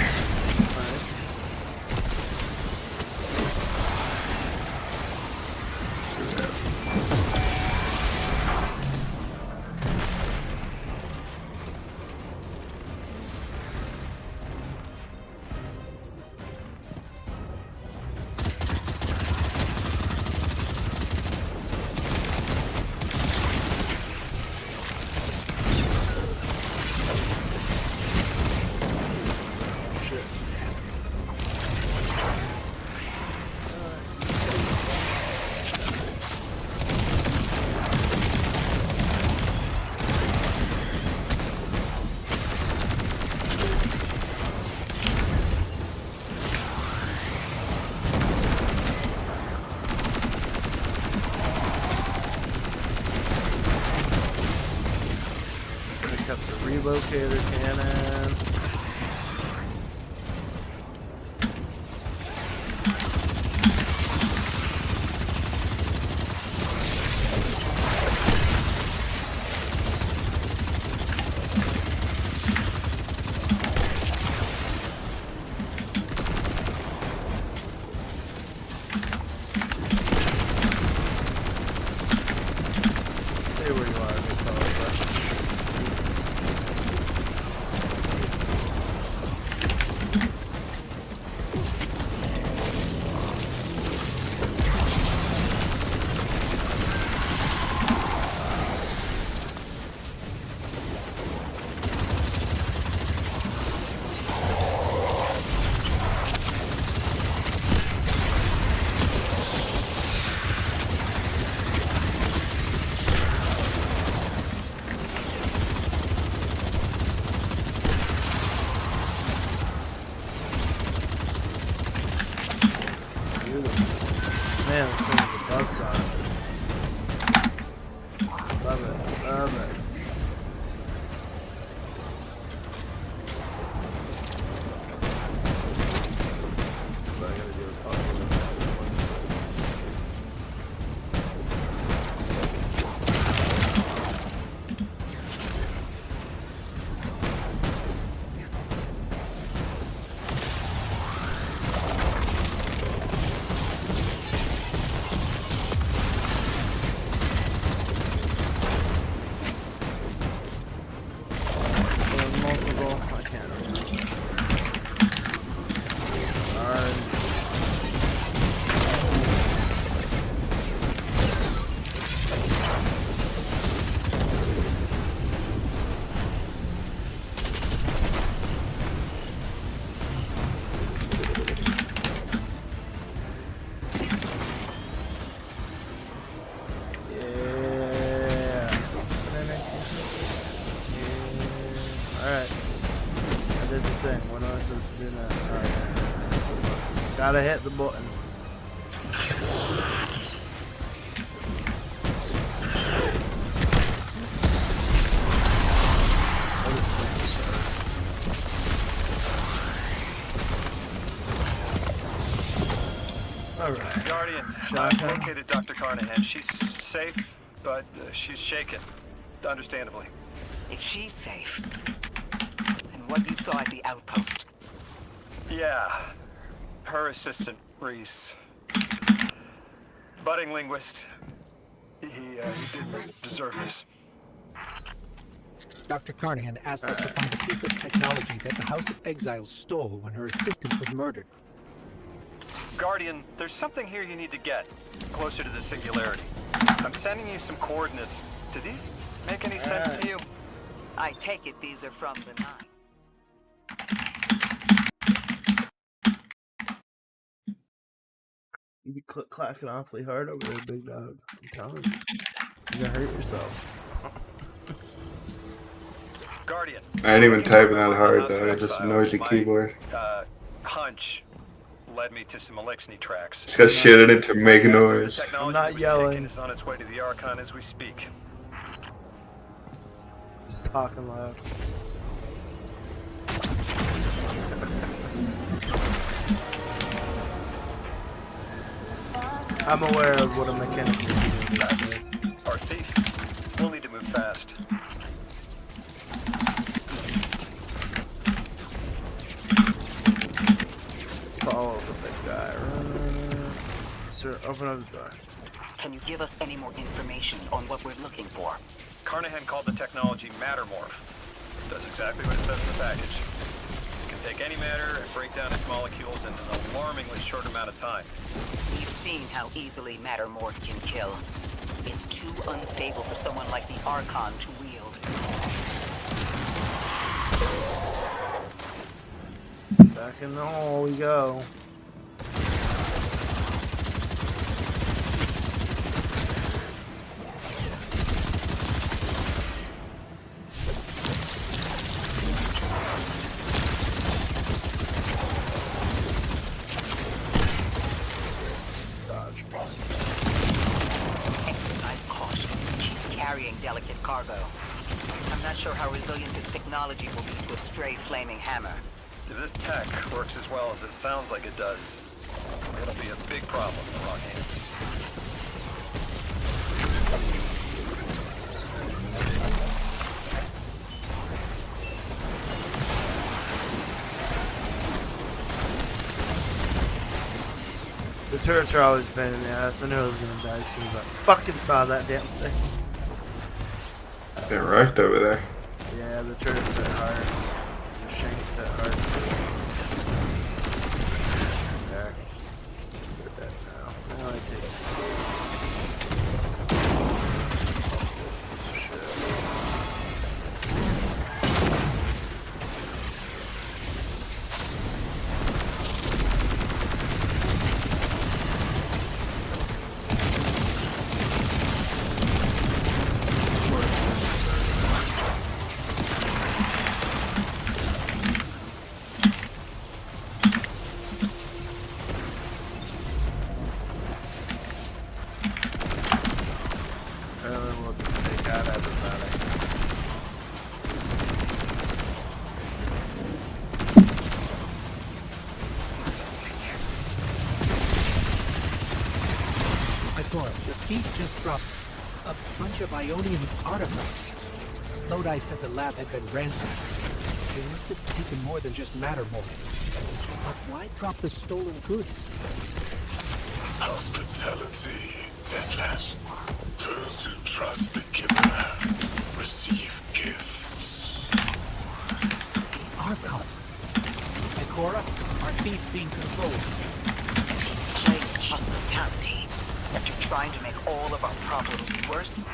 Relocator cannon. Stay where you are, big fellas. Man, this thing is a buzzsaw. Love it, love it. But I gotta do a puzzle with that one. Gotta hit the button. Alright. Guardian, Shotgun. I've located Dr. Carnahan. She's safe, but she's shaken. Understandably. If she's safe, then what you saw at the outpost. Yeah. Her assistant, Reese. Budding linguist. He didn't deserve this. Dr. Carnahan asked us to find a piece of technology that the House of Exiles stole when her assistant was murdered. Guardian, there's something here you need to get. Closer to the singularity. I'm sending you some coordinates. Do these make any sense to you? I take it these are from the Nine. You be clacking awfully hard over there, big dog. I'm telling you. You're gonna hurt yourself. Guardian. I ain't even typing that hard though, it's just a noisy keyboard. Hunch led me to some Elixni tracks. Just got shit in it to make noise. I'm not yelling. Is on its way to the Archon as we speak. Just talking loud. I'm aware of what a mechanic is. That's our thief. We'll need to move fast. Let's follow the big guy. Sir, open up the door. Can you give us any more information on what we're looking for? Carnahan called the technology Mattermorph. Does exactly what it says in the package. It can take any matter and break down its molecules in an alarmingly short amount of time. We've seen how easily Mattermorph can kill. It's too unstable for someone like the Archon to wield. Back in the hole we go. Exercise caution. She's carrying delicate cargo. I'm not sure how resilient this technology will be to a stray flaming hammer. If this tech works as well as it sounds like it does, it'll be a big problem in the wrong hands. The turrets are always pain in the ass. I knew I was gonna die as soon as I fucking saw that damn thing. Getting wrecked over there. Yeah, the turrets hit hard. The shanks hit hard. There. We're dead now. Now I take this piece of shit. Apparently we'll just take out everybody. Ikora, the thief just dropped a bunch of Ionian artifacts. Lodi said the lab had been ransacked. They must have taken more than just Mattermorph. But why drop the stolen goods? Hospitality, Deathless. Those who trust the giver receive gifts. The Archon. Ikora, our thief's being controlled. He's playing hospitality. After trying to make all of our problems worse.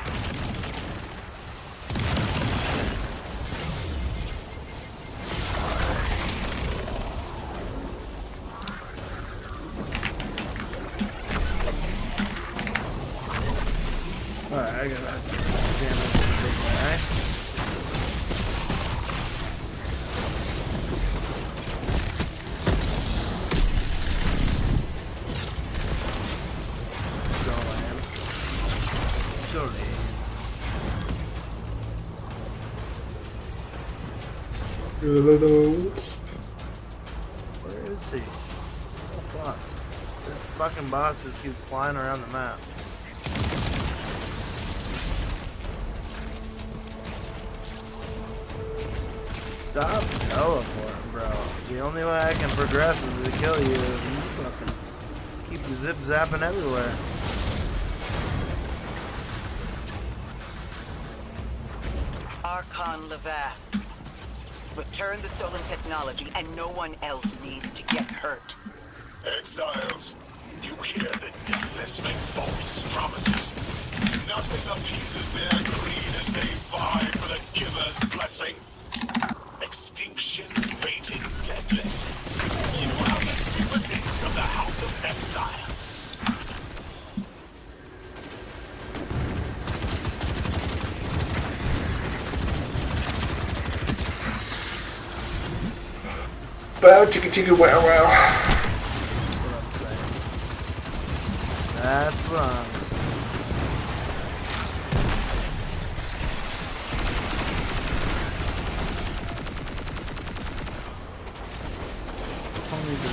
Alright, I gotta take some damage to the big guy. Surely. Where is he? Oh, fuck. This fucking boss just keeps flying around the map. Stop teleporting, bro. The only way I can progress is to kill you. You fucking keep zip zapping everywhere. Archon Levas. Return the stolen technology and no one else needs to get hurt. Exiles, you hear the Deathless make false promises. Nothing appeases their greed as they vie for the Giver's blessing. Extinction fated Deathless. You have the sympathies of the House of Exile. Wow, chicka chicka wow wow. That's what I'm saying. Only the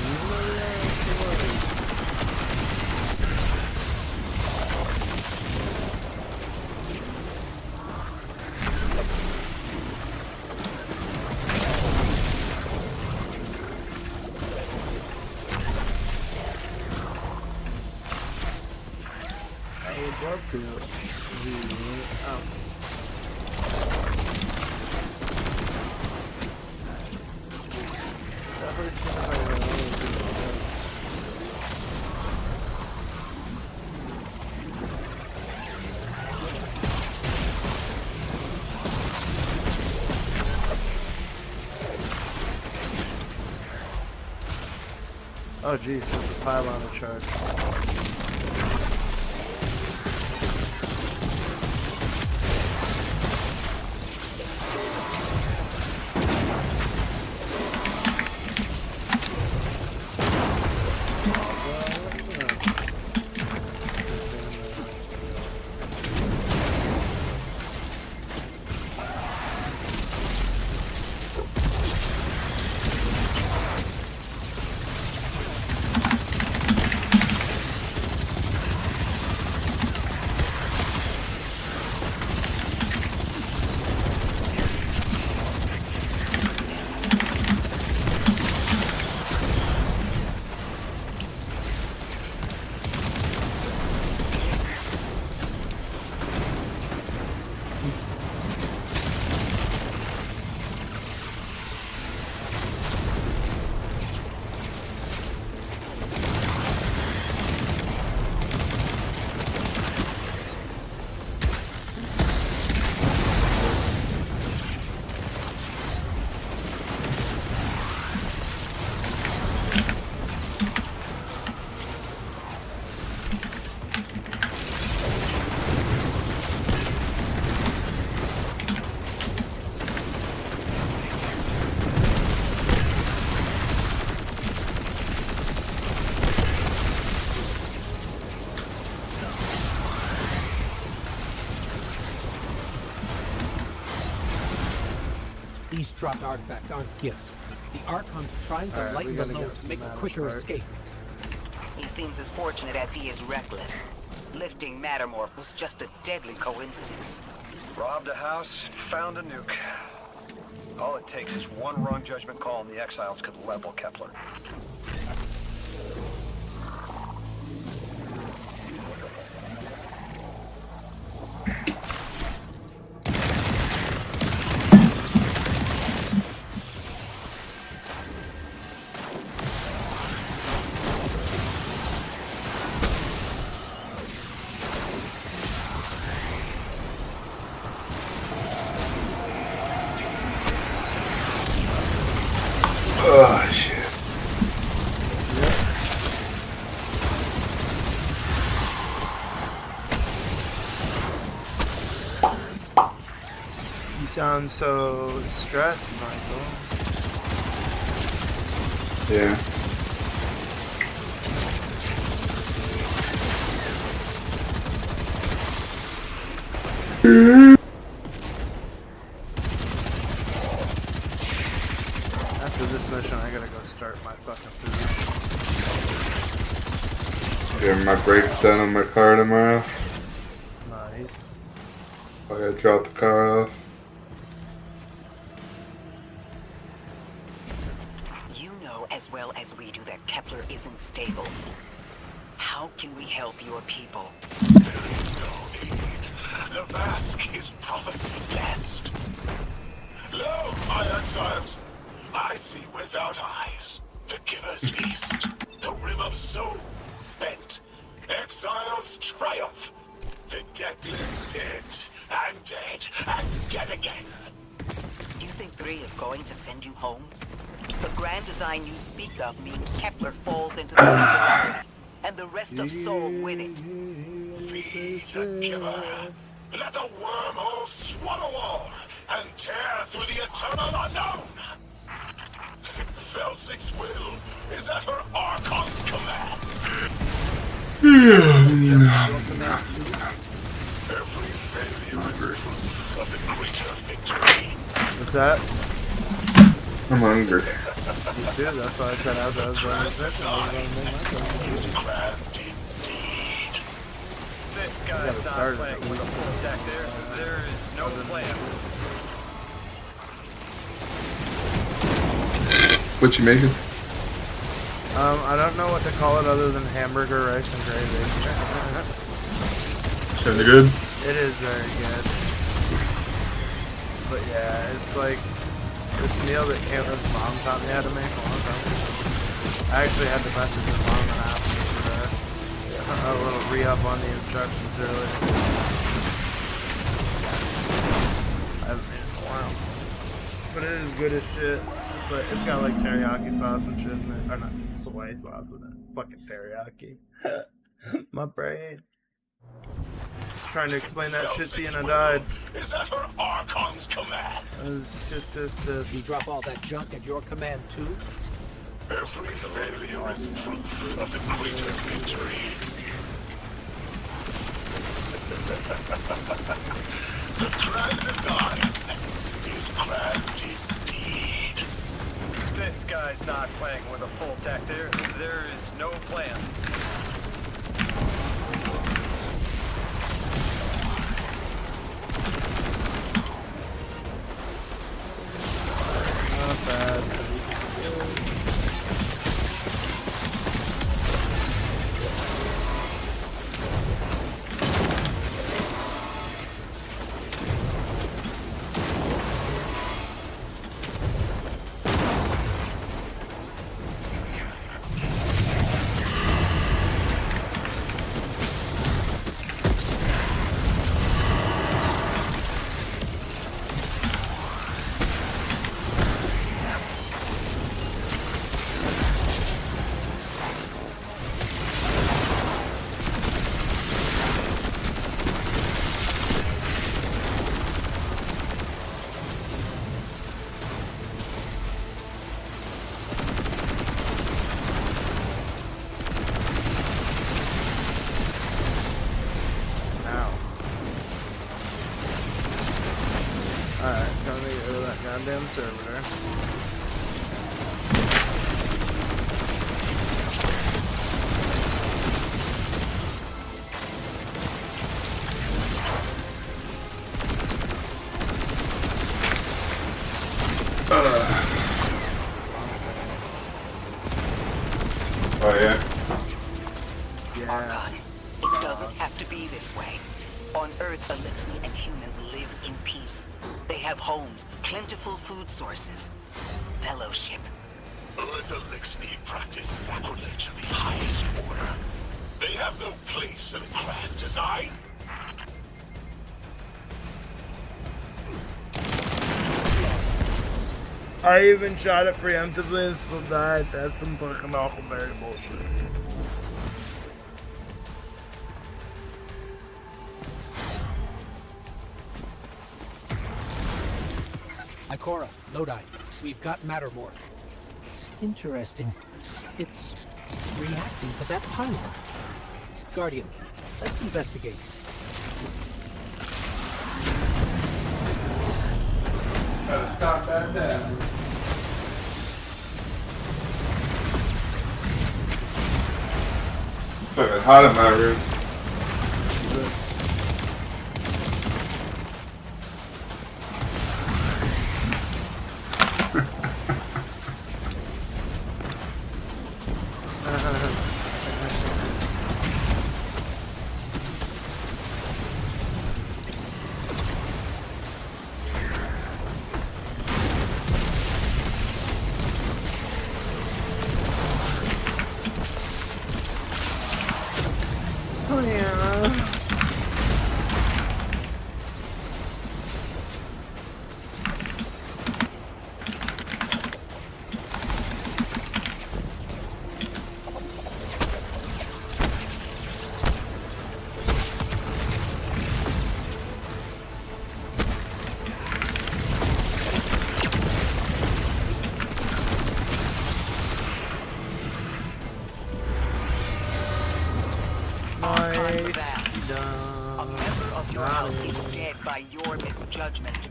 love to. Definitely seems like a really good place. Oh geez, there's a pylon to charge. These dropped artifacts aren't gifts. The Archon's trying to lighten the load to make a quicker escape. He seems as fortunate as he is reckless. Lifting Mattermorph was just a deadly coincidence. Robbed a house, found a nuke. All it takes is one wrong judgment call and the Exiles could level Kepler. Oh shit. You sound so stressed, Michael. Yeah. After this mission, I gotta go start my fucking food. Getting my brakes done on my car tomorrow. Nice. I gotta drop the car off. You know as well as we do that Kepler isn't stable. How can we help your people? There is no need. The Vask is prophecy blessed. Lo, my exiles, I see without eyes. The Giver's Feast, the Rim of Soul, bent. Exiles triumph. The deathless dead, and dead, and dead again. You think 3 is going to send you home? The grand design you speak of means Kepler falls into the singularity, and the rest of Soul with it. Feed the Giver. Let the wormhole swallow all, and tear through the eternal unknown. Felsik's will is at her Archon's command. Every failure is proof of the greater victory. What's that? I'm hungry. Me too, that's why I said I was going to Is grand indeed. This guy's not playing with a full deck. There is no plan. What you making? I don't know what to call it other than hamburger, rice, and gravy. Kinda good? It is very good. But yeah, it's like this meal that Caitlin's mom taught me how to make a long time ago. I actually had to message his mom and ask her for a little re-up on the instructions earlier. I haven't made it in a while. But it is good as shit. It's just like, it's got like teriyaki sauce and shit in it. Or not soy sauce in it. Fucking teriyaki. My brain. Just trying to explain that shit to you and I died. Is at her Archon's command. It's just You drop all that junk at your command too? Every failure is proof of the greater victory. The grand design is grand indeed. This guy's not playing with a full deck. There is no plan. not bad. Alright, time to get rid of that goddamn servitor. Oh yeah? Archon, it doesn't have to be this way. On Earth, Elixni and humans live in peace. They have homes, plentiful food sources, fellowship. Earth Elixni practice sacrilege of the highest order. They have no place in grand design. I even shot it preemptively and still died. That's some fucking Huckleberry bullshit. Ikora, Lodi, we've got Mattermore. Interesting. It's reacting to that power. Guardian, let's investigate. Gotta stop that damage. It's hot in my room. Oh yeah. A member of your house is dead by your misjudgment.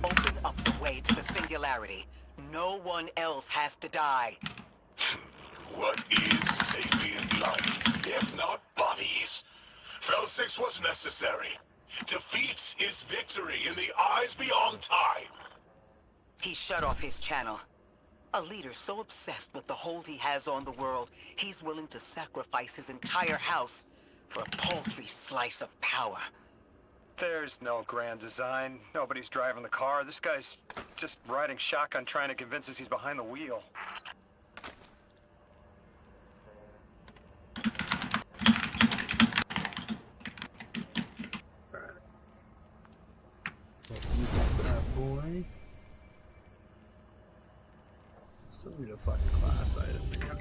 Open up the way to the singularity. No one else has to die. What is sapient life, if not bodies? Fel 6 was necessary. Defeat is victory in the eyes beyond time. He shut off his channel. A leader so obsessed with the hold he has on the world, he's willing to sacrifice his entire house for a paltry slice of power. There's no grand design. Nobody's driving the car. This guy's just riding shotgun trying to convince us he's behind the wheel. That boy. Still need a fucking class item, man.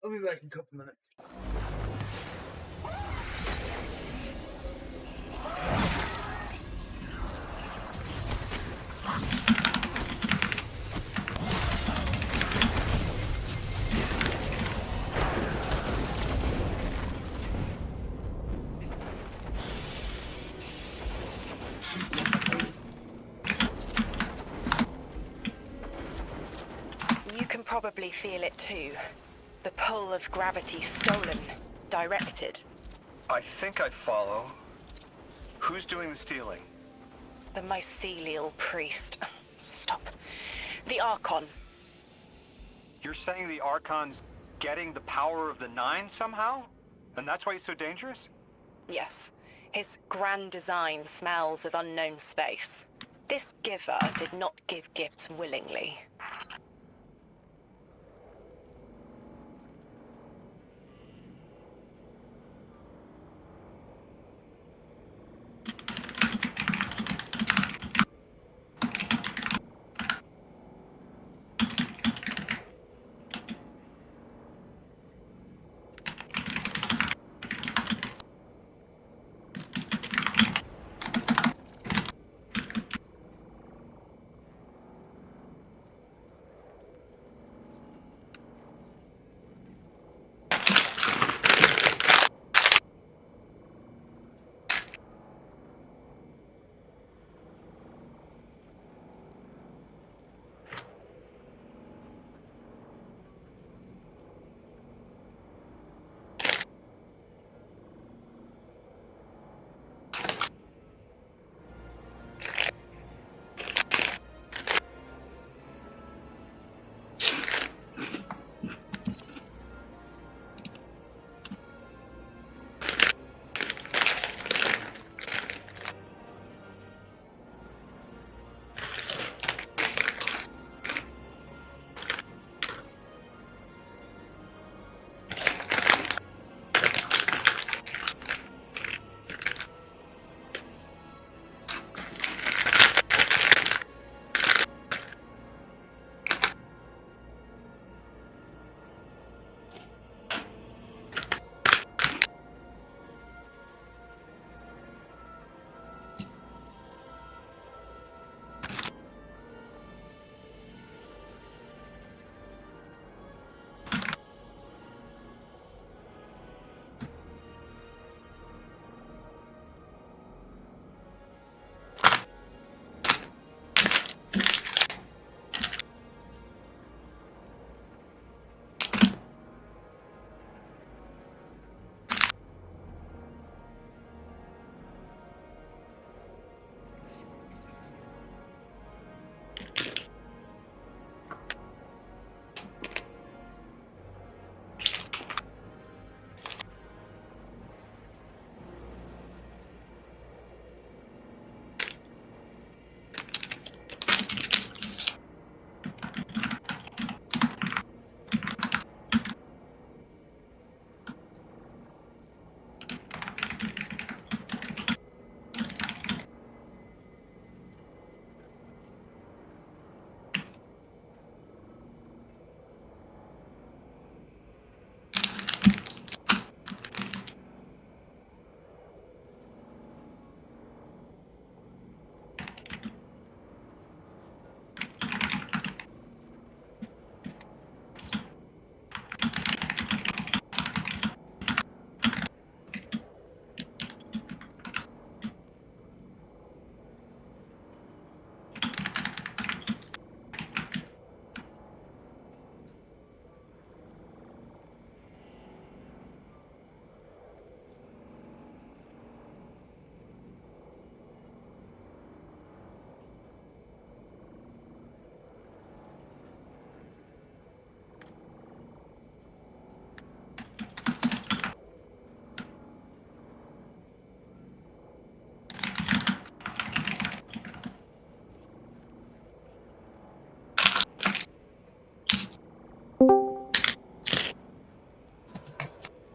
I'll be back in a couple minutes. You can probably feel it too. The pull of gravity stolen, directed. I think I follow. Who's doing the stealing? The mycelial priest. Stop. The Archon. You're saying the Archon's getting the power of the Nine somehow? And that's why he's so dangerous? Yes. His grand design smells of unknown space. This giver did not give gifts willingly.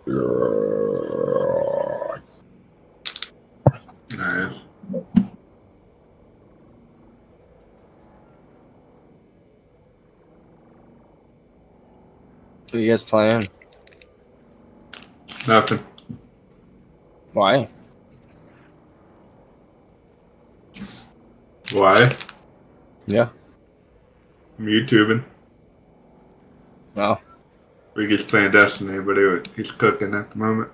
Nice. What are you guys playing? Nothing. Why? Why? Yeah. I'm YouTubing. No. Ricky's playing Destiny, but he's cooking at the moment.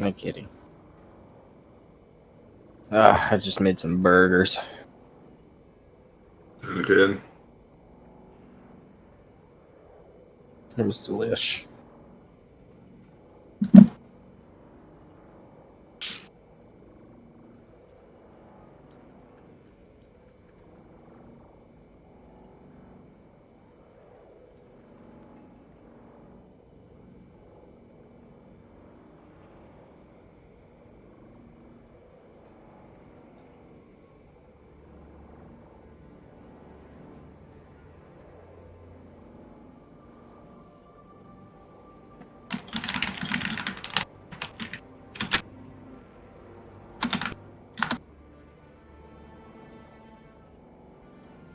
I'm kidding. I just made some burgers. Good. It was delish.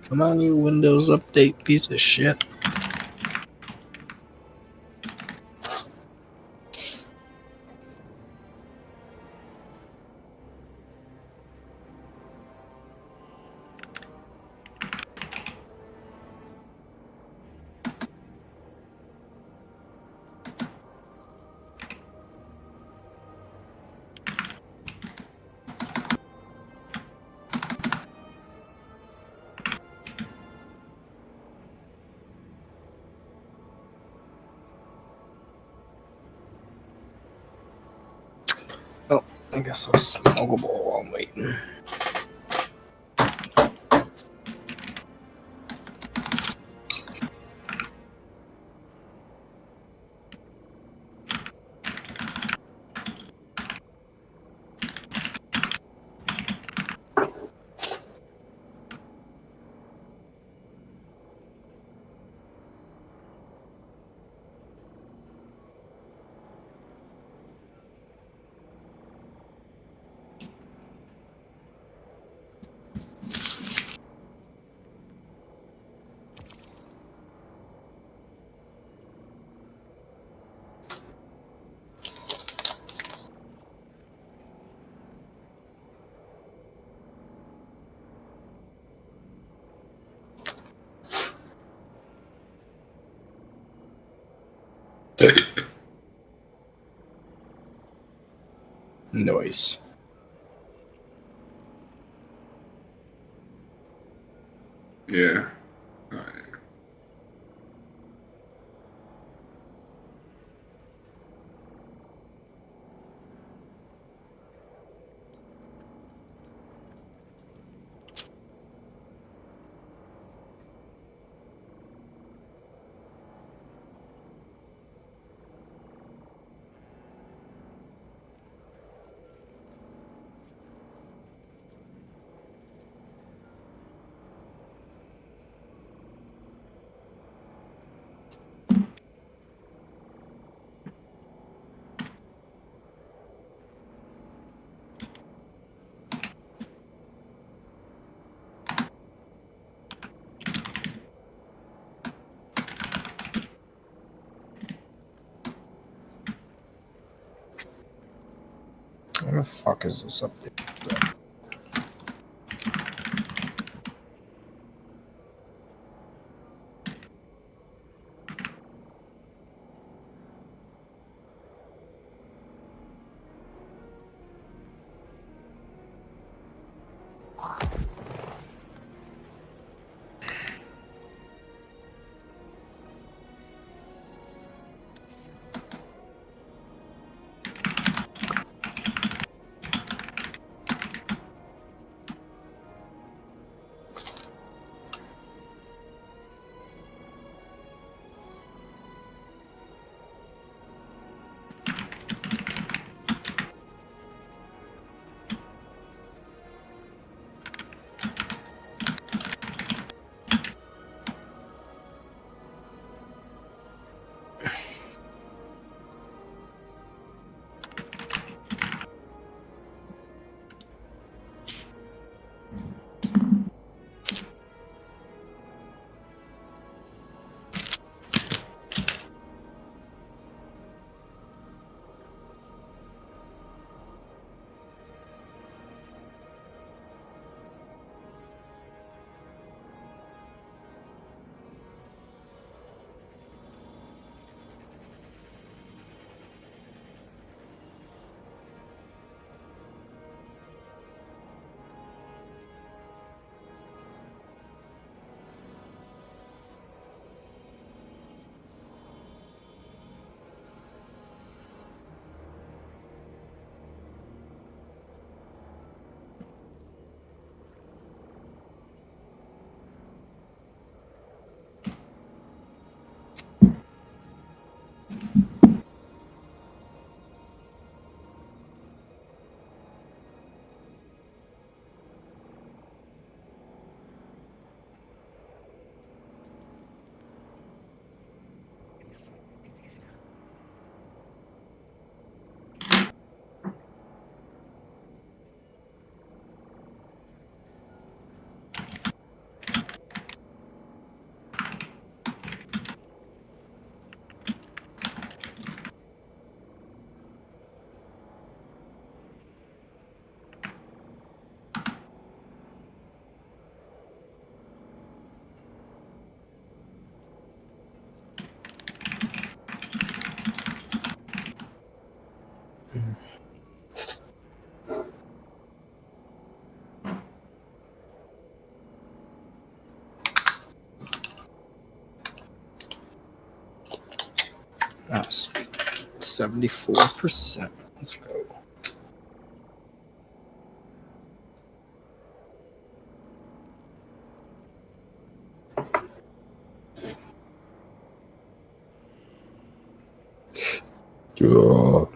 Come on, you Windows Update piece of shit. Oh, I guess I'll smoke a bowl while I'm waiting. Noise. Yeah. Where the fuck is this update? Ah, sweet. 74%. Let's go. Ugh.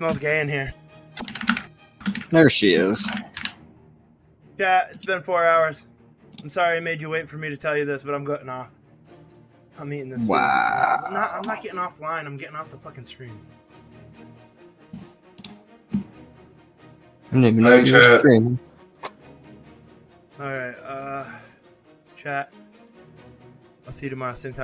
Smells gay in here. There she is. Yeah, it's been 4 hours. I'm sorry I made you wait for me to tell you this, but I'm getting off. I'm eating this. Wow. Food. I'm not getting offline. I'm getting off the fucking stream. I didn't even know you were streaming. Alright, chat. I'll see you tomorrow, same time.